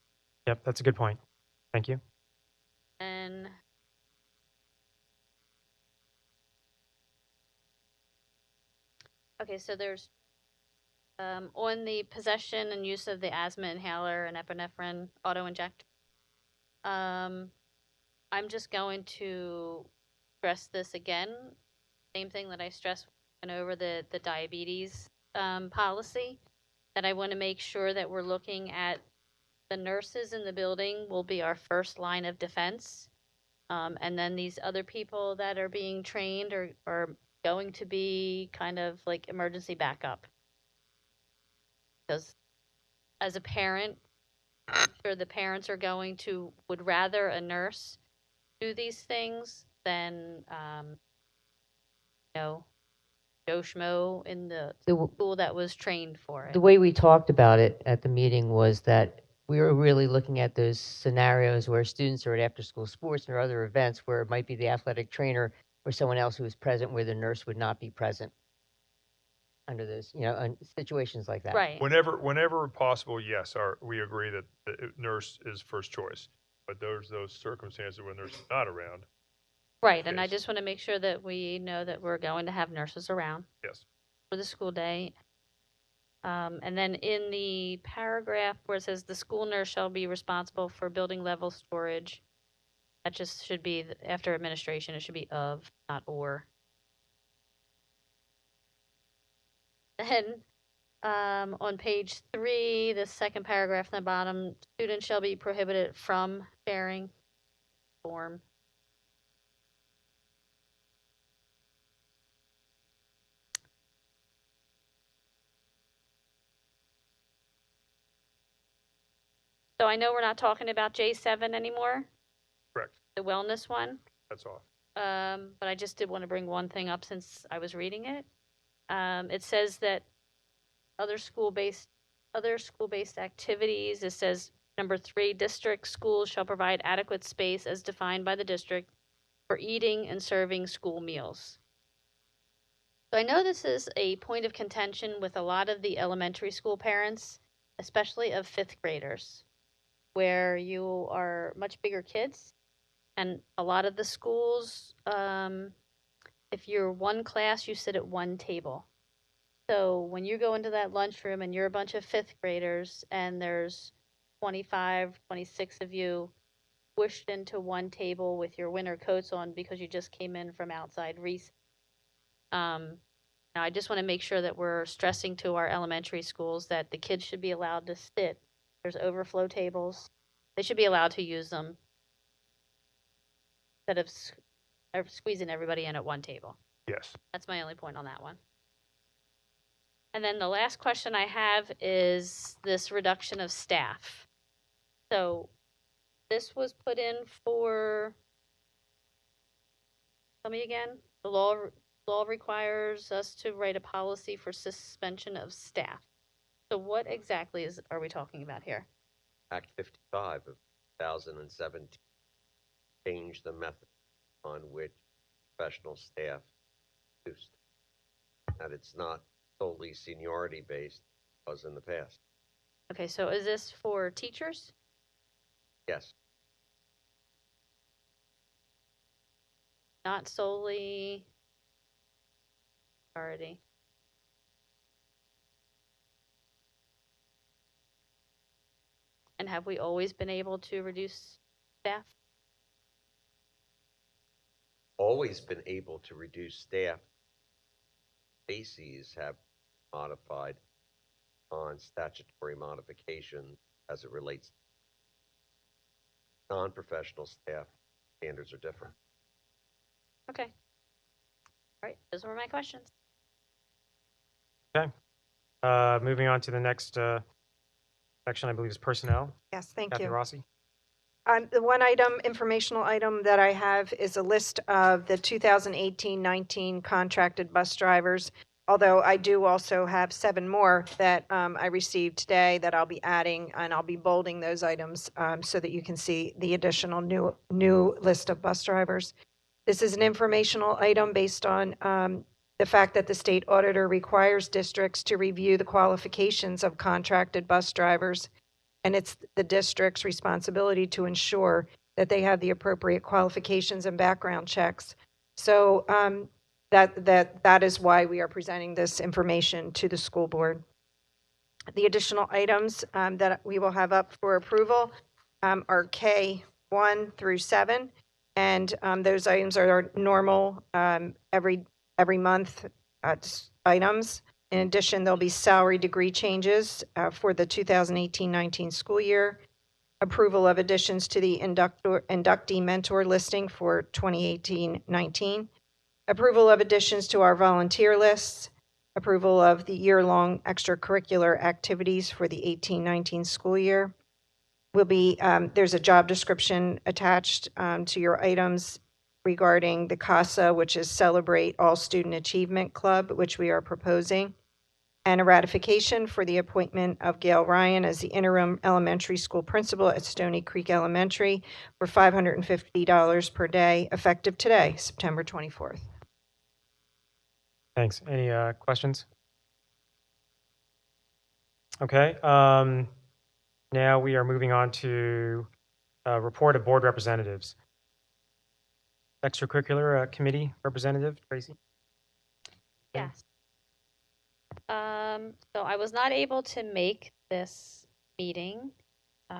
Yep, that's a good point. Thank you. And okay, so there's on the possession and use of the asthma inhaler and epinephrine auto injector. I'm just going to stress this again. Same thing that I stressed over the diabetes policy. That I want to make sure that we're looking at the nurses in the building will be our first line of defense. And then these other people that are being trained are going to be kind of like emergency backup. Because as a parent, I'm sure the parents are would rather a nurse do these things than, Joe Schmo in the school that was trained for it. The way we talked about it at the meeting was that we were really looking at those scenarios where students are at after-school sports or other events where it might be the athletic trainer or someone else who is present where the nurse would not be present under those, situations like that. Right. Whenever possible, yes, we agree that the nurse is first choice. But there's those circumstances when nurse is not around. Right, and I just want to make sure that we know that we're going to have nurses around. Yes. For the school day. And then in the paragraph where it says the school nurse shall be responsible for building level storage, that just should be after administration. It should be of, not or. Then on page 3, the second paragraph in the bottom, students shall be prohibited from sharing form. So I know we're not talking about J7 anymore. Correct. The wellness one. That's off. But I just did want to bring one thing up since I was reading it. It says that other school-based activities, it says number 3, district schools shall provide adequate space as defined by the district for eating and serving school meals. So I know this is a point of contention with a lot of the elementary school parents, especially of 5th graders, where you are much bigger kids. And a lot of the schools, if you're one class, you sit at one table. So when you go into that lunchroom and you're a bunch of 5th graders and there's 25, 26 of you squished into one table with your winter coats on because you just came in from outside recess. Now I just want to make sure that we're stressing to our elementary schools that the kids should be allowed to sit. There's overflow tables. They should be allowed to use them instead of squeezing everybody in at one table. Yes. That's my only point on that one. And then the last question I have is this reduction of staff. So this was put in for, tell me again, The law requires us to write a policy for suspension of staff. So what exactly are we talking about here? Act 55 of 2017 changed the method on which professional staff used. That it's not solely seniority based as in the past. Okay, so is this for teachers? Yes. Not solely already. And have we always been able to reduce staff? Always been able to reduce staff. Bases have modified on statutory modification as it relates to non-professional staff. Standards are different. Okay. All right, those were my questions. Okay. Moving on to the next section, I believe is personnel. Yes, thank Kathy you. Rossi. The one item, informational item that I have is a list of the 2018-19 contracted bus drivers. Although I do also have 7 more that I received today that I'll be adding, and I'll be bolding those items so that you can see the additional new list of bus drivers. This is an informational item based on the fact that the state auditor requires districts to review the qualifications of contracted bus drivers, and it's the district's responsibility to ensure that they have the appropriate qualifications and background checks. So that is why we are presenting this information to the school board. The additional items that we will have up for approval are K1 through 7, and those items are our normal every month items. In addition, there'll be salary degree changes for the 2018-19 school year, approval of additions to the inductee mentor listing for 2018-19, approval of additions to our volunteer lists, approval of the year-long extracurricular activities for the 18-19 school year. There's a job description attached to your items regarding the CASA, which is Celebrate All Student Achievement Club, which we are proposing, and a ratification for the appointment of Gail Ryan as the interim elementary school principal at Stony Creek Elementary for $550 per day, effective today, September 24th. Thanks. Any questions? Okay. Now we are moving on to report of board representatives. Extracurricular committee representative, Tracy? Yes. So I was not able to make this meeting, but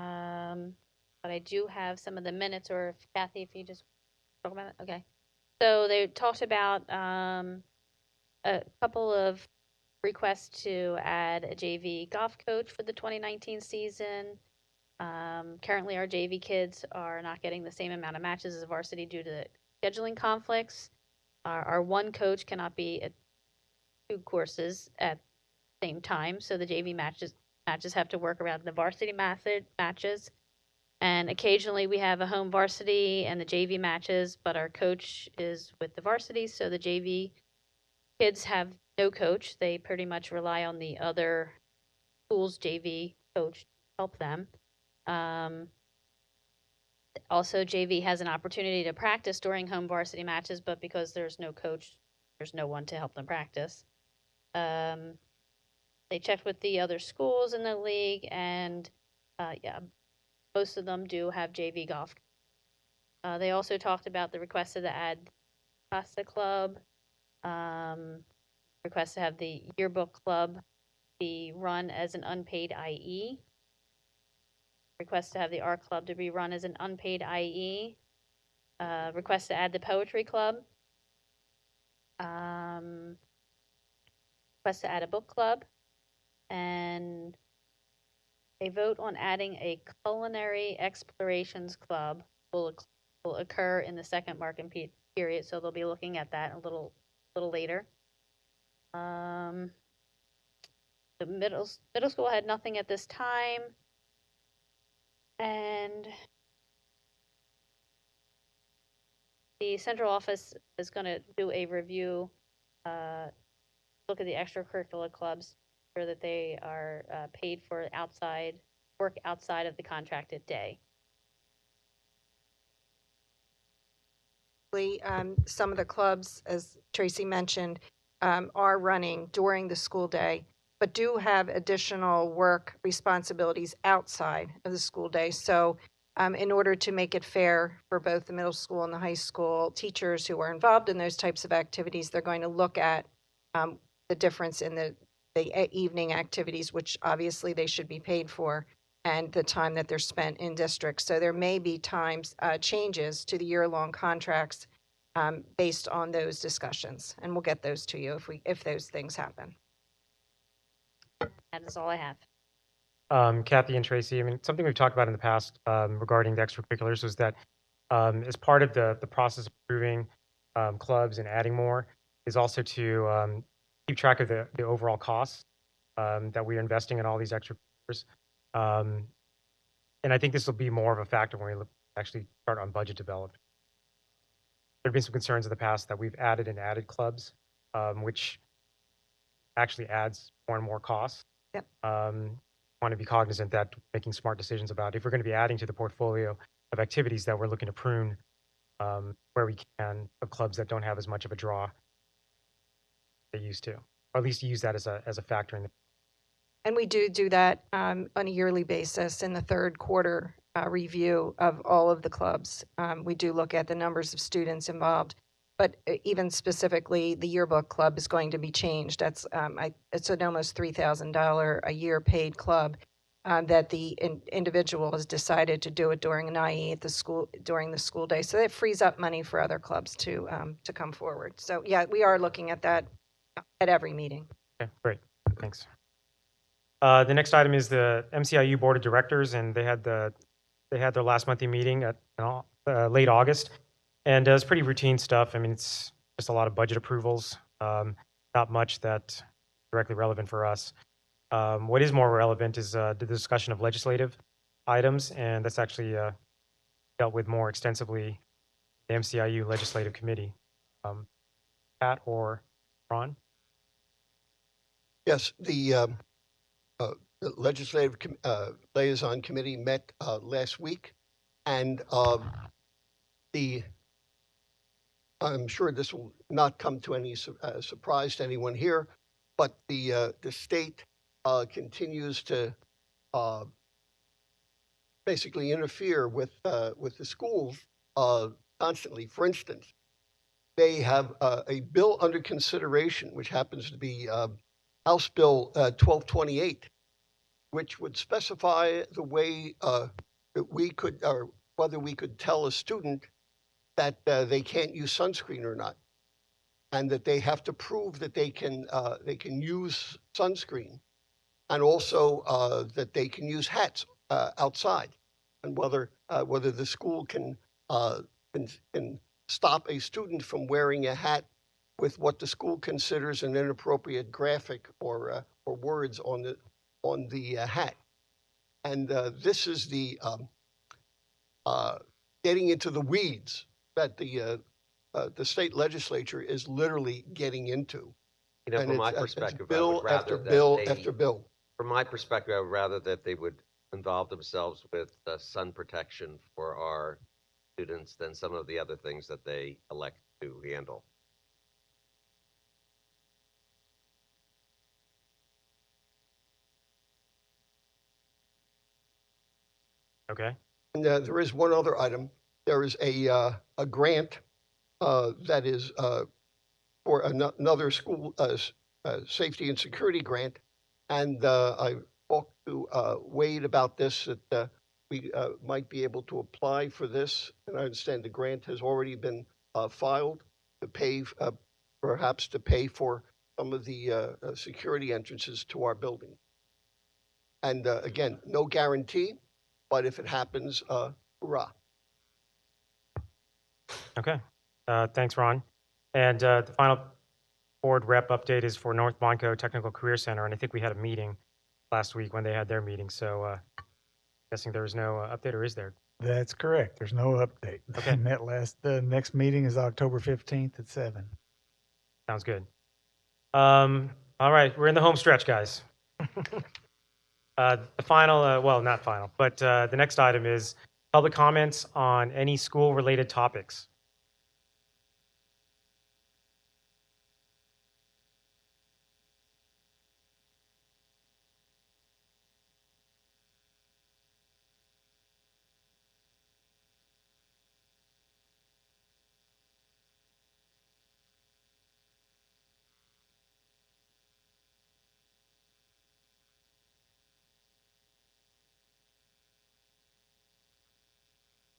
I do have some of the minutes, or if Kathy, if you just talk about it, okay. So they talked about a couple of requests to add a JV golf coach for the 2019 season. Currently, our JV kids are not getting the same amount of matches as varsity due to scheduling conflicts. Our one coach cannot be at 2 courses at the same time, so the JV matches have to work around the varsity matches. And occasionally we have a home varsity and the JV matches, but our coach is with the varsity, so the JV kids have no coach. They pretty much rely on the other school's JV coach to help them. Also, JV has an opportunity to practice during home varsity matches, but because there's no coach, there's no one to help them practice. They checked with the other schools in the league, and yeah, most of them do have JV golf. They also talked about the request to add Pasta Club, request to have the yearbook club be run as an unpaid IE, request to have the art club to be run as an unpaid IE, request to add the poetry club, request to add a book club, and a vote on adding a culinary explorations club will occur in the second marking period, so they'll be looking at that a little later. The middle school had nothing at this time, and the central office is going to do a review, look at the extracurricular clubs, sure that they are paid for outside work outside of the contracted day. Some of the clubs, as Tracy mentioned, are running during the school day, but do have additional work responsibilities outside of the school day. So in order to make it fair for both the middle school and the high school teachers who are involved in those types of activities, they're going to look at the difference in the evening activities, which obviously they should be paid for, and the time that they're spent in districts. So there may be times changes to the year-long contracts based on those discussions, and we'll get those to you if those things happen. That is all I have. Kathy and Tracy, I mean, something we've talked about in the past regarding the extracurriculars was that as part of the process of approving clubs and adding more is also to keep track of the overall costs that we're investing in all these extracurriculars. And I think this will be more of a factor when we actually start on budget development. There have been some concerns in the past that we've added clubs, which actually adds more and more costs. Yep. Want to be cognizant that making smart decisions about if we're going to be adding to the portfolio of activities that we're looking to prune where we can of clubs that don't have as much of a draw they used to, or at least use that as a factor in the. And we do that on a yearly basis in the third quarter review of all of the clubs. We do look at the numbers of students involved, but even specifically, the yearbook club is going to be changed. That's it's an almost $3,000 a year paid club that the individual has decided to do it during an IE at the school during the school day. So that frees up money for other clubs to come forward. So yeah, we are looking at that at every meeting. Okay, great, thanks. The next item is the MCIU Board of Directors, and they had their last monthly meeting at late August, and it's pretty routine stuff. I mean, it's just a lot of budget approvals, not much that's directly relevant for us. What is more relevant is the discussion of legislative items, and that's actually dealt with more extensively the MCIU Legislative Committee. Pat or Ron? Yes, the Legislative Liaison Committee met last week, and I'm sure this will not come to any surprise to anyone here, but the state continues to basically interfere with the schools constantly. For instance, they have a bill under consideration, which happens to be House Bill 1228, which would specify the way that we could, or whether we could tell a student that they can't use sunscreen or not, and that they have to prove that they can use sunscreen, and also that they can use hats outside, and whether the school can stop a student from wearing a hat with what the school considers an inappropriate graphic or words on the hat. And this is the getting into the weeds that the state legislature is literally getting into. You know, And from my it's perspective, I bill would rather after that bill they, after bill. From my perspective, I would rather that they would involve themselves with sun protection for our students than some of the other things that they elect to handle. Okay. And there is one other item. There is a grant that is for another school safety and security grant, and I talked to Wade about this, that we might be able to apply for this, and I understand the grant has already been filed to pay, perhaps to pay for some of the security entrances to our building. And again, no guarantee, but if it happens, hurrah. Okay. Thanks, Ron. And the final board rep update is for North Monco Technical Career Center, and I think we had a meeting last week when they had their meeting. So guessing there was no update, or is there? That's correct. There's no update. Okay. And the next meeting is October 15th at 7. Sounds good. All right, we're in the home stretch, guys. The final, well, not final, but the next item is public comments on any school-related topics.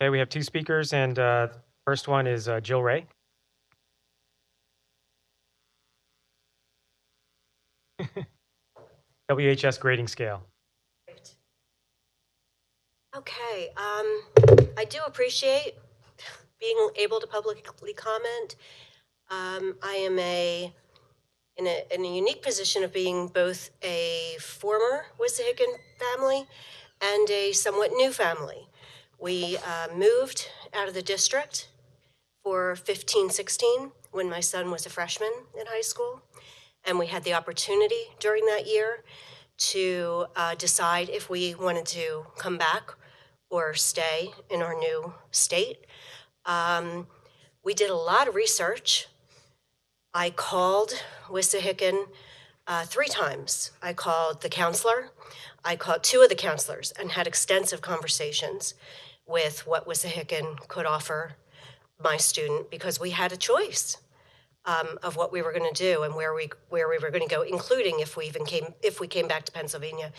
Okay, we have two speakers, and first one is Jill Ray. WHS grading scale. Okay, I do appreciate being able to publicly comment. I am in a unique position of being both a former Wissahickon family and a somewhat new family. We moved out of the district for 15-16 when my son was a freshman in high school, and we had the opportunity during that year to decide if we wanted to come back or stay in our new state. We did a lot of research. I called Wissahickon 3 times. I called the counselor. I called 2 of the counselors and had extensive conversations with what Wissahickon could offer my student, because we had a choice of what we were going to do and where we were going to go, including if we came back to Pennsylvania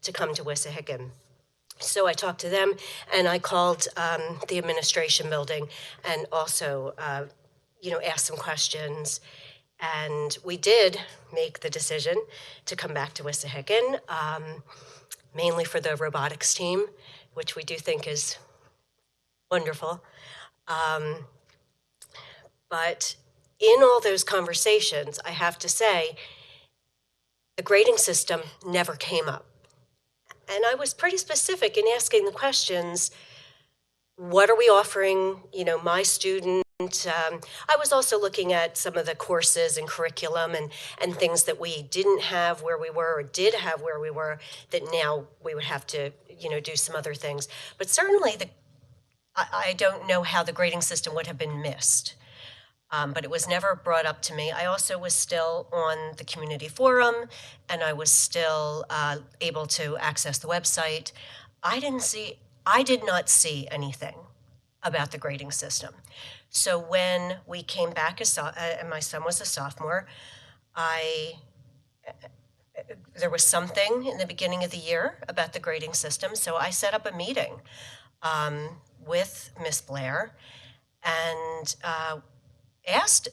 to come to Wissahickon. So I talked to them, and I called the administration building and also, asked some questions. And we did make the decision to come back to Wissahickon, mainly for the robotics team, which we do think is wonderful. But in all those conversations, I have to say, the grading system never came up. And I was pretty specific in asking the questions, what are we offering, my student? I was also looking at some of the courses and curriculum and things that we didn't have where we were or did have where we were that now we would have to, do some other things. But certainly I don't know how the grading system would have been missed. But it was never brought up to me. I also was still on the community forum, and I was still able to access the website. I did not see anything about the grading system. So when we came back, and my son was a sophomore, there was something in the beginning of the year about the grading system. So I set up a meeting with Miss Blair and asked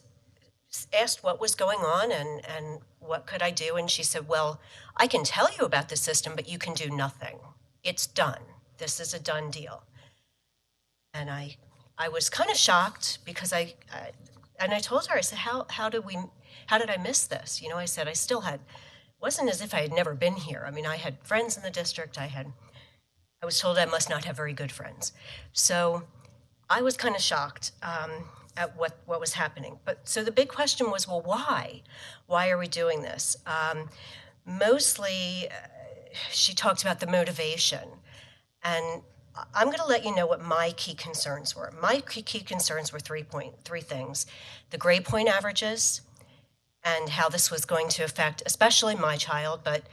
what was going on and what could I do. And she said, well, I can tell you about the system, but you can do nothing. It's done. This is a done deal. And I was kind of shocked because I told her, I said, how did I miss this? I said, wasn't as if I had never been here. I mean, I had friends in the district. I was told I must not have very good friends. So I was kind of shocked at what was happening. But so the big question was, well, why? Why are we doing this? Mostly, she talked about the motivation. And I'm going to let you know what my key concerns were. My key concerns were three things. The grade point averages and how this was going to affect, especially my child, but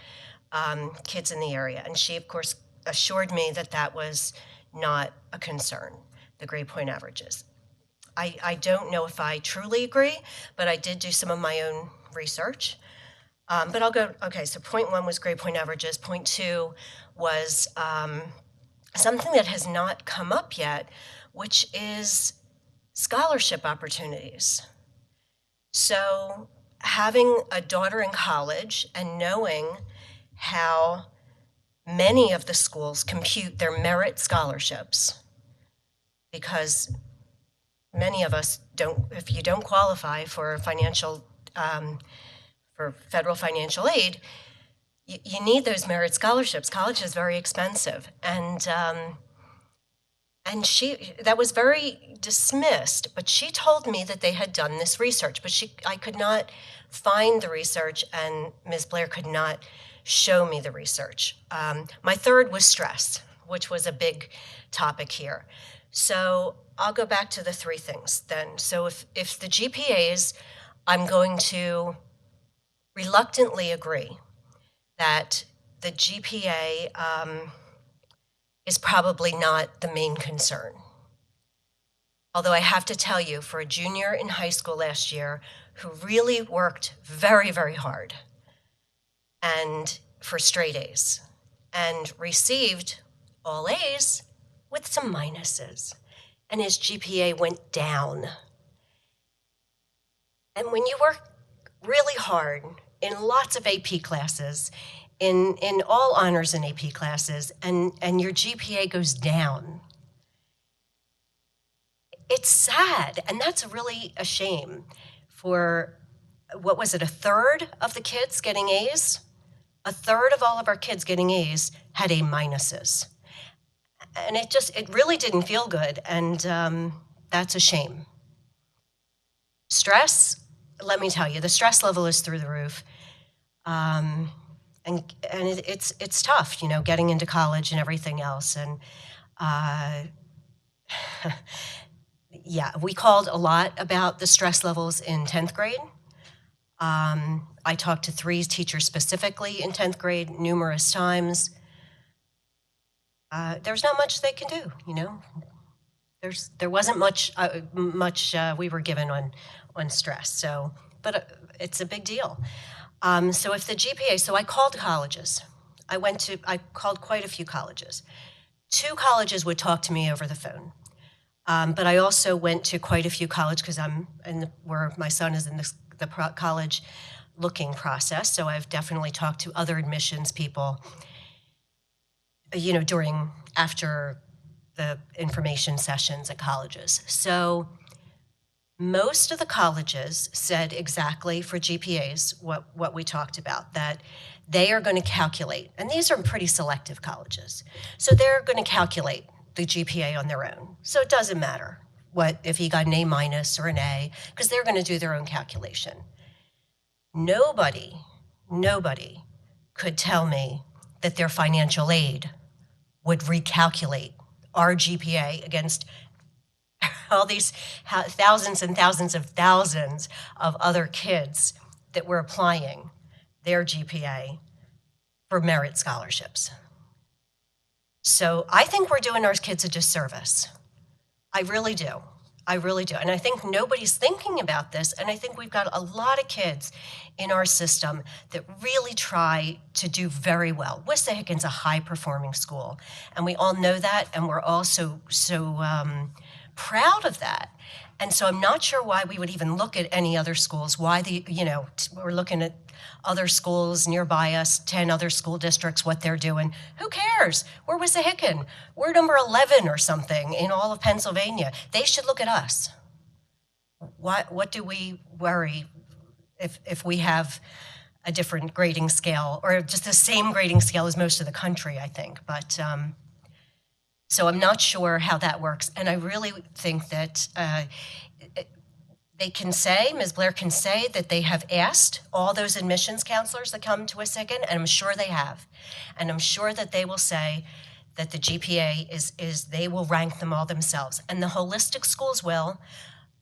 kids in the area. And she, of course, assured me that that was not a concern, the grade point averages. I don't know if I truly agree, but I did do some of my own research. But I'll go, okay, so point 1 was grade point averages. Point 2 was something that has not come up yet, which is scholarship opportunities. So having a daughter in college and knowing how many of the schools compute their merit scholarships, because many of us if you don't qualify for for federal financial aid, you need those merit scholarships. College is very expensive. And And that was very dismissed, but she told me that they had done this research, but I could not find the research, and Ms. Blair could not show me the research. My third was stress, which was a big topic here. So I'll go back to the three things then. So if the GPAs, I'm going to reluctantly agree that the GPA is probably not the main concern. Although I have to tell you, for a junior in high school last year who really worked very, very hard and for straight A's and received all A's with some minuses, and his GPA went down. And when you work really hard in lots of AP classes, in all honors and AP classes, and your GPA goes down, it's sad, and that's really a shame. For, what was it, a third of the kids getting A's? A third of all of our kids getting A's had A minuses. And it really didn't feel good, and that's a shame. Stress, let me tell you, the stress level is through the roof. And it's tough, you know, getting into college and everything else. And yeah, we called a lot about the stress levels in 10th grade. I talked to 3 teachers specifically in 10th grade numerous times. There's not much they can do, you know. There wasn't much we were given on stress. So, but it's a big deal. So if the GPA, so I called colleges. I called quite a few colleges. 2 colleges would talk to me over the phone. But I also went to quite a few colleges because where my son is in the college looking process. So I've definitely talked to other admissions people, you know, after the information sessions at colleges. So most of the colleges said exactly for GPAs what we talked about, that they are going to calculate, and these are pretty selective colleges, so they're going to calculate the GPA on their own. So it doesn't matter if he got an A minus or an A, because they're going to do their own calculation. Nobody could tell me that their financial aid would recalculate our GPA against all these thousands and thousands of other kids that were applying their GPA for merit scholarships. So I think we're doing our kids a disservice. I really do. And I think nobody's thinking about this, and I think we've got a lot of kids in our system that really try to do very well. Wissahickon's a high-performing school, and we all know that, and we're all so proud of that. And so I'm not sure why we would even look at any other schools, why we're looking at other schools nearby us, 10 other school districts, what they're doing. Who cares? We're Wissahickon. We're number 11 or something in all of Pennsylvania. They should look at us. What do we worry if we have a different grading scale, or just the same grading scale as most of the country, I think. But so I'm not sure how that works. And I really think that they can say, Ms. Blair can say that they have asked all those admissions counselors that come to Wissahickon, and I'm sure they have. And I'm sure that they will say that the GPA is they will rank them all themselves. And the holistic schools will.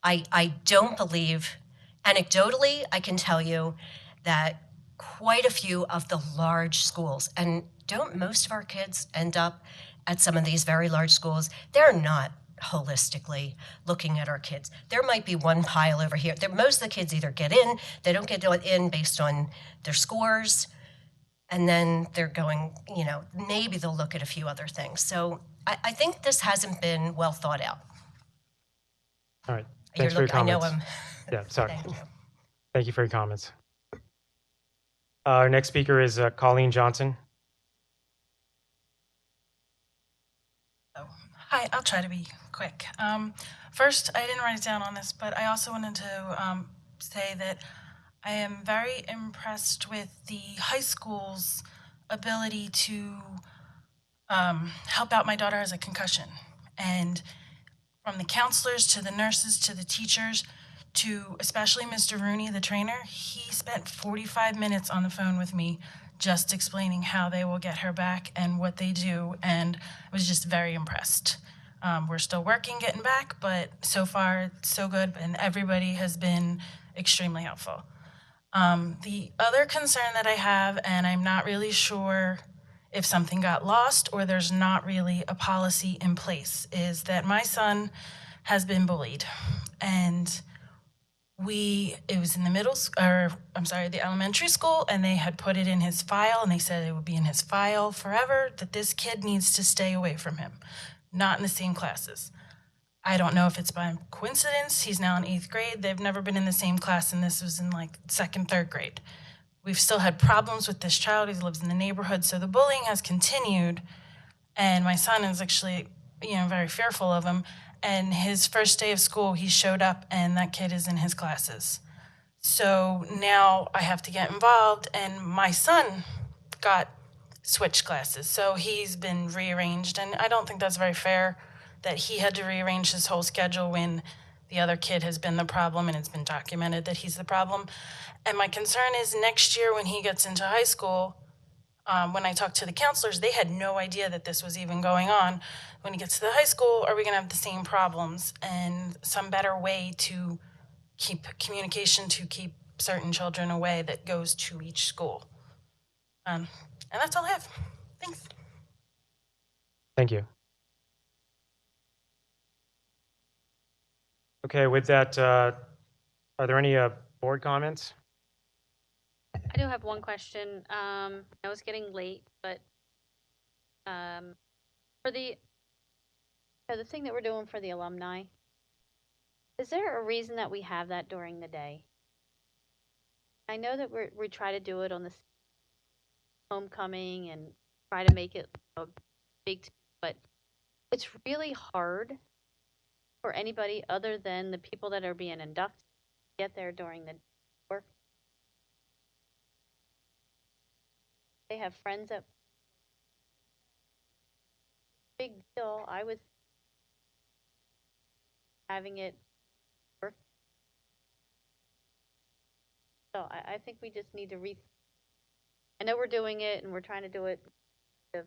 I don't believe, anecdotally, I can tell you that quite a few of the large schools, and don't most of our kids end up at some of these very large schools? They're not holistically looking at our kids. There might be one pile over here. Most of the kids either get in, they don't get in based on their scores, and then they're going, you know, maybe they'll look at a few other things. So I think this hasn't been well thought out. All right. Thanks for your comments. I know Yeah, sorry. Thank you. Thank you for your comments. Our next speaker is Colleen Johnson. Hi, I'll try to be quick. First, I didn't write it down on this, but I also wanted to say that I am very impressed with the high school's ability to help out. My daughter has a concussion, And from the counselors to the nurses to the teachers to especially Mr. Rooney, the trainer, he spent 45 minutes on the phone with me just explaining how they will get her back and what they do, and I was just very impressed. We're still working, getting back, but so far, so good, and everybody has been extremely helpful. The other concern that I have, and I'm not really sure if something got lost or there's not really a policy in place, is that my son has been bullied. And it was in the the elementary school, and they had put it in his file, and they said it would be in his file forever, that this kid needs to stay away from him, not in the same classes. I don't know if it's by coincidence. He's now in 8th grade. They've never been in the same class, and this was in like 2nd, 3rd grade. We've still had problems with this child. He lives in the neighborhood, so the bullying has continued, and my son is actually, very fearful of him. And his first day of school, he showed up, and that kid is in his classes. So now I have to get involved, and my son got switched classes. So he's been rearranged, and I don't think that's very fair that he had to rearrange his whole schedule when the other kid has been the problem, and it's been documented that he's the problem. And my concern is next year when he gets into high school, when I talked to the counselors, they had no idea that this was even going on. When he gets to the high school, are we gonna have the same problems? And some better way to keep communication, to keep certain children away that goes to each school. And that's all I have. Thanks. Thank you. Okay, with that, are there any board comments? I do have one question. I know it's getting late, but for the thing that we're doing for the alumni, is there a reason that we have that during the day? I know that we try to do it on the homecoming and try to make it a big, but it's really hard for anybody other than the people that are being inducted to get there during the work. They have friends at big deal. I was having it work. So I think we just need to I know we're doing it and we're trying to do it of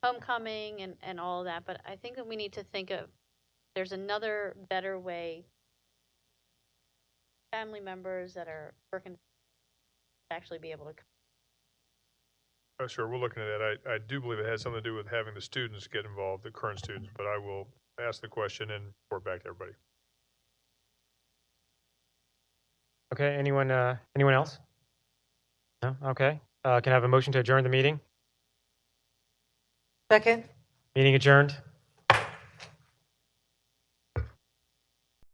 homecoming and all of that, but I think that we need to think of there's another better way family members that are working to actually be able to come. Oh, sure, we're looking at that. I do believe it has something to do with having the students get involved, the current students, but I will ask the question and report back to everybody. Okay, anyone else? No? Okay. Can I have a motion to adjourn the meeting? Second? Meeting adjourned.